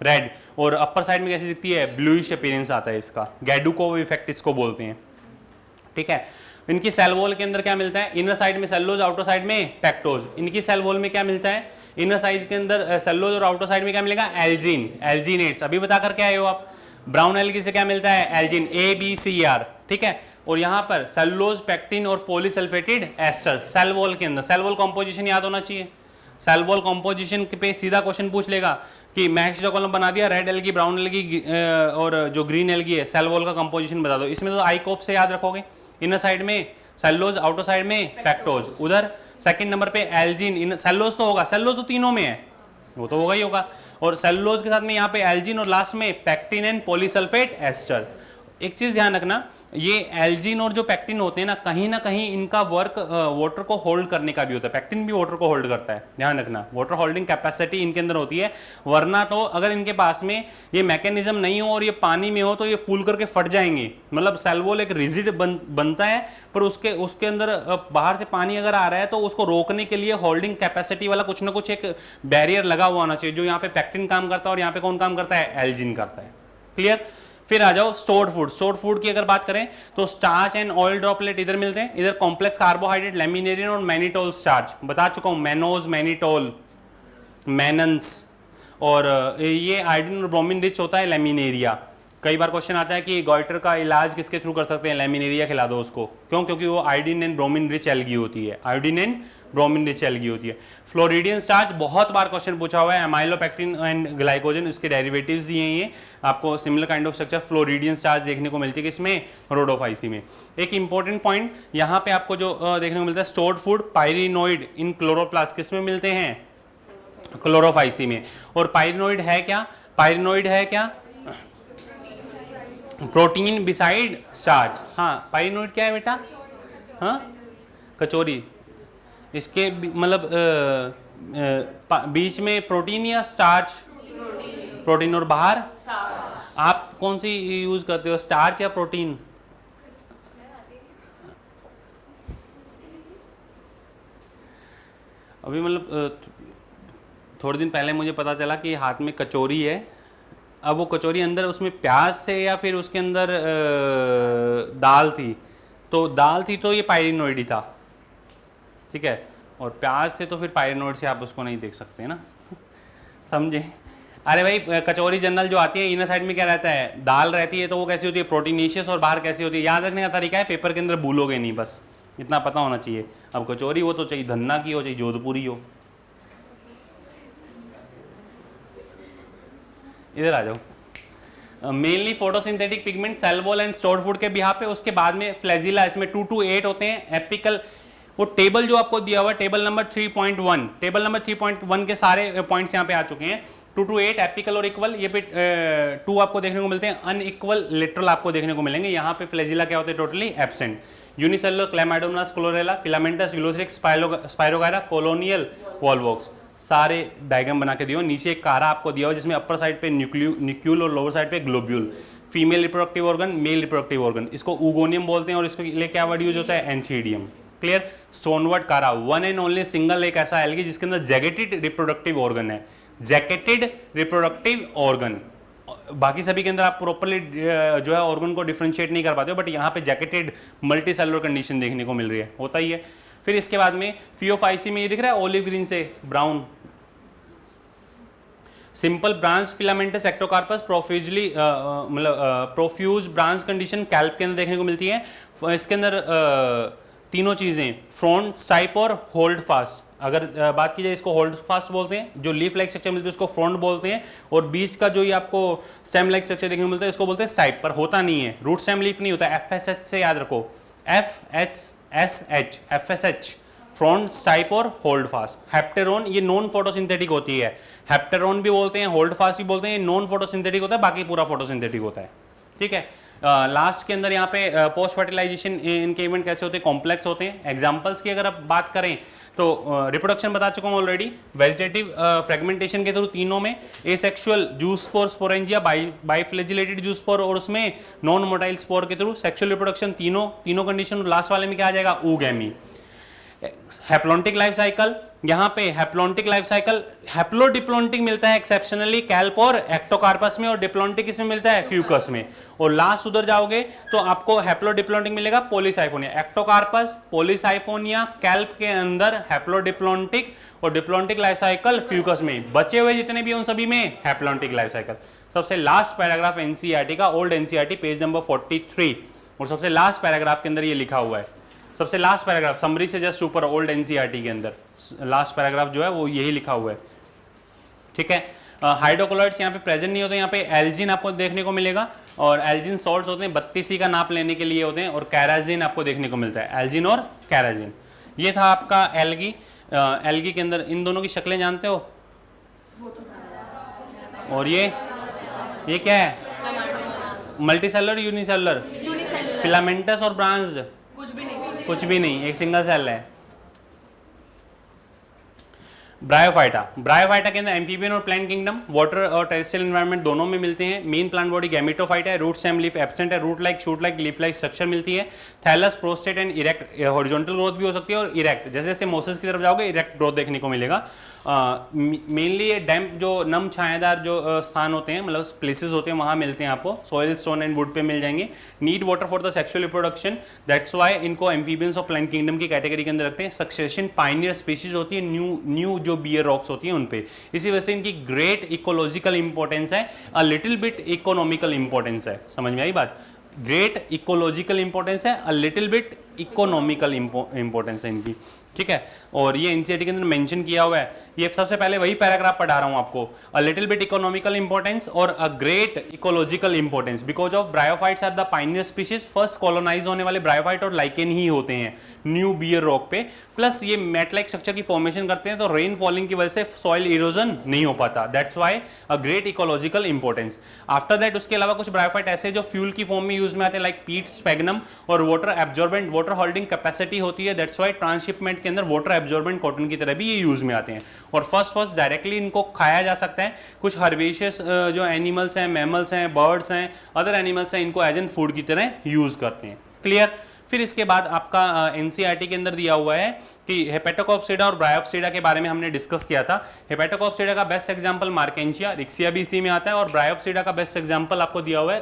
रेड, और अपर साइड में कैसी दिखती है, ब्लूइश अपीयरेंस आता है इसका। गैडुकोव इफेक्ट इसको बोलते हैं, ठीक है। इनकी सेल वॉल के अंदर क्या मिलता है, इनर साइड में सेलुलोज, आउटर साइड में पेक्टोज। इनकी सेल वॉल में क्या मिलता है, इनर साइड के अंदर सेलुलोज और आउटर साइड में क्या मिलेगा, एल्जीन, एल्जीनेट्स। अभी बता करके आए हो आप। ब्राउन एल्गी से क्या मिलता है, एल्जीन, ABCR, ठीक है। और यहाँ पर सेलुलोज, पेक्टिन और पॉलीसल्फेटेड एस्टर सेल वॉल के अंदर। सेल वॉल कॉम्पोजिशन याद होना चाहिए। सेल वॉल कॉम्पोजिशन पे सीधा क्वेश्चन पूछ लेगा कि मैक्स जो कॉलम बना दिया, रेड एल्गी, ब्राउन एल्गी और जो ग्रीन एल्गी है, सेल वॉल का कॉम्पोजिशन बता दो। इसमें तो आईकोप से याद रखोगे, इनर साइड में सेलुलोज, आउटर साइड में पेक्टोज। उधर सेकंड नंबर पे एल्जीन, सेलुलोज तो होगा, सेलुलोज तो तीनों में है, वो तो होगा ही होगा। और सेलुलोज के साथ में यहाँ पे एल्जीन और लास्ट में पेक्टिन एंड पॉलीसल्फेट एस्टर। एक चीज ध्यान रखना, ये एल्जीन और जो पेक्टिन होते हैं ना कहीं इनका वर्क वाटर को होल्ड करने का भी होता है। पेक्टिन भी वाटर को होल्ड करता है, ध्यान रखना, वाटर होल्डिंग कैपेसिटी इनके अंदर होती है। वरना तो अगर इनके पास में ये मैकेनिज्म नहीं हो और ये पानी में हो तो ये फूल करके फट जाएंगे। मतलब सेल वॉल एक रिजिड बनता है, पर उसके अंदर बाहर से पानी अगर आ रहा है तो उसको रोकने के लिए होल्डिंग कैपेसिटी वाला कुछ ना कुछ एक बैरियर लगा हुआ होना चाहिए, जो यहाँ पे पेक्टिन काम करता है और यहाँ पे कौन काम करता है, एल्जीन करता है। क्लियर। फिर आ जाओ स्टोर्ड फूड। स्टोर्ड फूड की अगर बात करें तो स्टार्च एंड ऑयल ड्रॉपलेट इधर मिलते हैं। इधर कॉम्प्लेक्स कार्बोहाइड्रेट, लेमिनेरियन और मैनिटोल स्टार्च बता चुका हूं, मैनोज, मैनिटोल, मैनन्स, और ये आयोडीन और ब्रोमीन रिच होता है लेमिनेरिया। कई बार क्वेश्चन आता है कि गॉइटर का इलाज किसके थ्रू कर सकते हैं, लैमिनेरिया खिला दो उसको, क्यों? क्योंकि वो iodine and bromine rich algae होती है, iodine and bromine rich algae होती है। फ्लोरिडियन स्टार्च बहुत बार क्वेश्चन पूछा हुआ है, एमाइलोपेक्टिन एंड ग्लाइकोजन, इसके डेरिवेटिव्स दिए हैं ये आपको, similar kind of structure floridean starch देखने को मिलती है किसमें, रोडोफाइसी में। एक इंपॉर्टेंट पॉइंट यहाँ पे आपको जो देखने को मिलता है, स्टोर्ड फूड पायरिनोइड इन क्लोरोप्लास्ट किस में मिलते हैं, क्लोरोफाइसी में। और पायरिनोइड है क्या, पायरिनोइड है क्या, प्रोटीन बिसाइड स्टार्च। हाँ, पायरिनोइड क्या है बेटा, हाँ कचौरी, इसके मतलब बीच में प्रोटीन या स्टार्च, प्रोटीन और बाहर आप कौन सी यूज करते हो, स्टार्च या प्रोटीन? अभी मतलब थोड़े दिन पहले मुझे पता चला कि हाथ में कचौरी है, अब वो कचौरी अंदर उसमें प्याज से या फिर उसके अंदर दाल थी, तो दाल थी तो ये पायरिनोइड ही था, ठीक है, और प्याज से तो फिर पायरिनोइड से आप उसको नहीं देख सकते ना, समझे? अरे भाई कचौरी जनरल जो आती है इनर साइड में क्या रहता है, दाल रहती है, तो वो कैसी होती है, प्रोटीनेशियस, और बाहर कैसी होती है, याद रखने का तरीका है, पेपर के अंदर भूलोगे नहीं, बस इतना पता होना चाहिए। अब कचौरी वो तो चाहिए धन्ना की हो, चाहिए जोधपुरी हो। इधर आ जाओ। Mainly photosynthetic pigment cell wall and stored food के बिहाफ पे, उसके बाद में फ्लैजिला, इसमें 2 to 8 होते हैं। एपिकल, वो टेबल जो आपको दिया हुआ है टेबल नंबर 3.1, टेबल नंबर 3.1 के सारे पॉइंट्स यहाँ पे आ चुके हैं। 2 to 8 एपिकल और इक्वल, ये पे 2 आपको देखने को मिलते हैं, अनइक्वल लेटरल आपको देखने को मिलेंगे। यहाँ पे फ्लैजिला क्या होते हैं, totally absent. Unicellular Chlamydomonas Chlorella, filamentous, Ulothrix, Spirogyra, colonial Volvox, सारे डायग्राम बना के दियो। नीचे एक कारा आपको दिया हुआ जिसमें अपर साइड पे न्यूक्यूल और लोअर साइड पे globule. Female reproductive organ, male reproductive organ, इसको ऊगोनियम बोलते हैं, और इसको लिए क्या वर्ड यूज होता है, एंथीडियम। क्लियर? स्टोनवर्ड कारा, वन एंड ओनली सिंगल एक ऐसा एल्गी जिसके अंदर जैकेटेड रिप्रोडक्टिव ऑर्गन है, जैकेटेड रिप्रोडक्टिव ऑर्गन। बाकी सभी के अंदर आप प्रॉपर्ली जो है ऑर्गन को डिफरेंशिएट नहीं कर पाते हो, बट यहाँ पे जैकेटेड मल्टी सेलुलर कंडीशन देखने को मिल रही है, होता ही है। फिर इसके बाद में फियोफाइसी में ये दिख रहा है ओलिव ग्रीन से brown, simple branch filamentous Ectocarpus, profusely मतलब प्रोफ्यूज ब्रांच कंडीशन कैल्प के अंदर देखने को मिलती है। इसके अंदर तीनों चीजें, फ्रंट, स्टाइप और होल्ड फास्ट। अगर बात की जाए, इसको होल्ड फास्ट बोलते हैं, जो लीफ लाइक स्ट्रक्चर मिलती है उसको फ्रंट बोलते हैं, और बीच का जो ये आपको स्टेम लाइक स्ट्रक्चर देखने को मिलता है इसको बोलते हैं स्टाइप, पर होता नहीं है, रूट स्टेम लीफ नहीं होता है। FSH से याद रखो, FHSH, FSH, फ्रंट, स्टाइप और होल्ड फास्ट। हेप्टेरोन ये नॉन फोटोसिंथेटिक होती है, हेप्टेरोन भी बोलते हैं, होल्ड फास्ट भी बोलते हैं, नॉन फोटोसिंथेटिक होता है, बाकी पूरा फोटोसिंथेटिक होता है, ठीक है। लास्ट के अंदर यहाँ पे पोस्ट फर्टिलाइजेशन इनके इवेंट कैसे होते हैं, कॉम्प्लेक्स होते हैं। एग्जांपल्स की अगर आप बात करें तो रिप्रोडक्शन बता चुका हूँ ऑलरेडी, वेजिटेटिव फ्रेगमेंटेशन के थ्रू तीनों में, asexual zoospore, sporangia, biflagellated zoospore, और उसमें नॉन मोटाइल स्पोर के थ्रू सेक्सुअल रिप्रोडक्शन, तीनों कंडीशन। लास्ट वाले में क्या आ जाएगा, ऊगैमी। हैप्लॉन्टिक लाइफ साइकिल, यहाँ पे हैप्लॉन्टिक लाइफ साइकिल, हैप्लोडिप्लॉन्टिक मिलता है एक्सेप्शनली कैल्प और एक्टोकार्पस में, और डिप्लॉन्टिक इसमें मिलता है फ्यूकस में। और लास्ट उधर जाओगे तो आपको हैप्लोडिप्लॉन्टिक मिलेगा पॉलीसाइफोनिया, एक्टोकार्पस, पॉलीसाइफोनिया, कैल्प के अंदर हैप्लोडिप्लॉन्टिक, और डिप्लॉन्टिक लाइफ साइकिल फ्यूकस में। बचे हुए जितने भी उन सभी में हैप्लॉन्टिक लाइफ साइकिल। सबसे लास्ट पैराग्राफ एनसीईआरटी का, ओल्ड एनसीईआरटी पेज नंबर 43, और सबसे लास्ट पैराग्राफ के अंदर ये लिखा हुआ है, सबसे लास्ट पैराग्राफ समरी से जस्ट ऊपर ओल्ड एनसीईआरटी के अंदर लास्ट पैराग्राफ जो है वो यही लिखा हुआ है, ठीक है। हाइड्रोक्लोराइड्स यहाँ पे प्रेजेंट नहीं होते, यहाँ पे एल्जिन आपको देखने को मिलेगा, और एल्जिन सॉल्ट्स होते हैं 32C का नाप लेने के लिए होते हैं, और कैराजिन आपको देखने को मिलता है, एल्जिन और कैराजिन। ये था आपका एल्गी। एल्गी के अंदर इन दोनों की शक्लें जानते हो, और ये क्या है, मल्टीसेलुलर, यूनिसेलुलर, फिलामेंटस और ब्रांच्ड, कुछ भी नहीं, एक सिंगल सेल है। ब्रायोफाइटा, ब्रायोफाइटा के अंदर एम्फीबियन और प्लांट किंगडम, वाटर और टेरेस्ट्रियल एनवायरनमेंट दोनों में मिलते हैं। मेन प्लांट बॉडी गैमेटोफाइटा है, रूट स्टेम लीफ एब्सेंट है, root like, shoot like, leaf like structure मिलती है। Thallus, prostrate and erect, horizontal growth भी हो सकती है और इरेक्ट, जैसे जैसे मोसेस की तरफ जाओगे इरेक्ट ग्रोथ देखने को मिलेगा। मेनली ये डैम्प जो नम छायादार जो स्थान होते हैं, मतलब प्लेसेस होते हैं, वहाँ मिलते हैं आपको। सॉइल, स्टोन एंड वुड पे मिल जाएंगे। Need water for the sexual reproduction, that's why इनको एम्फीबियंस और प्लांट किंगडम की कैटेगरी के अंदर रखते हैं। सक्सेशन पाइनियर स्पीशीज होती है न्यू जो बियर रॉक्स होती हैं उन पे, इसी वजह से इनकी ग्रेट इकोलॉजिकल इंपॉर्टेंस है, अ लिटिल बिट इकोनॉमिकल इंपॉर्टेंस है। समझ में आई बात? ग्रेट इकोलॉजिकल इंपॉर्टेंस है, अ लिटिल बिट इकोनॉमिकल इंपॉर्टेंस है इनकी, ठीक है। और ये एनसीईआरटी के अंदर मेंशन किया हुआ है। ये सबसे पहले वही पैराग्राफ पढ़ा रहा हूं आपको, a little bit economical importance और a great ecological importance because of bryophytes are the pioneer species. First colonize होने वाले ब्रायोफाइट और लाइकेन ही होते हैं न्यू बियर रॉक पे। प्लस ये मैट लाइक स्ट्रक्चर की फॉर्मेशन करते हैं, तो रेन फॉलिंग की वजह से सॉइल इरोजन नहीं हो पाता, that's why a great ecological importance. After that उसके अलावा कुछ ब्रायोफाइट ऐसे जो फ्यूल की फॉर्म में यूज में आते हैं, लाइक पीट, स्पैगनम, और water absorbent, water holding capacity होती है, दैट्स वाई ट्रांसशिपमेंट के अंदर वाटर एब्जॉर्बेंट कॉटन की तरह भी ये यूज में आते हैं। और फर्स्ट डायरेक्टली इनको खाया जा सकता है। कुछ हर्बेशियस जो एनिमल्स हैं, मैमल्स हैं, बर्ड्स हैं, अदर एनिमल्स हैं, इनको एज एन फूड की तरह यूज करते हैं। क्लियर? फिर इसके बाद आपका एनसीईआरटी के अंदर दिया हुआ है कि हेपेटोकॉप्सिडा और ब्रायोप्सिडा के बारे में हमने डिस्कस किया था। हेपेटोकॉप्सिडा का बेस्ट एग्जांपल मार्केंचिया, रिक्सिया भी इसी में आता है, और ब्रायोप्सिडा का बेस्ट एग्जांपल आपको दिया हुआ है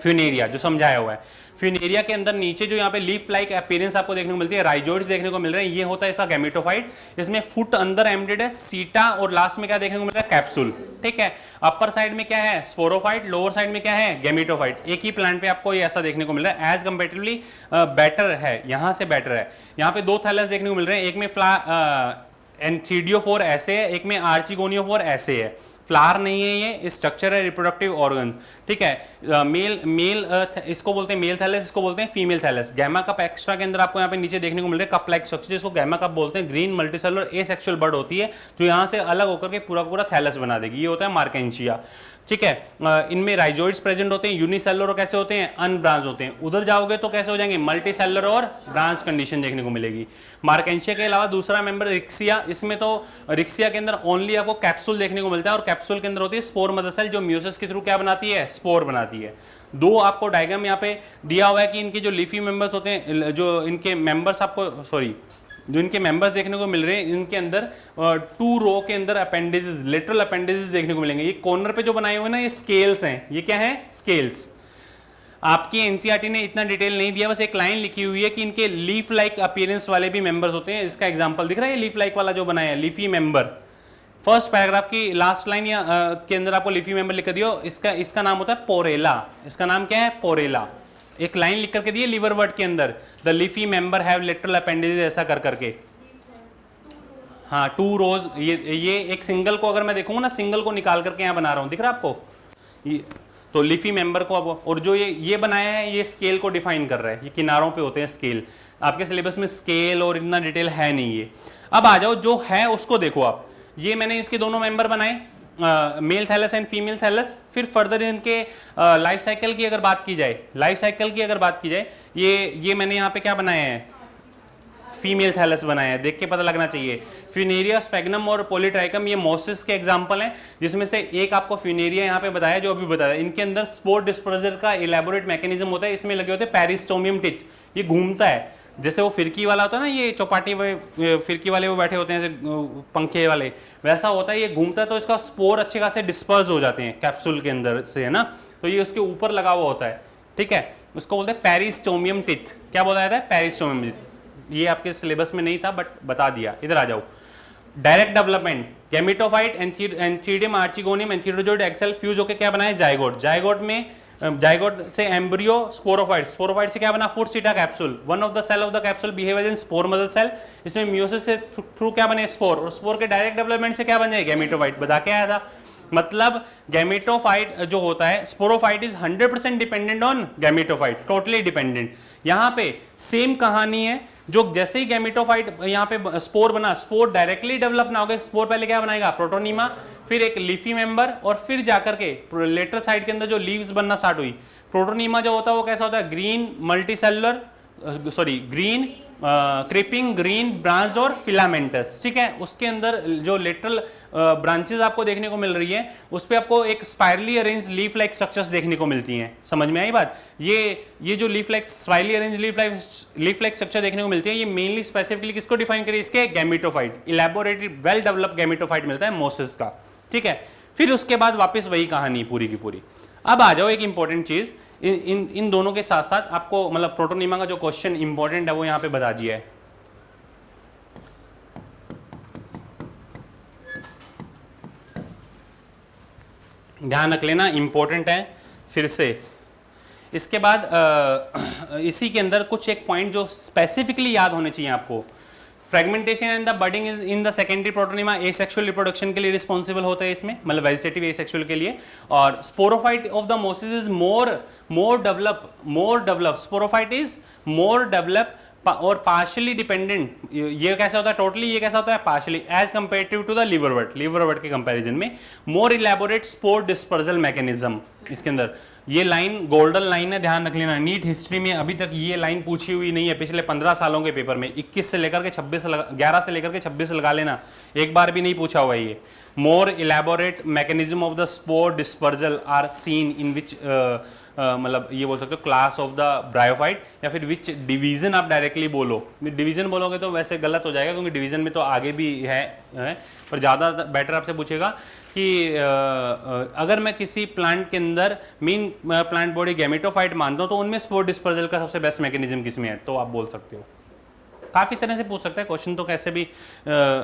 फ्यूनेरिया, जो समझाया हुआ है। फ्यूनेरिया के अंदर नीचे जो यहाँ पे लीफ लाइक अपीयरेंस आपको देखने को मिलती है, राइजोइड्स देखने को मिल रहे हैं, ये होता है इसका गैमेटोफाइट। इसमें फुट अंदर एम्बेडेड है, सीटा, और लास्ट में क्या देखने को मिल रहा है? कैप्सूल, ठीक है। अपर साइड में क्या है? स्पोरोफाइट, लोअर साइड में क्या है? गैमेटोफाइट। एक ही प्लांट पे आपको ये ऐसा देखने को मिल रहा है। एज कंपेरेटिवली बेटर है, यहाँ से बेटर है। यहाँ पे 2 थैलस देखने को मिल रहे हैं, एक में एंथीडियोफोर ऐसे है, एक में आर्चिगोनियोफोर ऐसे है। फ्लावर नहीं है, ये स्ट्रक्चर है रिप्रोडक्टिव ऑर्गन्स, ठीक है। मेल इसको बोलते हैं मेल थैलस, इसको बोलते हैं female thallus. Gemma cup extra के अंदर आपको यहाँ पे नीचे देखने को मिल रहा है कप लाइक स्ट्रक्चर, जिसको गैमा कप बोलते हैं। ग्रीन मल्टीसेलुलर एसेक्सुअल बर्ड होती है जो यहाँ से अलग होकर के पूरा पूरा थैलस बना देगी, ये होता है मार्केंचिया, ठीक है। इनमें राइजोइड्स प्रेजेंट होते हैं, यूनिसेलुलर कैसे होते हैं? अनब्रांच होते हैं। उधर जाओगे तो कैसे हो जाएंगे? मल्टीसेलुलर और ब्रांच कंडीशन देखने को मिलेगी। मार्केंशिया के अलावा दूसरा मेंबर रिक्सिया, इसमें तो रिक्सिया के अंदर ओनली आपको कैप्सूल देखने को मिलता है, और कैप्सूल के अंदर होती है स्पोर मदर सेल, जो म्यूसिस के थ्रू क्या बनाती है? स्पोर बनाती है। 2 आपको डायग्राम यहाँ पे दिया हुआ है कि इनके जो लीफी मेंबर्स होते हैं, जो इनके मेंबर्स आपको जो इनके मेंबर्स देखने को मिल रहे हैं, इनके अंदर 2 रो के अंदर अपेंडेजेस, लिटरल अपेंडेजेस देखने को मिलेंगे। ये कॉर्नर पे जो बनाए हुए ना, ये स्केल्स हैं। ये क्या है? स्केल्स। आपकी एनसीईआरटी ने इतना डिटेल नहीं दिया, बस एक लाइन लिखी हुई है कि इनके लीफ लाइक अपीयरेंस वाले भी मेंबर्स होते हैं। इसका एग्जांपल दिख रहा है, लीफ लाइक वाला जो बनाया है, लीफी मेंबर। फर्स्ट पैराग्राफ की लास्ट लाइन या के अंदर आपको लीफी मेंबर लिख दियो। इसका नाम होता है पोरेला। इसका नाम क्या है? पोरेला। एक लाइन लिख करके दी है लीवर वर्ड के अंदर, the leafy member have literal appendages, ऐसा कर करके। हाँ, 2 रोज। ये एक सिंगल को अगर मैं देखूंगा ना, सिंगल को निकाल करके यहाँ बना रहा हूँ, दिख रहा है आपको? तो लीफी मेंबर को अब, और जो ये बनाया है, ये स्केल को डिफाइन कर रहा है। ये किनारों पे होते हैं स्केल। आपके सिलेबस में स्केल और इतना डिटेल है नहीं ये। अब आ जाओ, जो है उसको देखो आप। ये मैंने इसके दोनों मेंबर बनाए, male thallus and female thallus. फिर फर्दर इनके लाइफ साइकिल की अगर बात की जाए, ये मैंने यहाँ पे क्या बनाया है? फीमेल थैलस बनाया है, देख के पता लगना चाहिए। फ्यूनेरिया, स्पैगनम और पॉलीट्राइकम ये मोसिस के एग्जांपल हैं, जिसमें से एक आपको फ्यूनेरिया यहाँ पे बताया, जो अभी बताया। इनके अंदर स्पोर डिस्पर्जर का इलेबोरेट मैकेनिज्म होता है। इसमें लगे होते हैं पेरिस्टोमियम टिच, ये घूमता है। जैसे वो फिरकी वाला होता है ना, ये चौपाटी फिरकी वाले वो बैठे होते हैं पंखे वाले, वैसा होता है। ये घूमता है तो इसका स्पोर अच्छे खासे डिस्पर्स हो जाते हैं कैप्सूल के अंदर से, है ना। तो ये उसके ऊपर लगा हुआ होता है, ठीक है। उसको बोलते हैं पेरिस्टोमियम टिच। क्या बोला जाता है? Peristomium teach. ये आपके सिलेबस में नहीं था, बट बता दिया। इधर आ जाओ। Direct development, gametophyte, antheridium, archegonium, antherozoid egg cell fuse होकर क्या बनाए? जायगोट। जायगोट से एम्ब्रियो, स्पोरोफाइट। स्पोरोफाइट से क्या बना? Foot seta capsule. One of the cell of the capsule behave as an spore mother cell. इसमें म्यूसिस से थ्रू क्या बने? स्पोर। और स्पोर के डायरेक्ट डेवलपमेंट से क्या बन जाए? गैमेटोफाइट। बता के आया था। मतलब गैमेटोफाइट जो होता है, sporophyte is 100% dependent on gametophyte, totally dependent. यहाँ पे सेम कहानी है, जो जैसे ही गैमेटोफाइट यहाँ पे स्पोर बना, स्पोर डायरेक्टली डेवलप ना हो गए। स्पोर पहले क्या बनाएगा? प्रोटोनीमा, फिर एक लीफी मेंबर, और फिर जाकर के लेटरल साइड के अंदर जो लीव्स बनना स्टार्ट हुई। प्रोटोनीमा जो होता है वो कैसा होता है? ग्रीन क्रीपिंग, ग्रीन, ब्रांच और फिलामेंटस, ठीक है। उसके अंदर जो लेटरल ब्रांचेस आपको देखने को मिल रही है उस पे आपको एक spirally arrange leaf like structures देखने को मिलती हैं। समझ में आई बात? ये जो leaf like spirally arrange leaf like structure देखने को मिलती है, ये मेनली स्पेसिफिकली किसको डिफाइन करिए? इसके gametophyte, elaborated well developed gametophyte मिलता है मोसिस का, ठीक है। फिर उसके बाद वापस वही कहानी पूरी की पूरी। अब आ जाओ एक इंपॉर्टेंट चीज, इन दोनों के साथ साथ आपको मतलब प्रोटोनीमा का जो क्वेश्चन इंपॉर्टेंट है वो यहां पे बता दिया है। ध्यान रख लेना, इंपॉर्टेंट है फिर से। इसके बाद इसी के अंदर कुछ एक पॉइंट जो स्पेसिफिकली याद होने चाहिए आपको। Fragmentation and the budding is in the secondary protonema asexual reproduction के लिए रिस्पॉन्सिबल होता है इसमें, मतलब वेजिटेटिव एसेक्सुअल के लिए। और sporophyte of the mosses is more develop sporophyte is more develop और पार्शियली डिपेंडेंट। ये कैसा होता है टोटली, ये कैसा होता है partially, as comparative to the liverwort के कंपैरिजन में। More elaborate spore dispersal mechanism इसके अंदर। ये लाइन गोल्डन लाइन है, ध्यान रख लेना। नीट हिस्ट्री में अभी तक ये लाइन पूछी हुई नहीं है पिछले 15 सालों के पेपर में, 21 से लेकर के 26 11 से लेकर के 26 लगा लेना, एक बार भी नहीं पूछा हुआ ये। More elaborate mechanism of the spore dispersal are seen in which, मतलब ये बोल सकते हो क्लास ऑफ द ब्रायोफाइट, या फिर विच डिवीजन आप डायरेक्टली बोलो। डिवीजन बोलोगे तो वैसे गलत हो जाएगा क्योंकि डिवीजन में तो आगे भी है पर ज़्यादा बेटर आपसे पूछेगा कि अगर मैं किसी प्लांट के अंदर मेन प्लांट बॉडी गैमेटोफाइट मानता हूँ तो उनमें स्पोर डिस्पर्जल का सबसे बेस्ट मैकेनिज्म किसमें है, तो आप बोल सकते हो। काफ़ी तरह से पूछ सकता है क्वेश्चन, तो कैसे भी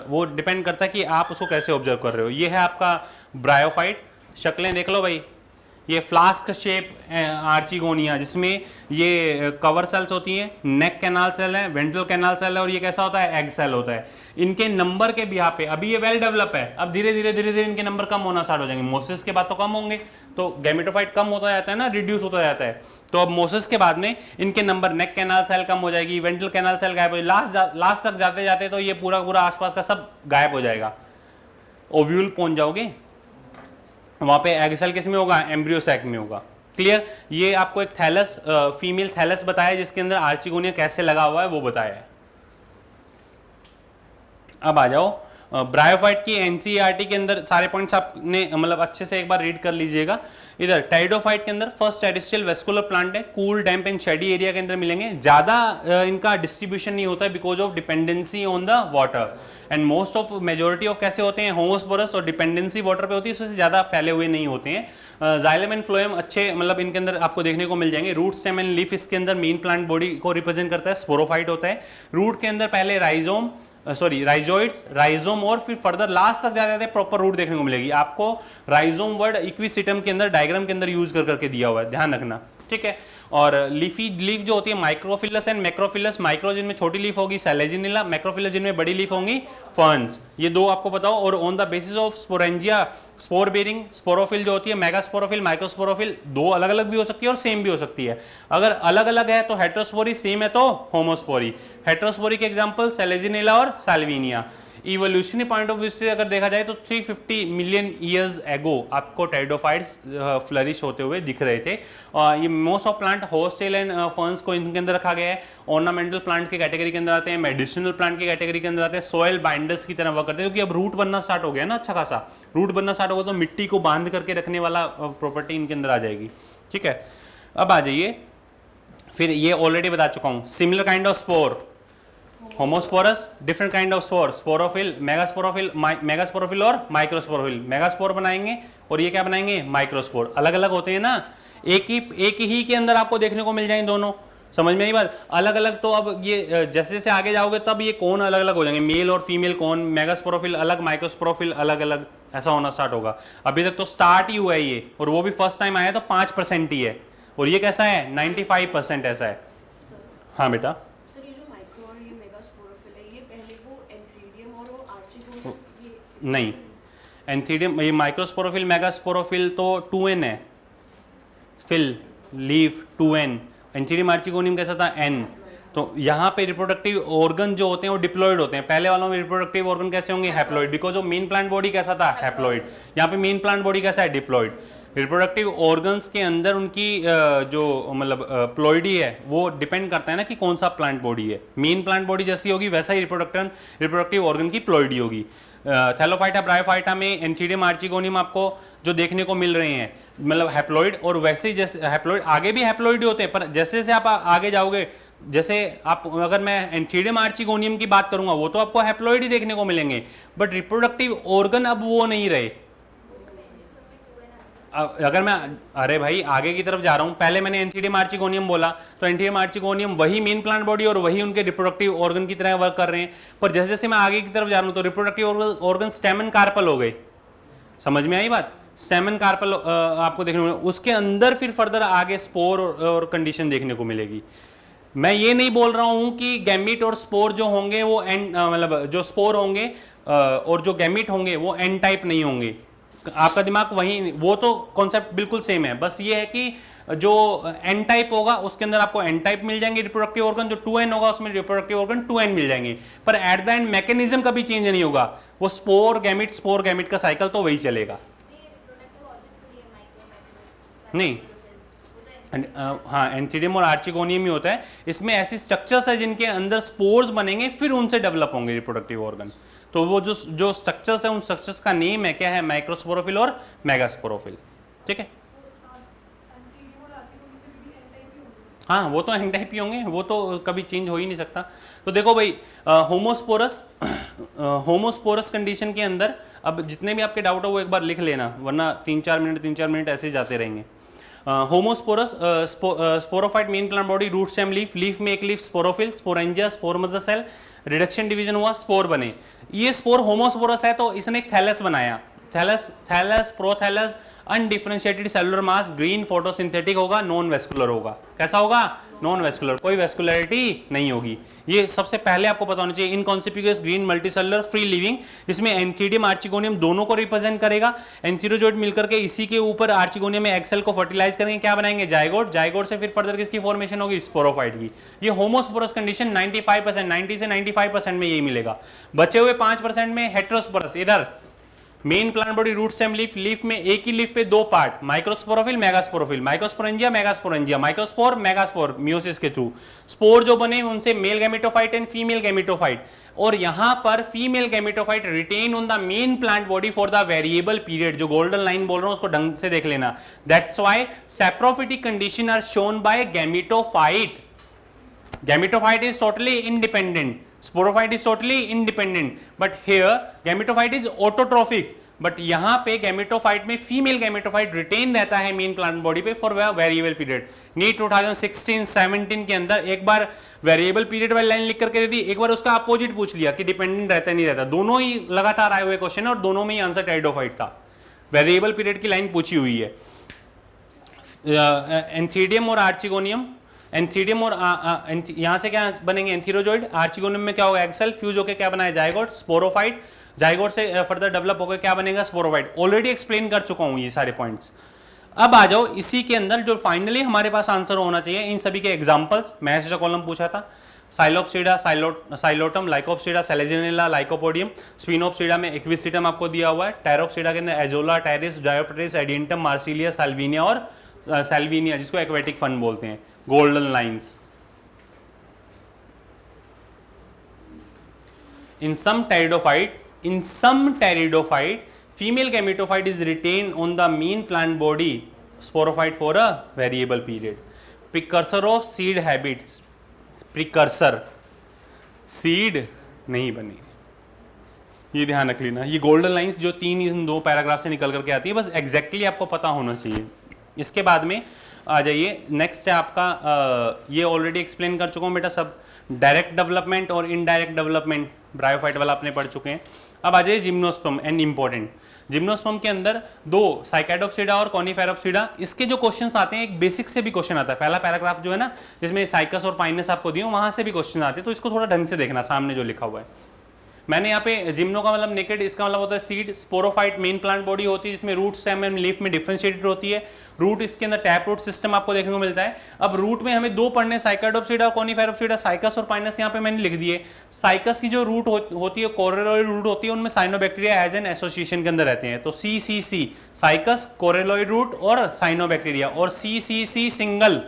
वो डिपेंड करता है कि आप उसको कैसे ऑब्जर्व कर रहे हो। ये है आपका ब्रायोफाइट, शक्लें देख लो भाई। ये फ्लास्क शेप आर्चिगोनिया जिसमें ये कवर सेल्स होती हैं, नेक कैनाल सेल है, वेंट्रल कैनाल सेल है, और ये कैसा होता है एग सेल होता है। इनके नंबर के भी यहाँ पे अभी ये वेल डेवलप है, अब धीरे धीरे इनके नंबर कम होना स्टार्ट हो जाएंगे। मोसिस के बाद तो कम होंगे, तो गैमेटोफाइट कम होता जाता है ना, रिड्यूस होता जाता है। तो अब मोसिस के बाद में इनके नंबर, नेक कैनाल सेल कम हो जाएगी, वेंट्रल कैनाल सेल गायब हो जाएगी, लास्ट तक जाते जाते तो ये पूरा आसपास का सब गायब हो जाएगा। ओव्यूल पहुंच जाओगे, वहां पे एग सेल किस में होगा, एम्ब्रियो सैक में होगा। क्लियर? ये आपको एक थैलस, फीमेल थैलस बताया जिसके अंदर आर्चिगोनिया कैसे लगा हुआ है वो बताया है। अब आ जाओ ब्रायोफाइट की एनसीईआरटी के अंदर सारे पॉइंट्स आपने मतलब अच्छे से एक बार रीड कर लीजिएगा। इधर टाइडोफाइट के अंदर फर्स्ट टेरेस्ट्रियल वेस्कुलर प्लांट है, cool damp and shady area के अंदर मिलेंगे। ज्यादा इनका डिस्ट्रीब्यूशन नहीं होता है because of dependency on the water, and most of majority of कैसे होते हैं होमोस्पोरस, और डिपेंडेंसी वाटर पे होती है, इसमें से ज्यादा फैले हुए नहीं होते हैं। जाइलम एंड फ्लोएम अच्छे मतलब इनके अंदर आपको देखने को मिल जाएंगे। रूट स्टेम एंड लीफ इसके अंदर मेन प्लांट बॉडी को रिप्रेजेंट करता है, स्पोरोफाइट होता है। रूट के अंदर पहले राइजोइड्स, राइजोम, और फिर फर्दर लास्ट तक जाते जाते प्रॉपर रूट देखने को मिलेगी आपको। राइजोम वर्ड इक्विसिटम के अंदर डायग्राम के अंदर यूज करके दिया हुआ है, ध्यान रखना, ठीक है। और लीफ जो होती है माइक्रोफिलस एंड मैक्रोफिलस, माइक्रो जिनमें छोटी लीफ होगी सैलेजिनिला, मैक्रोफिलस जिनमें बड़ी लीफ होंगी फर्न्स। ये दो आपको बताओ। और on the basis of sporangia, spore bearing, sporophyll जो होती है मेगास्पोरोफिल, माइक्रोस्पोरोफिल, दो अलग अलग भी हो सकती है और सेम भी हो सकती है। अगर अलग अलग है तो हेट्रोस्पोरी, सेम है तो होमोस्पोरी। हेट्रोस्पोरी के एग्जांपल सैलेजिनिला और Salvinia. Evolutionary point of view से अगर देखा जाए तो 350 मिलियन ईयर्स एगो आपको टेरिडोफाइट्स फ्लरिश होते हुए दिख रहे थे। ये most of plant hostel and ferns को इनके अंदर रखा गया है। ऑर्नामेंटल प्लांट की कैटेगरी के अंदर आते हैं, मेडिसिनल प्लांट की कैटेगरी के अंदर आते हैं, सॉइल बाइंडर्स की तरह वर्क करते हैं क्योंकि अब रूट बनना स्टार्ट हो गया ना, अच्छा खासा रूट बनना स्टार्ट होगा तो मिट्टी को बांध करके रखने वाला प्रॉपर्टी इनके अंदर आ जाएगी, ठीक है। अब आ जाइए, फिर ये ऑलरेडी बता चुका हूँ, similar kind of spore, homosporous, different kind of spore, sporophyll, megasporophyll और माइक्रोस्पोरोफिल। मेगास्पोर बनाएंगे और ये क्या बनाएंगे, माइक्रोस्पोर। अलग अलग होते हैं ना, एक ही के अंदर आपको देखने को मिल जाएंगे दोनों, समझ में नहीं बात। अलग अलग तो अब ये जैसे जैसे आगे जाओगे तब ये कौन अलग अलग हो जाएंगे, मेल और फीमेल कौन, मेगास्पोरोफिल अलग, माइक्रोस्पोरोफिल अलग अलग, ऐसा होना स्टार्ट होगा। अभी तक तो स्टार्ट ही हुआ है ये, और वो भी फर्स्ट टाइम आया तो 5% ही है, और ये कैसा है 95% ऐसा है। हाँ बेटा, नहीं, एंथीडियम, ये माइक्रोस्पोरोफिल मेगास्पोरोफिल तो 2n है, फिल लीफ 2n, एंथीडियम आर्चिगोनियम कैसा था n, तो यहाँ पे रिप्रोडक्टिव ऑर्गन जो होते हैं वो डिप्लॉयड होते हैं। पहले वालों में रिप्रोडक्टिव ऑर्गन कैसे होंगे? हैप्लॉइड, बिकॉज वो मेन प्लांट बॉडी कैसा था? हैप्लॉइड। यहाँ पे मेन प्लांट बॉडी कैसा है? डिप्लॉयड। रिप्रोडक्टिव ऑर्गन्स के अंदर उनकी जो मतलब प्लॉइडी है वो डिपेंड करता है ना कि कौन सा प्लांट बॉडी है। मेन प्लांट बॉडी जैसी होगी वैसा ही रिप्रोडक्टिव ऑर्गन की प्लॉइडी होगी। थैलोफाइटा ब्रायोफाइटा में एंथीडियम आर्चिगोनियम आपको जो देखने को मिल रहे हैं मतलब हैप्लॉइड, और वैसे ही जैसे हैप्लॉइड आगे भी हैप्लॉइड होते हैं, पर जैसे जैसे आप आगे जाओगे, जैसे आप अगर मैं एंथीडियम आर्चिगोनियम की बात करूंगा वो तो आपको हैप्लॉइड ही देखने को मिलेंगे, बट रिप्रोडक्टिव ऑर्गन अब वो नहीं रहे। अगर मैं अरे भाई आगे की तरफ जा रहा हूं, पहले मैंने एंथीडियम आर्चिगोनियम बोला तो एंथीडियम आर्चिगोनियम वही मेन प्लांट बॉडी और वही उनके रिप्रोडक्टिव ऑर्गन की तरह वर्क कर रहे हैं, पर जैसे जैसे मैं आगे की तरफ जा रहा हूं तो रिप्रोडक्टिव ऑर्गन स्टेमन कार्पल हो गए। समझ में आई बात? स्टेमन कार्पल आपको देखने को, उसके अंदर फिर फर्दर आगे स्पोर और कंडीशन देखने को मिलेगी। मैं ये नहीं बोल रहा हूं कि गैमीट और स्पोर जो होंगे वो मतलब जो स्पोर होंगे और जो गैमीट होंगे वो एन टाइप नहीं होंगे। आपका दिमाग वही, वो तो कॉन्सेप्ट बिल्कुल सेम है, बस ये है कि जो एन टाइप होगा उसके अंदर आपको एन टाइप मिल जाएंगे रिप्रोडक्टिव ऑर्गन, जो 2n होगा उसमें रिप्रोडक्टिव ऑर्गन 2n मिल जाएंगे, पर एट द एंड मैकेनिज्म कभी चेंज नहीं होगा। वो स्पोर गैमिट का साइकिल तो वही चलेगा। नहीं, हाँ एंथीडियम और आर्चिगोनियम ही होता है। इसमें ऐसी स्ट्रक्चर्स है जिनके अंदर स्पोर्स बनेंगे फिर उनसे डेवलप होंगे रिप्रोडक्टिव ऑर्गन। तो वो जो स्ट्रक्चर्स है उन स्ट्रक्चर्स का नेम है क्या है? माइक्रोस्पोरोफिल और मेगास्पोरोफिल। ठीक है, हाँ वो तो एन टाइप ही होंगे, वो तो कभी चेंज हो ही नहीं सकता। तो देखो भाई होमोस्पोरस कंडीशन के अंदर अब जितने भी आपके डाउट हो वो एक बार लिख लेना, वरना 3-4 मिनट ऐसे ही जाते रहेंगे। Homosporous sporophyte main plant body, root stem leaf, leaf में एक leaf, sporophyll, sporangia, spore mother cell, reduction division हुआ, स्पोर बने। ये स्पोर होमोस्पोरस है तो इसने एक थैलस बनाया, थैलस प्रोथैलस, अनडिफरेंशिएटेड सेलुलर मास, ग्रीन, फोटोसिंथेटिक होगा, नॉन वेस्कुलर होगा। कैसा होगा? नॉन वेस्कुलर, कोई वेस्कुलरिटी नहीं होगी। ये सबसे पहले आपको पता होना चाहिए। इनकॉन्सिपिकुअस, ग्रीन, मल्टीसेलुलर, फ्री लिविंग। इसमें एंथीडियम आर्चिगोनियम दोनों को रिप्रेजेंट करेगा। एंथीरोजोइड मिलकर के इसी के ऊपर आर्चिगोनियम में एक्सेल को फर्टिलाइज करेंगे, क्या बनाएंगे? जायगोट। जायगोट से फिर फर्दर किसकी फॉर्मेशन होगी? स्पोरोफाइट की। ये होमोस्पोरस कंडीशन 95%, 90 से 95% में यही मिलेगा। बचे हुए 5% में हेटेरोस्पोरस, इधर main plant body, root stem leaf, leaf में एक ही लीफ पे दो part, microsporophyll, megasporophyll, microsporangia, megasporangia, microspore, megaspore, meiosis के थ्रू स्पोर जो बने उनसे male gametophyte and female gametophyte, और यहां पर female gametophyte retain on the main plant body for the variable period. जो गोल्डन लाइन बोल रहा हूं उसको ढंग से देख लेना। That's why saprophytic condition are shown by gametophyte. Gametophyte is totally independent. Sporophyte is totally independent. But here gametophyte is autotrophic. But यहाँ पे गैमेटोफाइट में फीमेल गैमेटोफाइट रिटेन रहता है मेन प्लांट बॉडी पे फॉर वेरिएबल पीरियड। नीट 2016-17 के अंदर एक बार वेरिएबल पीरियड वाली लाइन लिख करके दे दी, एक बार उसका अपोजिट पूछ लिया कि डिपेंडेंट रहता है नहीं रहता। दोनों ही लगातार आए हुए क्वेश्चन और दोनों में ही आंसर टेरिडोफाइट था। वेरिएबल पीरियड की लाइन पूछी हुई है। एंथीडियम और आर्चिगोनियम, एंथीडियम और यहां से क्या बनेंगे? एंथीरोजोइड। आर्चिगोनियम में क्या होगा? एक्सेल। फ्यूज होकर क्या बनाया? जायगोट। स्पोरोफाइट। जायगोट से फर्दर डेवलप होकर क्या बनेगा? स्पोरोफाइट। ऑलरेडी एक्सप्लेन कर चुका हूं ये सारे पॉइंट्स। अब आ जाओ इसी के अंदर जो फाइनली हमारे पास आंसर होना चाहिए इन सभी के एग्जांपल्स। मैथ्स का कॉलम पूछा था। Psilopsida, Psilotum, Lycopsida, Selaginella, Lycopodium. Sphenopsida में एक्विसिटम आपको दिया हुआ है। टैरोप्सीडा के अंदर Azolla, Pteris, Dryopteris, Adiantum, Marsilea, Salvinia और साल्विनिया जिसको एक्वेटिक फन बोलते हैं। Golden lines. In some pteridophyte, female gametophyte is retained on the main plant body sporophyte for a variable period. Precursor of seed habits. Precursor seed नहीं बने, ये ध्यान रख लेना। ये गोल्डन लाइंस जो इन दो पैराग्राफ से निकल करके आती है, बस एग्जैक्टली आपको पता होना चाहिए। इसके बाद में आ जाइए, नेक्स्ट है आपका ये ऑलरेडी एक्सप्लेन कर चुका हूँ बेटा सब। डायरेक्ट डेवलपमेंट और इनडायरेक्ट डेवलपमेंट ब्रायोफाइट वाला आपने पढ़ चुके हैं। अब आ जाइए जिम्नोस्पर्म एंड इंपॉर्टेंट। जिम्नोस्पर्म के अंदर दो, साइकेडोप्सिडा और कॉनिफेरोप्सिडा। इसके जो क्वेश्चंस आते हैं एक बेसिक से भी क्वेश्चन आता है। पहला पैराग्राफ जो है ना जिसमें साइकस और पाइनस आपको दिए वहां से भी क्वेश्चन आते हैं, तो इसको थोड़ा ढंग से देखना सामने जो लिखा हुआ है। मैंने यहाँ पे जिम्नो का मतलब नेकेड, इसका मतलब होता है seed. Sporophyte main plant body होती है जिसमें रूट, स्टेम एंड लीफ में डिफरेंशिएटेड होती है। रूट इसके अंदर टैप रूट सिस्टम आपको देखने को मिलता है। अब रूट में हमें दो पढ़ने, साइकाडोप्सिडा और कोनिफेरोप्सिडा, साइकस और पाइनस यहाँ पे मैंने लिख दिए। साइकस की जो रूट होती है, कोरेलॉइड रूट होती है, उनमें साइनोबैक्टीरिया एज एन एसोसिएशन के अंदर रहते हैं। तो सी साइकस, कोरेलॉइड रूट और साइनोबैक्टीरिया। और see single,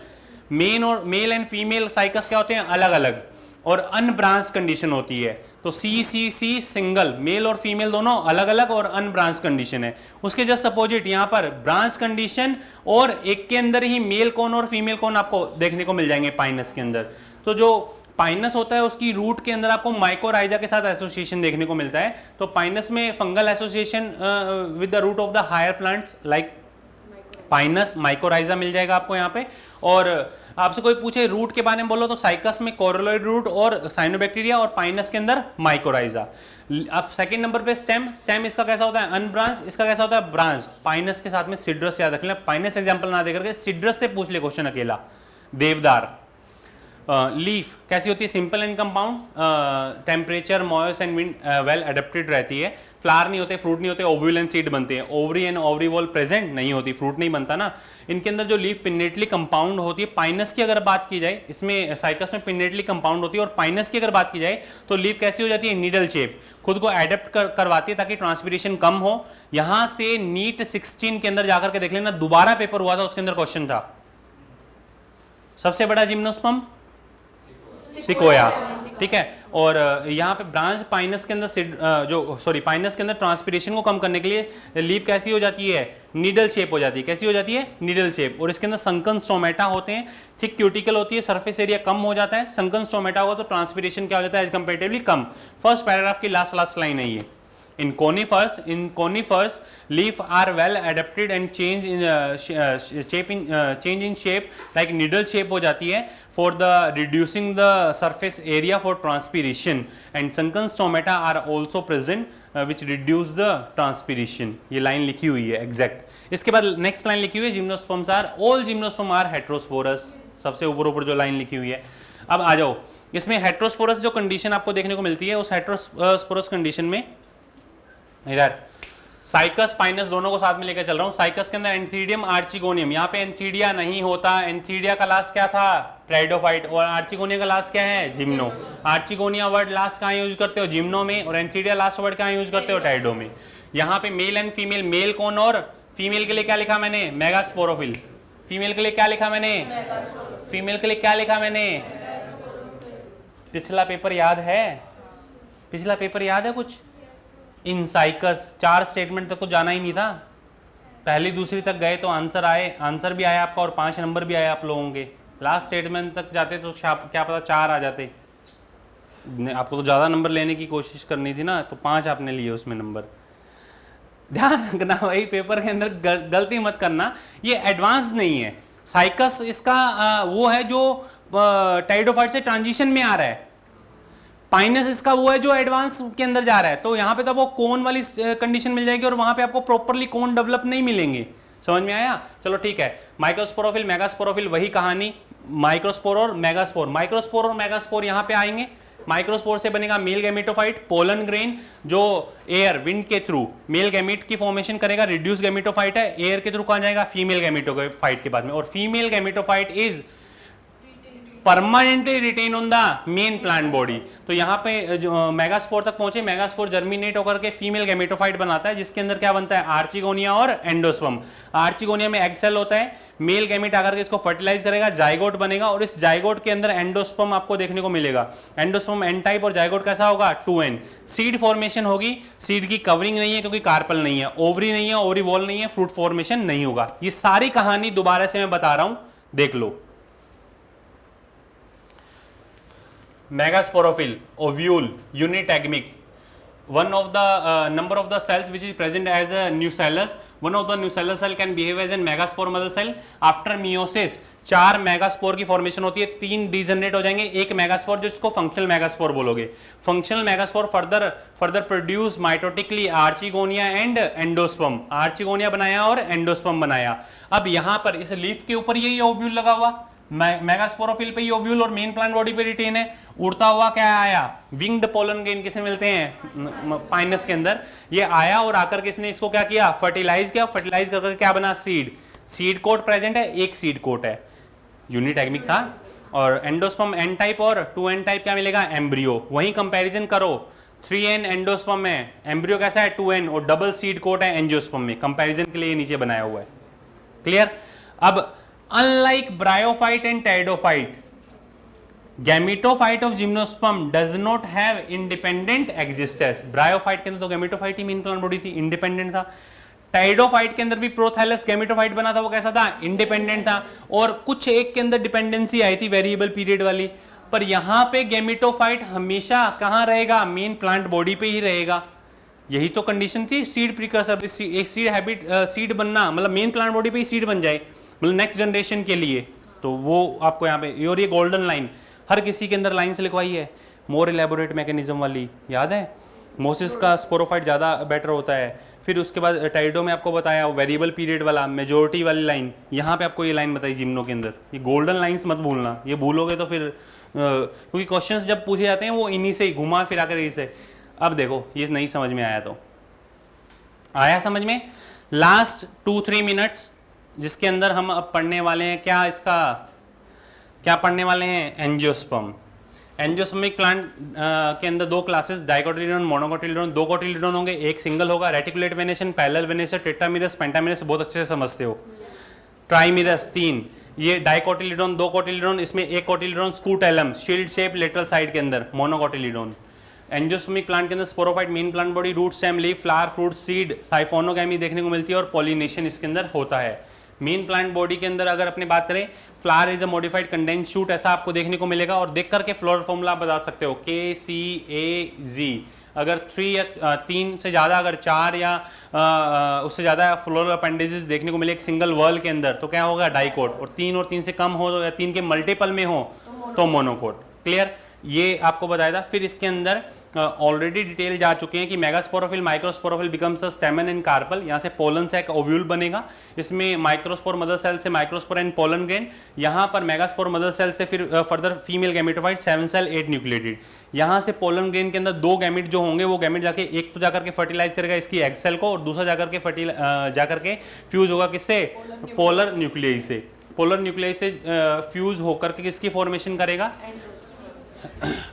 male and female Cycas क्या होते हैं, अलग अलग, और अनब्रांच कंडीशन होती है। तो सी सिंगल, मेल और फीमेल दोनों अलग अलग और अनब्रांच कंडीशन है। उसके जस्ट अपोजिट यहाँ पर ब्रांच कंडीशन और एक के अंदर ही मेल कौन और फीमेल कौन आपको देखने को मिल जाएंगे पाइनस के अंदर। तो जो पाइनस होता है उसकी रूट के अंदर आपको माइकोराइजा के साथ एसोसिएशन देखने को मिलता है। तो पाइनस में fungal association with the root of the higher plants like Pinus, mycorrhiza मिल जाएगा आपको यहाँ पे। और आपसे कोई पूछे रूट के बारे में बोलो तो साइकस में कोरेलॉइड रूट और साइनोबैक्टीरिया, और पाइनस के अंदर माइकोराइजा। अब सेकंड नंबर पे स्टेम इसका कैसा होता है, अनब्रांच, इसका कैसा होता है, ब्रांच। पाइनस के साथ में सिड्रस याद रख लें, पाइनस एग्जांपल ना देकर के सिड्रस से पूछ ले क्वेश्चन अकेला। देवदार। लीफ कैसी होती है, simple and compound, temperature, moist and wind well adapted रहती है। फ्लावर नहीं होते, फ्रूट नहीं होते, ओव्यूल एंड सीड बनते हैं। Ovary and ovary wall present नहीं होती, फ्रूट नहीं बनता ना। इनके अंदर जो लीफ पिन्नेटली कंपाउंड होती है, पाइनस की अगर बात की जाए, इसमें साइकस में पिन्नेटली कंपाउंड होती है, और पाइनस की अगर बात की जाए तो लीफ कैसी हो जाती है, नीडल शेप, खुद को एडेप्ट करवाती है ताकि ट्रांसपिरेशन कम हो। यहां से नीट 16 के अंदर जाकर के देख लेना, दोबारा पेपर हुआ था, उसके अंदर क्वेश्चन था सबसे बड़ा जिम्नोस्पर्म सिकोया, ठीक है। और यहाँ पे ब्रांच पाइनस के अंदर पाइनस के अंदर ट्रांसपिरेशन को कम करने के लिए लीफ कैसी हो जाती है, नीडल शेप हो जाती है। कैसी हो जाती है, नीडल शेप। और इसके अंदर संकन स्टोमेटा होते हैं, थिक क्यूटिकल होती है, सरफेस एरिया कम हो जाता है। संकन स्टोमेटा होगा तो ट्रांसपिरेशन क्या हो जाता है, एज कंपेरेटिवली कम। फर्स्ट पैराग्राफ की लास्ट लाइन है ये। In conifers, leaf are well adapted and change in shape like needle shape हो जाती है for the reducing the surface area for transpiration, and sunken stomata are also present which reduce the transpiration। ये लाइन लिखी हुई है एग्जैक्ट। इसके बाद नेक्स्ट लाइन लिखी हुई है, gymnosperms are all gymnosperm are heterosporous, सबसे ऊपर जो लाइन लिखी हुई है। अब आ जाओ, इसमें हेट्रोस्पोरस जो कंडीशन आपको देखने को मिलती है, उस हेट्रोस्पोरस कंडीशन में इधर साइकस पाइनस दोनों को साथ में लेकर चल रहा हूं। साइकस के अंदर एंथीडियम आर्चिगोनियम, यहाँ पे एंथीडिया नहीं होता, एंथीडिया का लास्ट क्या था, ट्राइडोफाइट, और आर्चिगोनिया का लास्ट क्या है, जिम्नो। आर्चिगोनिया वर्ड लास्ट कहाँ यूज करते हो, जिम्नो में, और एंथीडिया लास्ट वर्ड कहाँ यूज करते हो, टाइडो में। यहाँ पे मेल एंड फीमेल, मेल कौन और फीमेल के लिए क्या लिखा मैंने, मेगास्पोरोफिल। फीमेल के लिए क्या लिखा मैंने, फीमेल के लिए क्या लिखा मैंने, पिछला पेपर याद है, पिछला पेपर याद है कुछ। इन साइकस 4 स्टेटमेंट तक तो जाना ही नहीं था, पहली दूसरी तक गए तो आंसर भी आया आपका और 5 नंबर भी आए आप लोगों के। लास्ट स्टेटमेंट तक जाते तो क्या पता 4 आ जाते। आपको तो ज़्यादा नंबर लेने की कोशिश करनी थी ना, तो 5 आपने लिए उसमें नंबर। ध्यान रखना भाई, पेपर के अंदर गलती मत करना, ये एडवांस नहीं है। साइकस इसका वो है जो टाइडोफाइट से ट्रांजिशन में आ रहा है, पाइनस इसका वो है जो एडवांस के अंदर जा रहा है। तो यहाँ पे तो आपको कोन वाली कंडीशन मिल जाएगी और वहां पे आपको प्रॉपरली कोन डेवलप नहीं मिलेंगे। समझ में आया, चलो ठीक है। माइक्रोस्पोरोफिल मेगास्पोरोफिल वही कहानी, माइक्रोस्पोर और मेगास्पोर। माइक्रोस्पोर और मेगास्पोर यहाँ पे आएंगे। माइक्रोस्पोर से बनेगा मेल गैमेटोफाइट, पोलन ग्रेन, जो एयर विंड के थ्रू मेल गैमेट की फॉर्मेशन करेगा, रिड्यूस गैमेटोफाइट है। एयर के थ्रू कहाँ जाएगा, फीमेल गैमेटोफाइट के बाद में। और female gametophyte is permanently retain on the main plant body. तो यहाँ पे जो मेगास्पोर तक पहुंचे, मेगास्पोर जर्मिनेट होकर के फीमेल गैमेटोफाइट बनाता है, जिसके अंदर क्या बनता है, आर्चिगोनिया और एंडोस्पर्म। आर्चिगोनिया में एग सेल होता है, मेल गैमेट आकर के इसको फर्टिलाइज करेगा, जाइगोट बनेगा, और इस जाइगोट के अंदर एंडोस्पर्म आपको देखने को मिलेगा। एंडोस्पर्म एन टाइप और जाइगोट कैसा होगा, 2n। सीड फॉर्मेशन होगी, सीड की कवरिंग नहीं है क्योंकि कार्पल नहीं है, ओवरी नहीं है, ओवरी वॉल नहीं है, फ्रूट फॉर्मेशन नहीं होगा। ये सारी कहानी दोबारा से मैं बता रहा हूं, देख लो। Megasporophyll, ovule, unitegmic. One of the number of the cells which is present as a nucellus. One of the nucellus cell can behave as a megaspore mother cell. After meiosis 4 megaspore की फॉर्मेशन होती है, 3 डिजनरेट हो जाएंगे, एक मेगास्पोर जिसको फंक्शनल मेगास्पोर बोलोगे। Functional megaspore further produce mitotically archegonia and endosperm. Archegonia बनाया और एंडोस्पर्म बनाया। अब यहाँ पर इस लीफ के ऊपर यही ओव्यूल लगा हुआ, मेगास्पोरोफिल पे ये ओव्यूल और मेन प्लांट बॉडी पे रिटेन है। उड़ता हुआ क्या आया, विंग्ड पोलन ग्रेन किसे मिलते हैं, पाइनस के अंदर। ये आया और आकर के इसने इसको क्या किया, फर्टिलाइज किया, फर्टिलाइज करके क्या बना, सीड। सीड कोट प्रेजेंट है, एक सीड कोट है, यूनिटैगमिक था। और एंडोस्पर्म एन टाइप और 2n टाइप क्या मिलेगा, एम्ब्रियो। वही कंपैरिजन करो, 3n एंडोस्पर्म में, एम्ब्रियो कैसा है 2n, और डबल सीड कोट है एंजियोस्पर्म में। कंपैरिजन के लिए नीचे बनाया हुआ है, क्लियर। अब unlike bryophyte and pteridophyte, gametophyte of gymnosperm does not have independent existence. Bryophyte के अंदर तो गैमेटोफाइट ही मेन प्लांट बॉडी थी, इंडिपेंडेंट था। टाइडोफाइट के अंदर भी प्रोथैलस गैमेटोफाइट बना था, वो कैसा था, इंडिपेंडेंट था। और कुछ एक के अंदर डिपेंडेंसी आई थी वेरिएबल पीरियड वाली, पर यहां पे गैमेटोफाइट हमेशा कहां रहेगा, मेन प्लांट बॉडी पे ही रहेगा। यही तो कंडीशन थी सीड प्रीकर्सर, एक सीड हैबिट, सीड बनना मतलब मेन प्लांट बॉडी पे ही सीड बन जाए, मतलब नेक्स्ट जनरेशन के लिए। तो वो आपको यहाँ पे, और ये गोल्डन लाइन हर किसी के अंदर लाइन से लिखवाई है, मोर इलेबोरेट मैकेनिज्म वाली, याद है। मोसिस का स्पोरोफाइट ज़्यादा बेटर होता है। फिर उसके बाद टाइडो में आपको बताया वेरिएबल पीरियड वाला, मेजोरिटी वाली लाइन। यहाँ पे आपको ये लाइन बताई जिम्नो के अंदर, ये गोल्डन लाइंस मत भूलना, ये भूलोगे तो फिर क्योंकि क्वेश्चंस जब पूछे जाते हैं वो इन्हीं से ही घुमा फिरा कर इसे। अब देखो ये नहीं समझ में आया तो आया समझ में। लास्ट 2-3 मिनट्स जिसके अंदर हम अब पढ़ने वाले हैं क्या, इसका क्या पढ़ने वाले हैं, एंजियोस्पर्म। एंजियोस्पर्मिक प्लांट के अंदर दो क्लासेस, डाइकोटिलीडोन, मोनोकोटिलीडोन। दो कोटिलीडोन होंगे, एक सिंगल होगा। रेटिकुलेट वेनेशन, पैरेलल वेनेशन, टेट्रामिरस, पेंटामिरस बहुत अच्छे से समझते हो। ट्राइमिरस 3, ये डाइकोटिलीडोन, दो कोटिलीडोन, इसमें एक cotyledon scutellum, shield shape lateral side के अंदर, मोनोकोटिलीडोन। एंजियोस्पर्मिक प्लांट के अंदर sporophyte, main plant body, root, stem, leaf, flower, fruit, seed, siphonogamy देखने को मिलती है, और पॉलिनेशन इसके अंदर होता है। मेन प्लांट बॉडी के अंदर अगर अपने बात करें, flower is a modified condense shoot, ऐसा आपको देखने को मिलेगा। और देख करके फ्लोरल फॉर्मूला आप बता सकते हो, KCAG। अगर 3 या 3 से ज़्यादा, अगर 4 या उससे ज़्यादा फ्लोरल अपेंडेजेस देखने को मिले एक सिंगल वर्ल के अंदर, तो क्या होगा, डाइकोट। और 3 से कम हो या 3 के मल्टीपल में हो तो मोनोकोट। क्लियर, ये आपको बताया था। फिर इसके अंदर ऑलरेडी डिटेल जा चुके हैं कि megasporophyll, microsporophyll becomes a stamen and carpel. यहाँ से पोलन सैक ओव्यूल बनेगा, इसमें माइक्रोस्पोर मदर सेल से माइक्रोस्पोर एंड पोलन ग्रेन। यहाँ पर मेगास्पोर मदर सेल से फिर further female gametophyte, 7 cell 8 nucleated. यहाँ से पोलन ग्रेन के अंदर 2 गैमेट जो होंगे, वो गैमेट जाके एक तो जाकर के फर्टिलाइज करेगा इसकी एग सेल को, और दूसरा जाकर के फ्यूज होगा किससे, पोलर न्यूक्लियाई से। पोलर न्यूक्लियाई से फ्यूज होकर के किसकी फॉर्मेशन करेगा,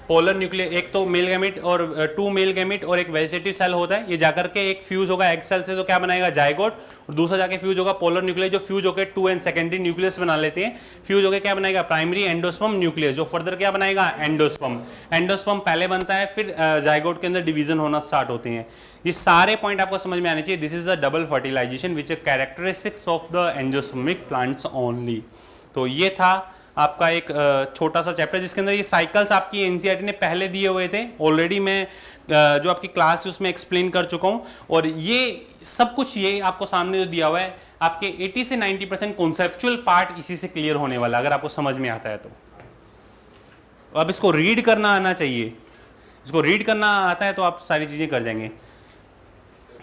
पोलर न्यूक्लियर। एक तो मेल गैमेट और 2 मेल गैमेट और एक वेजिटेटिव सेल होता है, ये जाकर के एक फ्यूज होगा एग सेल से, तो क्या बनाएगा, जाइगोट। और दूसरा जाके फ्यूज होगा पोलर न्यूक्लियर, जो फ्यूज होकर 2n सेकेंडरी न्यूक्लियस बना लेते हैं। फ्यूज होकर क्या बनाएगा, प्राइमरी एंडोस्पर्म न्यूक्लियस, जो फर्दर क्या बनाएगा, एंडोस्पर्म। एंडोस्पर्म पहले बनता है, फिर जाइगोट के अंदर डिवीजन होना स्टार्ट होते हैं। ये सारे पॉइंट आपको समझ में आने चाहिए। This is the double fertilization which is characteristics of the angiospermic plants only. तो ये था आपका एक छोटा सा चैप्टर, जिसके अंदर ये साइकिल्स आपकी एनसीईआरटी ने पहले दिए हुए थे। ऑलरेडी मैं जो आपकी क्लास है उसमें एक्सप्लेन कर चुका हूँ, और ये सब कुछ ये आपको सामने जो दिया हुआ है, आपके 80 से 90% कॉन्सेप्चुअल पार्ट इसी से क्लियर होने वाला, अगर आपको समझ में आता है तो। अब इसको रीड करना आना चाहिए, इसको रीड करना आता है तो आप सारी चीज़ें कर जाएंगे,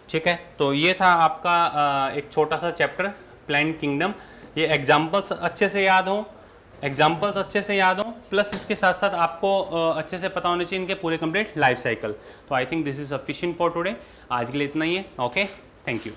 ठीक है। तो ये था आपका एक छोटा सा चैप्टर, प्लांट किंगडम। ये एग्जाम्पल्स अच्छे से याद हों, प्लस इसके साथ साथ आपको अच्छे से पता होने चाहिए इनके पूरे कंप्लीट लाइफ साइकिल। तो I think this is sufficient for today. आज के लिए इतना ही है। Okay, thank you.